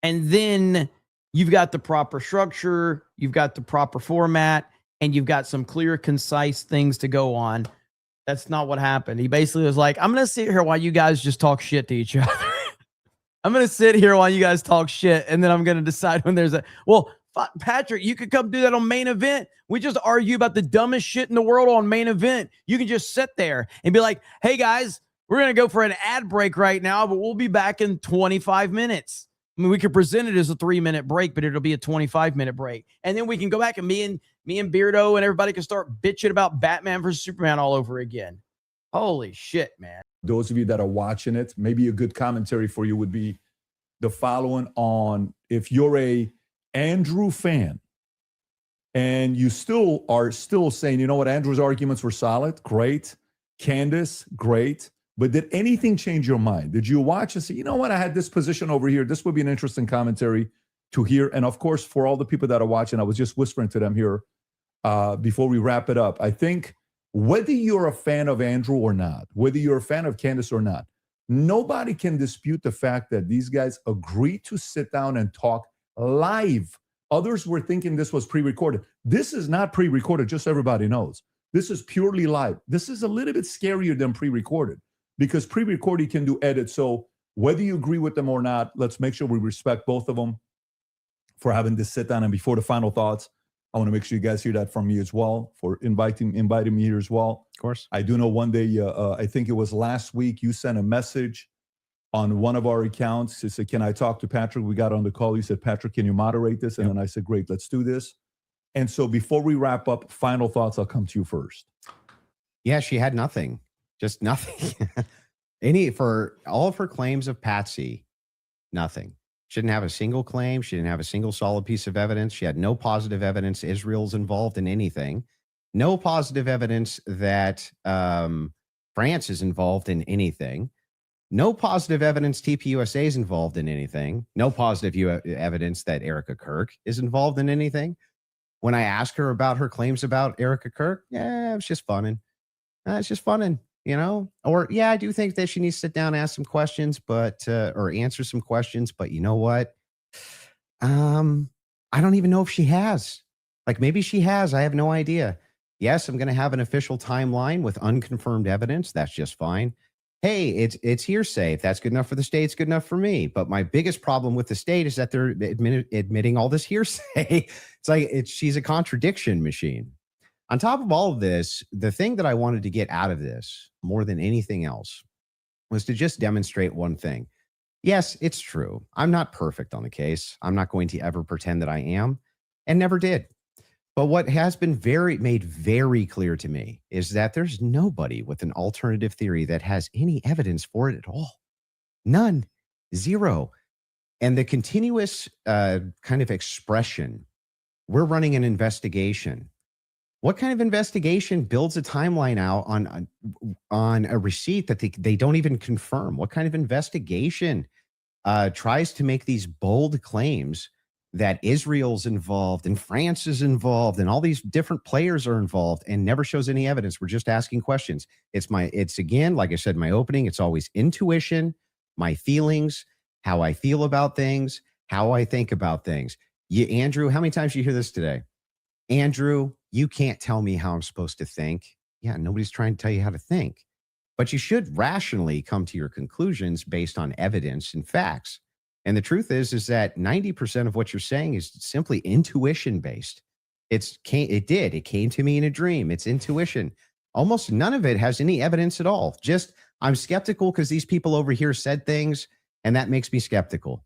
And then you've got the proper structure, you've got the proper format, and you've got some clear, concise things to go on. That's not what happened. He basically was like, I'm going to sit here while you guys just talk shit to each other. I'm going to sit here while you guys talk shit, and then I'm going to decide when there's Patrick, you could come do that on Main Event. We just argue about the dumbest shit in the world on Main Event. You can just sit there and be like, hey, guys, We're going to go for an ad break right now, but we'll be back in 25 minutes. I mean, we could present it as a 3-minute break, but it'll be a 25-minute break. And then we can go back and me and Beardo and everybody can start bitching about Batman versus Superman all over again. Holy shit, man. Those of you that are watching it, maybe a good commentary for you would be the following on if you're a Andrew fan and you still are saying, you know what, Andrew's arguments were solid, great. Candace, great. But did anything change your mind? Did you watch and say, you know what, I had this position over here. This would be an interesting commentary to hear. And of course, for all the people that are watching, I was just whispering to them here before we wrap it up. I think whether you're a fan of Andrew or not, whether you're a fan of Candace or not, nobody can dispute the fact that these guys agreed to sit down and talk live. Others were thinking this was pre-recorded. This is not pre-recorded, just so everybody knows. This is purely live. This is a little bit scarier than pre-recorded because pre-recorded can do edits. So whether you agree with them or not, let's make sure we respect both of them for having this sit down. And before the final thoughts, I want to make sure you guys hear that from me as well, for inviting me here as well. Of course. I do know one day, I think it was last week, you sent a message on one of our accounts. You said, can I talk to Patrick? We got on the call. You said, Patrick, can you moderate this? And then I said, great, let's do this. And so before we wrap up, final thoughts, I'll come to you first. Yeah, she had nothing, just nothing. For all of her claims of Patsy, nothing. She didn't have a single claim. She didn't have a single solid piece of evidence. She had no positive evidence Israel's involved in anything. No positive evidence that France is involved in anything. No positive evidence TPUSA is involved in anything. No positive evidence that Erica Kirk is involved in anything. When I asked her about her claims about Erica Kirk, yeah, it's just funning. It's just funning, you know? Or, yeah, I do think that she needs to sit down and ask some questions, but, or answer some questions, but you know what? I don't even know if she has. Like, maybe she has. I have no idea. Yes, I'm going to have an official timeline with unconfirmed evidence. That's just fine. Hey, it's hearsay. If that's good enough for the state, it's good enough for me. But my biggest problem with the state is that they're admitting all this hearsay. It's like she's a contradiction machine. On top of all of this, the thing that I wanted to get out of this more than anything else was to just demonstrate one thing. Yes, it's true. I'm not perfect on the case. I'm not going to ever pretend that I am, and never did. But what has been made very clear to me is that there's nobody with an alternative theory that has any evidence for it at all. None. Zero. And the continuous kind of expression, we're running an investigation. What kind of investigation builds a timeline out on a receipt that they don't even confirm? What kind of investigation tries to make these bold claims that Israel's involved and France is involved and all these different players are involved and never shows any evidence? We're just asking questions. It's again, like I said in my opening, it's always intuition, my feelings, how I feel about things, how I think about things. Andrew, how many times did you hear this today? Andrew, you can't tell me how I'm supposed to think. Yeah, nobody's trying to tell you how to think. But you should rationally come to your conclusions based on evidence and facts. And the truth is that 90% of what you're saying is simply intuition based. It came to me in a dream. It's intuition. Almost none of it has any evidence at all. Just, I'm skeptical because these people over here said things, and that makes me skeptical.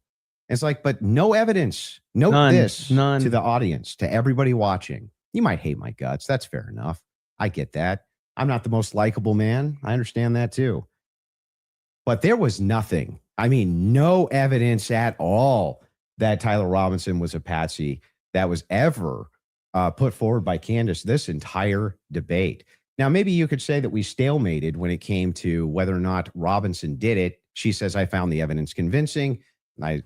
It's like, but no evidence. Note none to the audience, to everybody watching. You might hate my guts. That's fair enough. I get that. I'm not the most likable man. I understand that too. But there was nothing. I mean, no evidence at all that Tyler Robinson was a patsy that was ever put forward by Candace this entire debate. Now, maybe you could say that we stalemated when it came to whether or not Robinson did it. She says, I found the evidence convincing,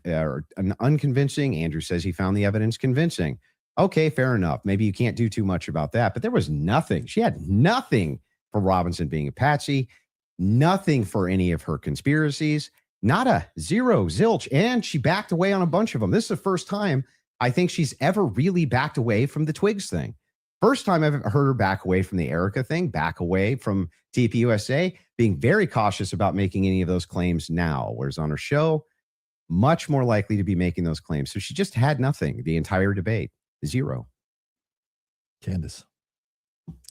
or unconvincing. Andrew says he found the evidence convincing. Okay, fair enough. Maybe you can't do too much about that, but there was nothing. She had nothing for Robinson being a patsy, nothing for any of her conspiracies. Not a zero, zilch. And she backed away on a bunch of them. This is the first time I think she's ever really backed away from the Twigs thing. First time I've heard her back away from the Erica thing, back away from TPUSA, being very cautious about making any of those claims now. Whereas on her show, much more likely to be making those claims. So she just had nothing the entire debate. Zero. Candace.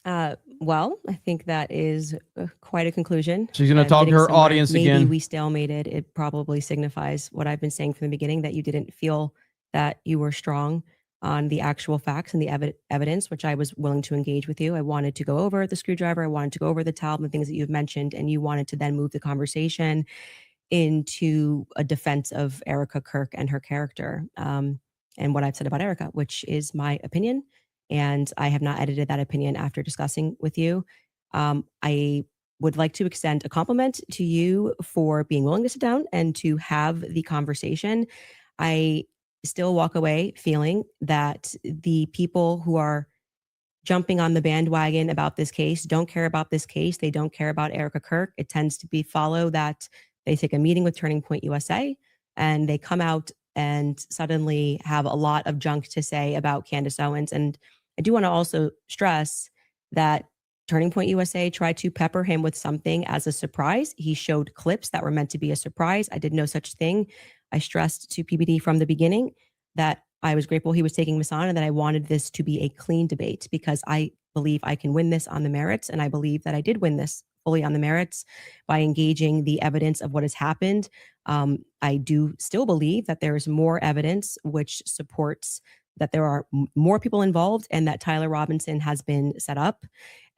Well, I think that is quite a conclusion. She's going to talk to Getting her somewhere. audience Maybe again. we stalemated. It probably signifies what I've been saying from the beginning, that you didn't feel that you were strong on the actual facts and the evidence, which I was willing to engage with you. I wanted to go over the screwdriver. I wanted to go over the towel and things that you've mentioned, and you wanted to then move the conversation into a defense of Erica Kirk and her character, and what I've said about Erica, which is my opinion. And I have not edited that opinion after discussing with you. I would like to extend a compliment to you for being willing to sit down and to have the conversation. I still walk away feeling that the people who are jumping on the bandwagon about this case don't care about this case. They don't care about Erica Kirk. It tends to be follow that they take a meeting with Turning Point USA and they come out and suddenly have a lot of junk to say about Candace Owens. And I do want to also stress that Turning Point USA tried to pepper him with something as a surprise. He showed clips that were meant to be a surprise. I did no such thing. I stressed to PBD from the beginning that I was grateful he was taking this on and that I wanted this to be a clean debate because I believe I can win this on the merits. And I believe that I did win this fully on the merits by engaging the evidence of what has happened. I do still believe that there is more evidence which supports that there are more people involved and that Tyler Robinson has been set up,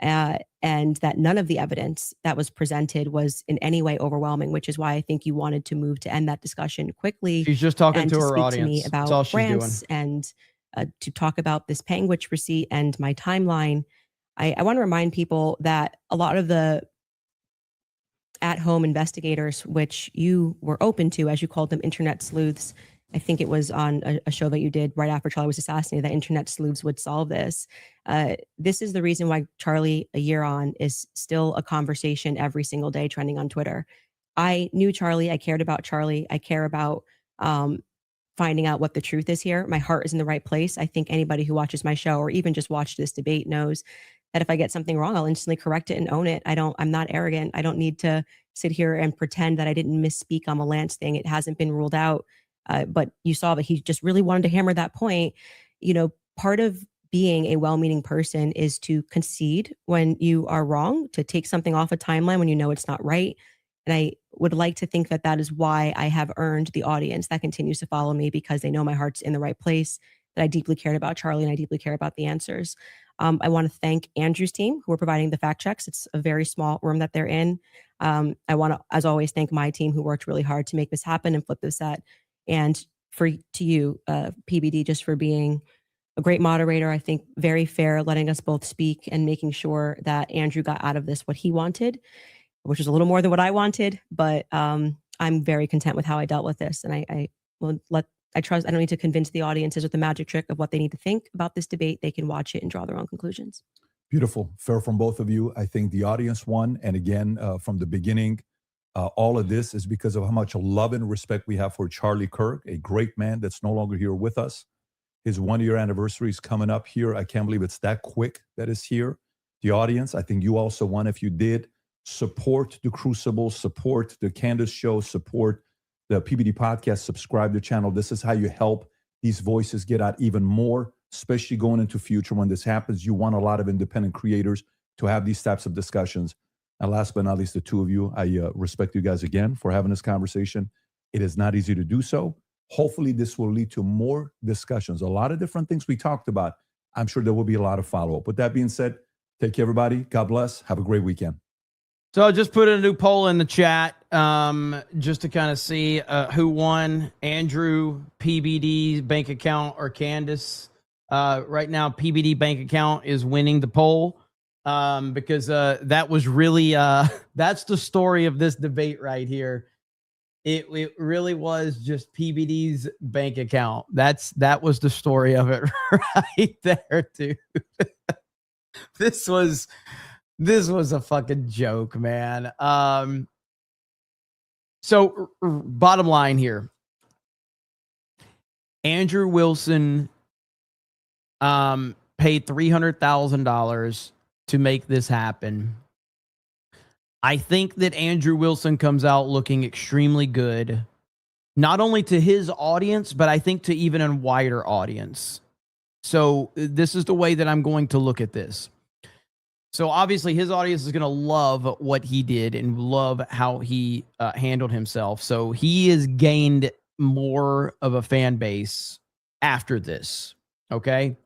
and that none of the evidence that was presented was in any way overwhelming, which is why I think you wanted to move to end that discussion quickly. She's just talking and to her speak audience. to me That's all about she's doing. grants and to talk about this Panguitch receipt and my timeline. I want to remind people that a lot of the at-home investigators, which you were open to, as you called them, internet sleuths. I think it was on a show that you did right after Charlie was assassinated, that internet sleuths would solve this. This is the reason why Charlie, a year on, is still a conversation every single day trending on Twitter. I knew Charlie. I cared about Charlie. I care about finding out what the truth is here. My heart is in the right place. I think anybody who watches my show or even just watched this debate knows that if I get something wrong, I'll instantly correct it and own it. I'm not arrogant. I don't need to sit here and pretend that I didn't misspeak on the Lance thing. It hasn't been ruled out. But you saw that he just really wanted to hammer that point. You know, part of being a well-meaning person is to concede when you are wrong, to take something off a timeline when you know it's not right. And I would like to think that that is why I have earned the audience that continues to follow me, because they know my heart's in the right place, that I deeply cared about Charlie and I deeply care about the answers. I want to thank Andrew's team who are providing the fact checks. It's a very small room that they're in. I want to, as always, thank my team who worked really hard to make this happen and flip this set. And to you, PBD, just for being a great moderator. I think very fair, letting us both speak and making sure that Andrew got out of this what he wanted, which is a little more than what I wanted. But I'm very content with how I dealt with this. And I trust, I don't need to convince the audiences with the magic trick of what they need to think about this debate. They can watch it and draw their own conclusions. Beautiful. Fair from both of you. I think the audience won. And again, from the beginning, all of this is because of how much love and respect we have for Charlie Kirk, a great man that's no longer here with us. His 1-year anniversary is coming up here. I can't believe it's that quick that is here. The audience, I think you also won. If you did, support the Crucible, support the Candace show, support the PBD podcast, subscribe to the channel. This is how you help these voices get out even more, especially going into future when this happens. You want a lot of independent creators to have these types of discussions. And last but not least, the two of you, I respect you guys again for having this conversation. It is not easy to do so. Hopefully this will lead to more discussions. A lot of different things we talked about. I'm sure there will be a lot of follow-up. With that being said, take care, everybody. God bless. Have a great weekend. So I just put a new poll in the chat just to kind of see who won, Andrew, PBD bank account, or Candace. Right now, PBD bank account is winning the poll because that was really, that's the story of this debate right here. It really was just PBD's bank account. That was the story of it right there, dude. This was a fucking joke, man. So bottom line here, Andrew Wilson paid $300,000 to make this happen. I think that Andrew Wilson comes out looking extremely good, not only to his audience, but I think to even a wider audience. So this is the way that I'm going to look at this. So obviously his audience is going to love what he did and love how he handled himself. So he has gained more of a fan base after this. Okay.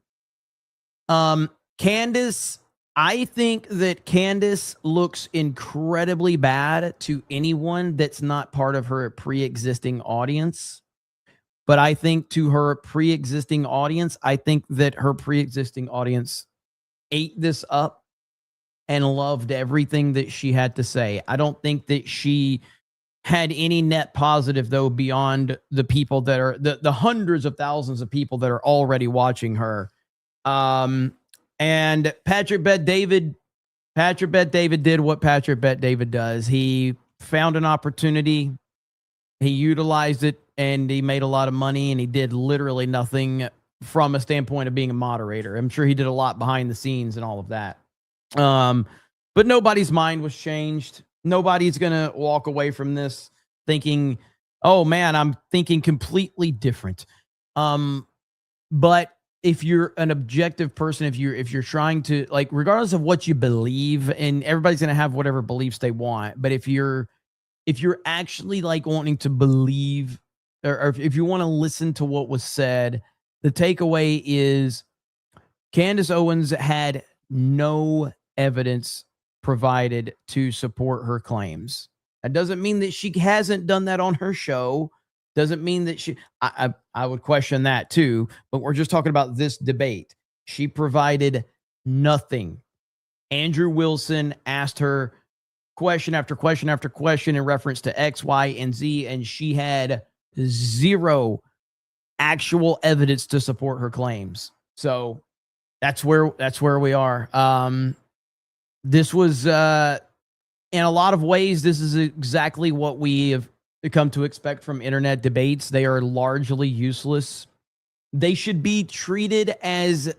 Candace, I think that Candace looks incredibly bad to anyone that's not part of her pre-existing audience. But I think to her pre-existing audience, I think that her pre-existing audience ate this up and loved everything that she had to say. I don't think that she had any net positive, though, beyond the people that are the hundreds of thousands of people that are already watching her. And Patrick Bet David did what Patrick Bet David does. He found an opportunity, he utilized it, and he made a lot of money, and he did literally nothing from a standpoint of being a moderator. I'm sure he did a lot behind the scenes and all of that. But nobody's mind was changed. Nobody's going to walk away from this thinking, oh man, I'm thinking completely different. But if you're an objective person, if you're trying to, like, regardless of what you believe, and everybody's going to have whatever beliefs they want, but if you're actually like wanting to believe, or if you want to listen to what was said, the takeaway is Candace Owens had no evidence provided to support her claims. That doesn't mean that she hasn't done that on her show. Doesn't mean that she, I would question that too, but we're just talking about this debate. She provided nothing. Andrew Wilson asked her question after question after question in reference to X, Y, and Z, and she had zero actual evidence to support her claims. So that's where we are. This was, in a lot of ways, this is exactly what we have come to expect from internet debates. They are largely useless. They should be treated as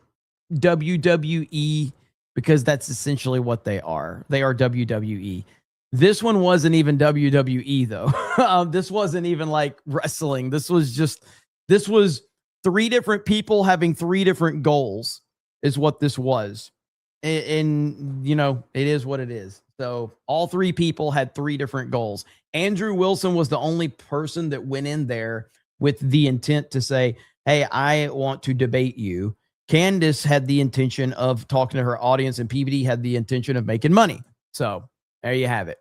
WWE because that's essentially what they are. They are WWE. This one wasn't even WWE though. This wasn't even like wrestling. This was three different people having three different goals is what this was. And you know, it is what it is. So all three people had three different goals. Andrew Wilson was the only person that went in there with the intent to say, hey, I want to debate you. Candace had the intention of talking to her audience, and PBD had the intention of making money. So there you have it.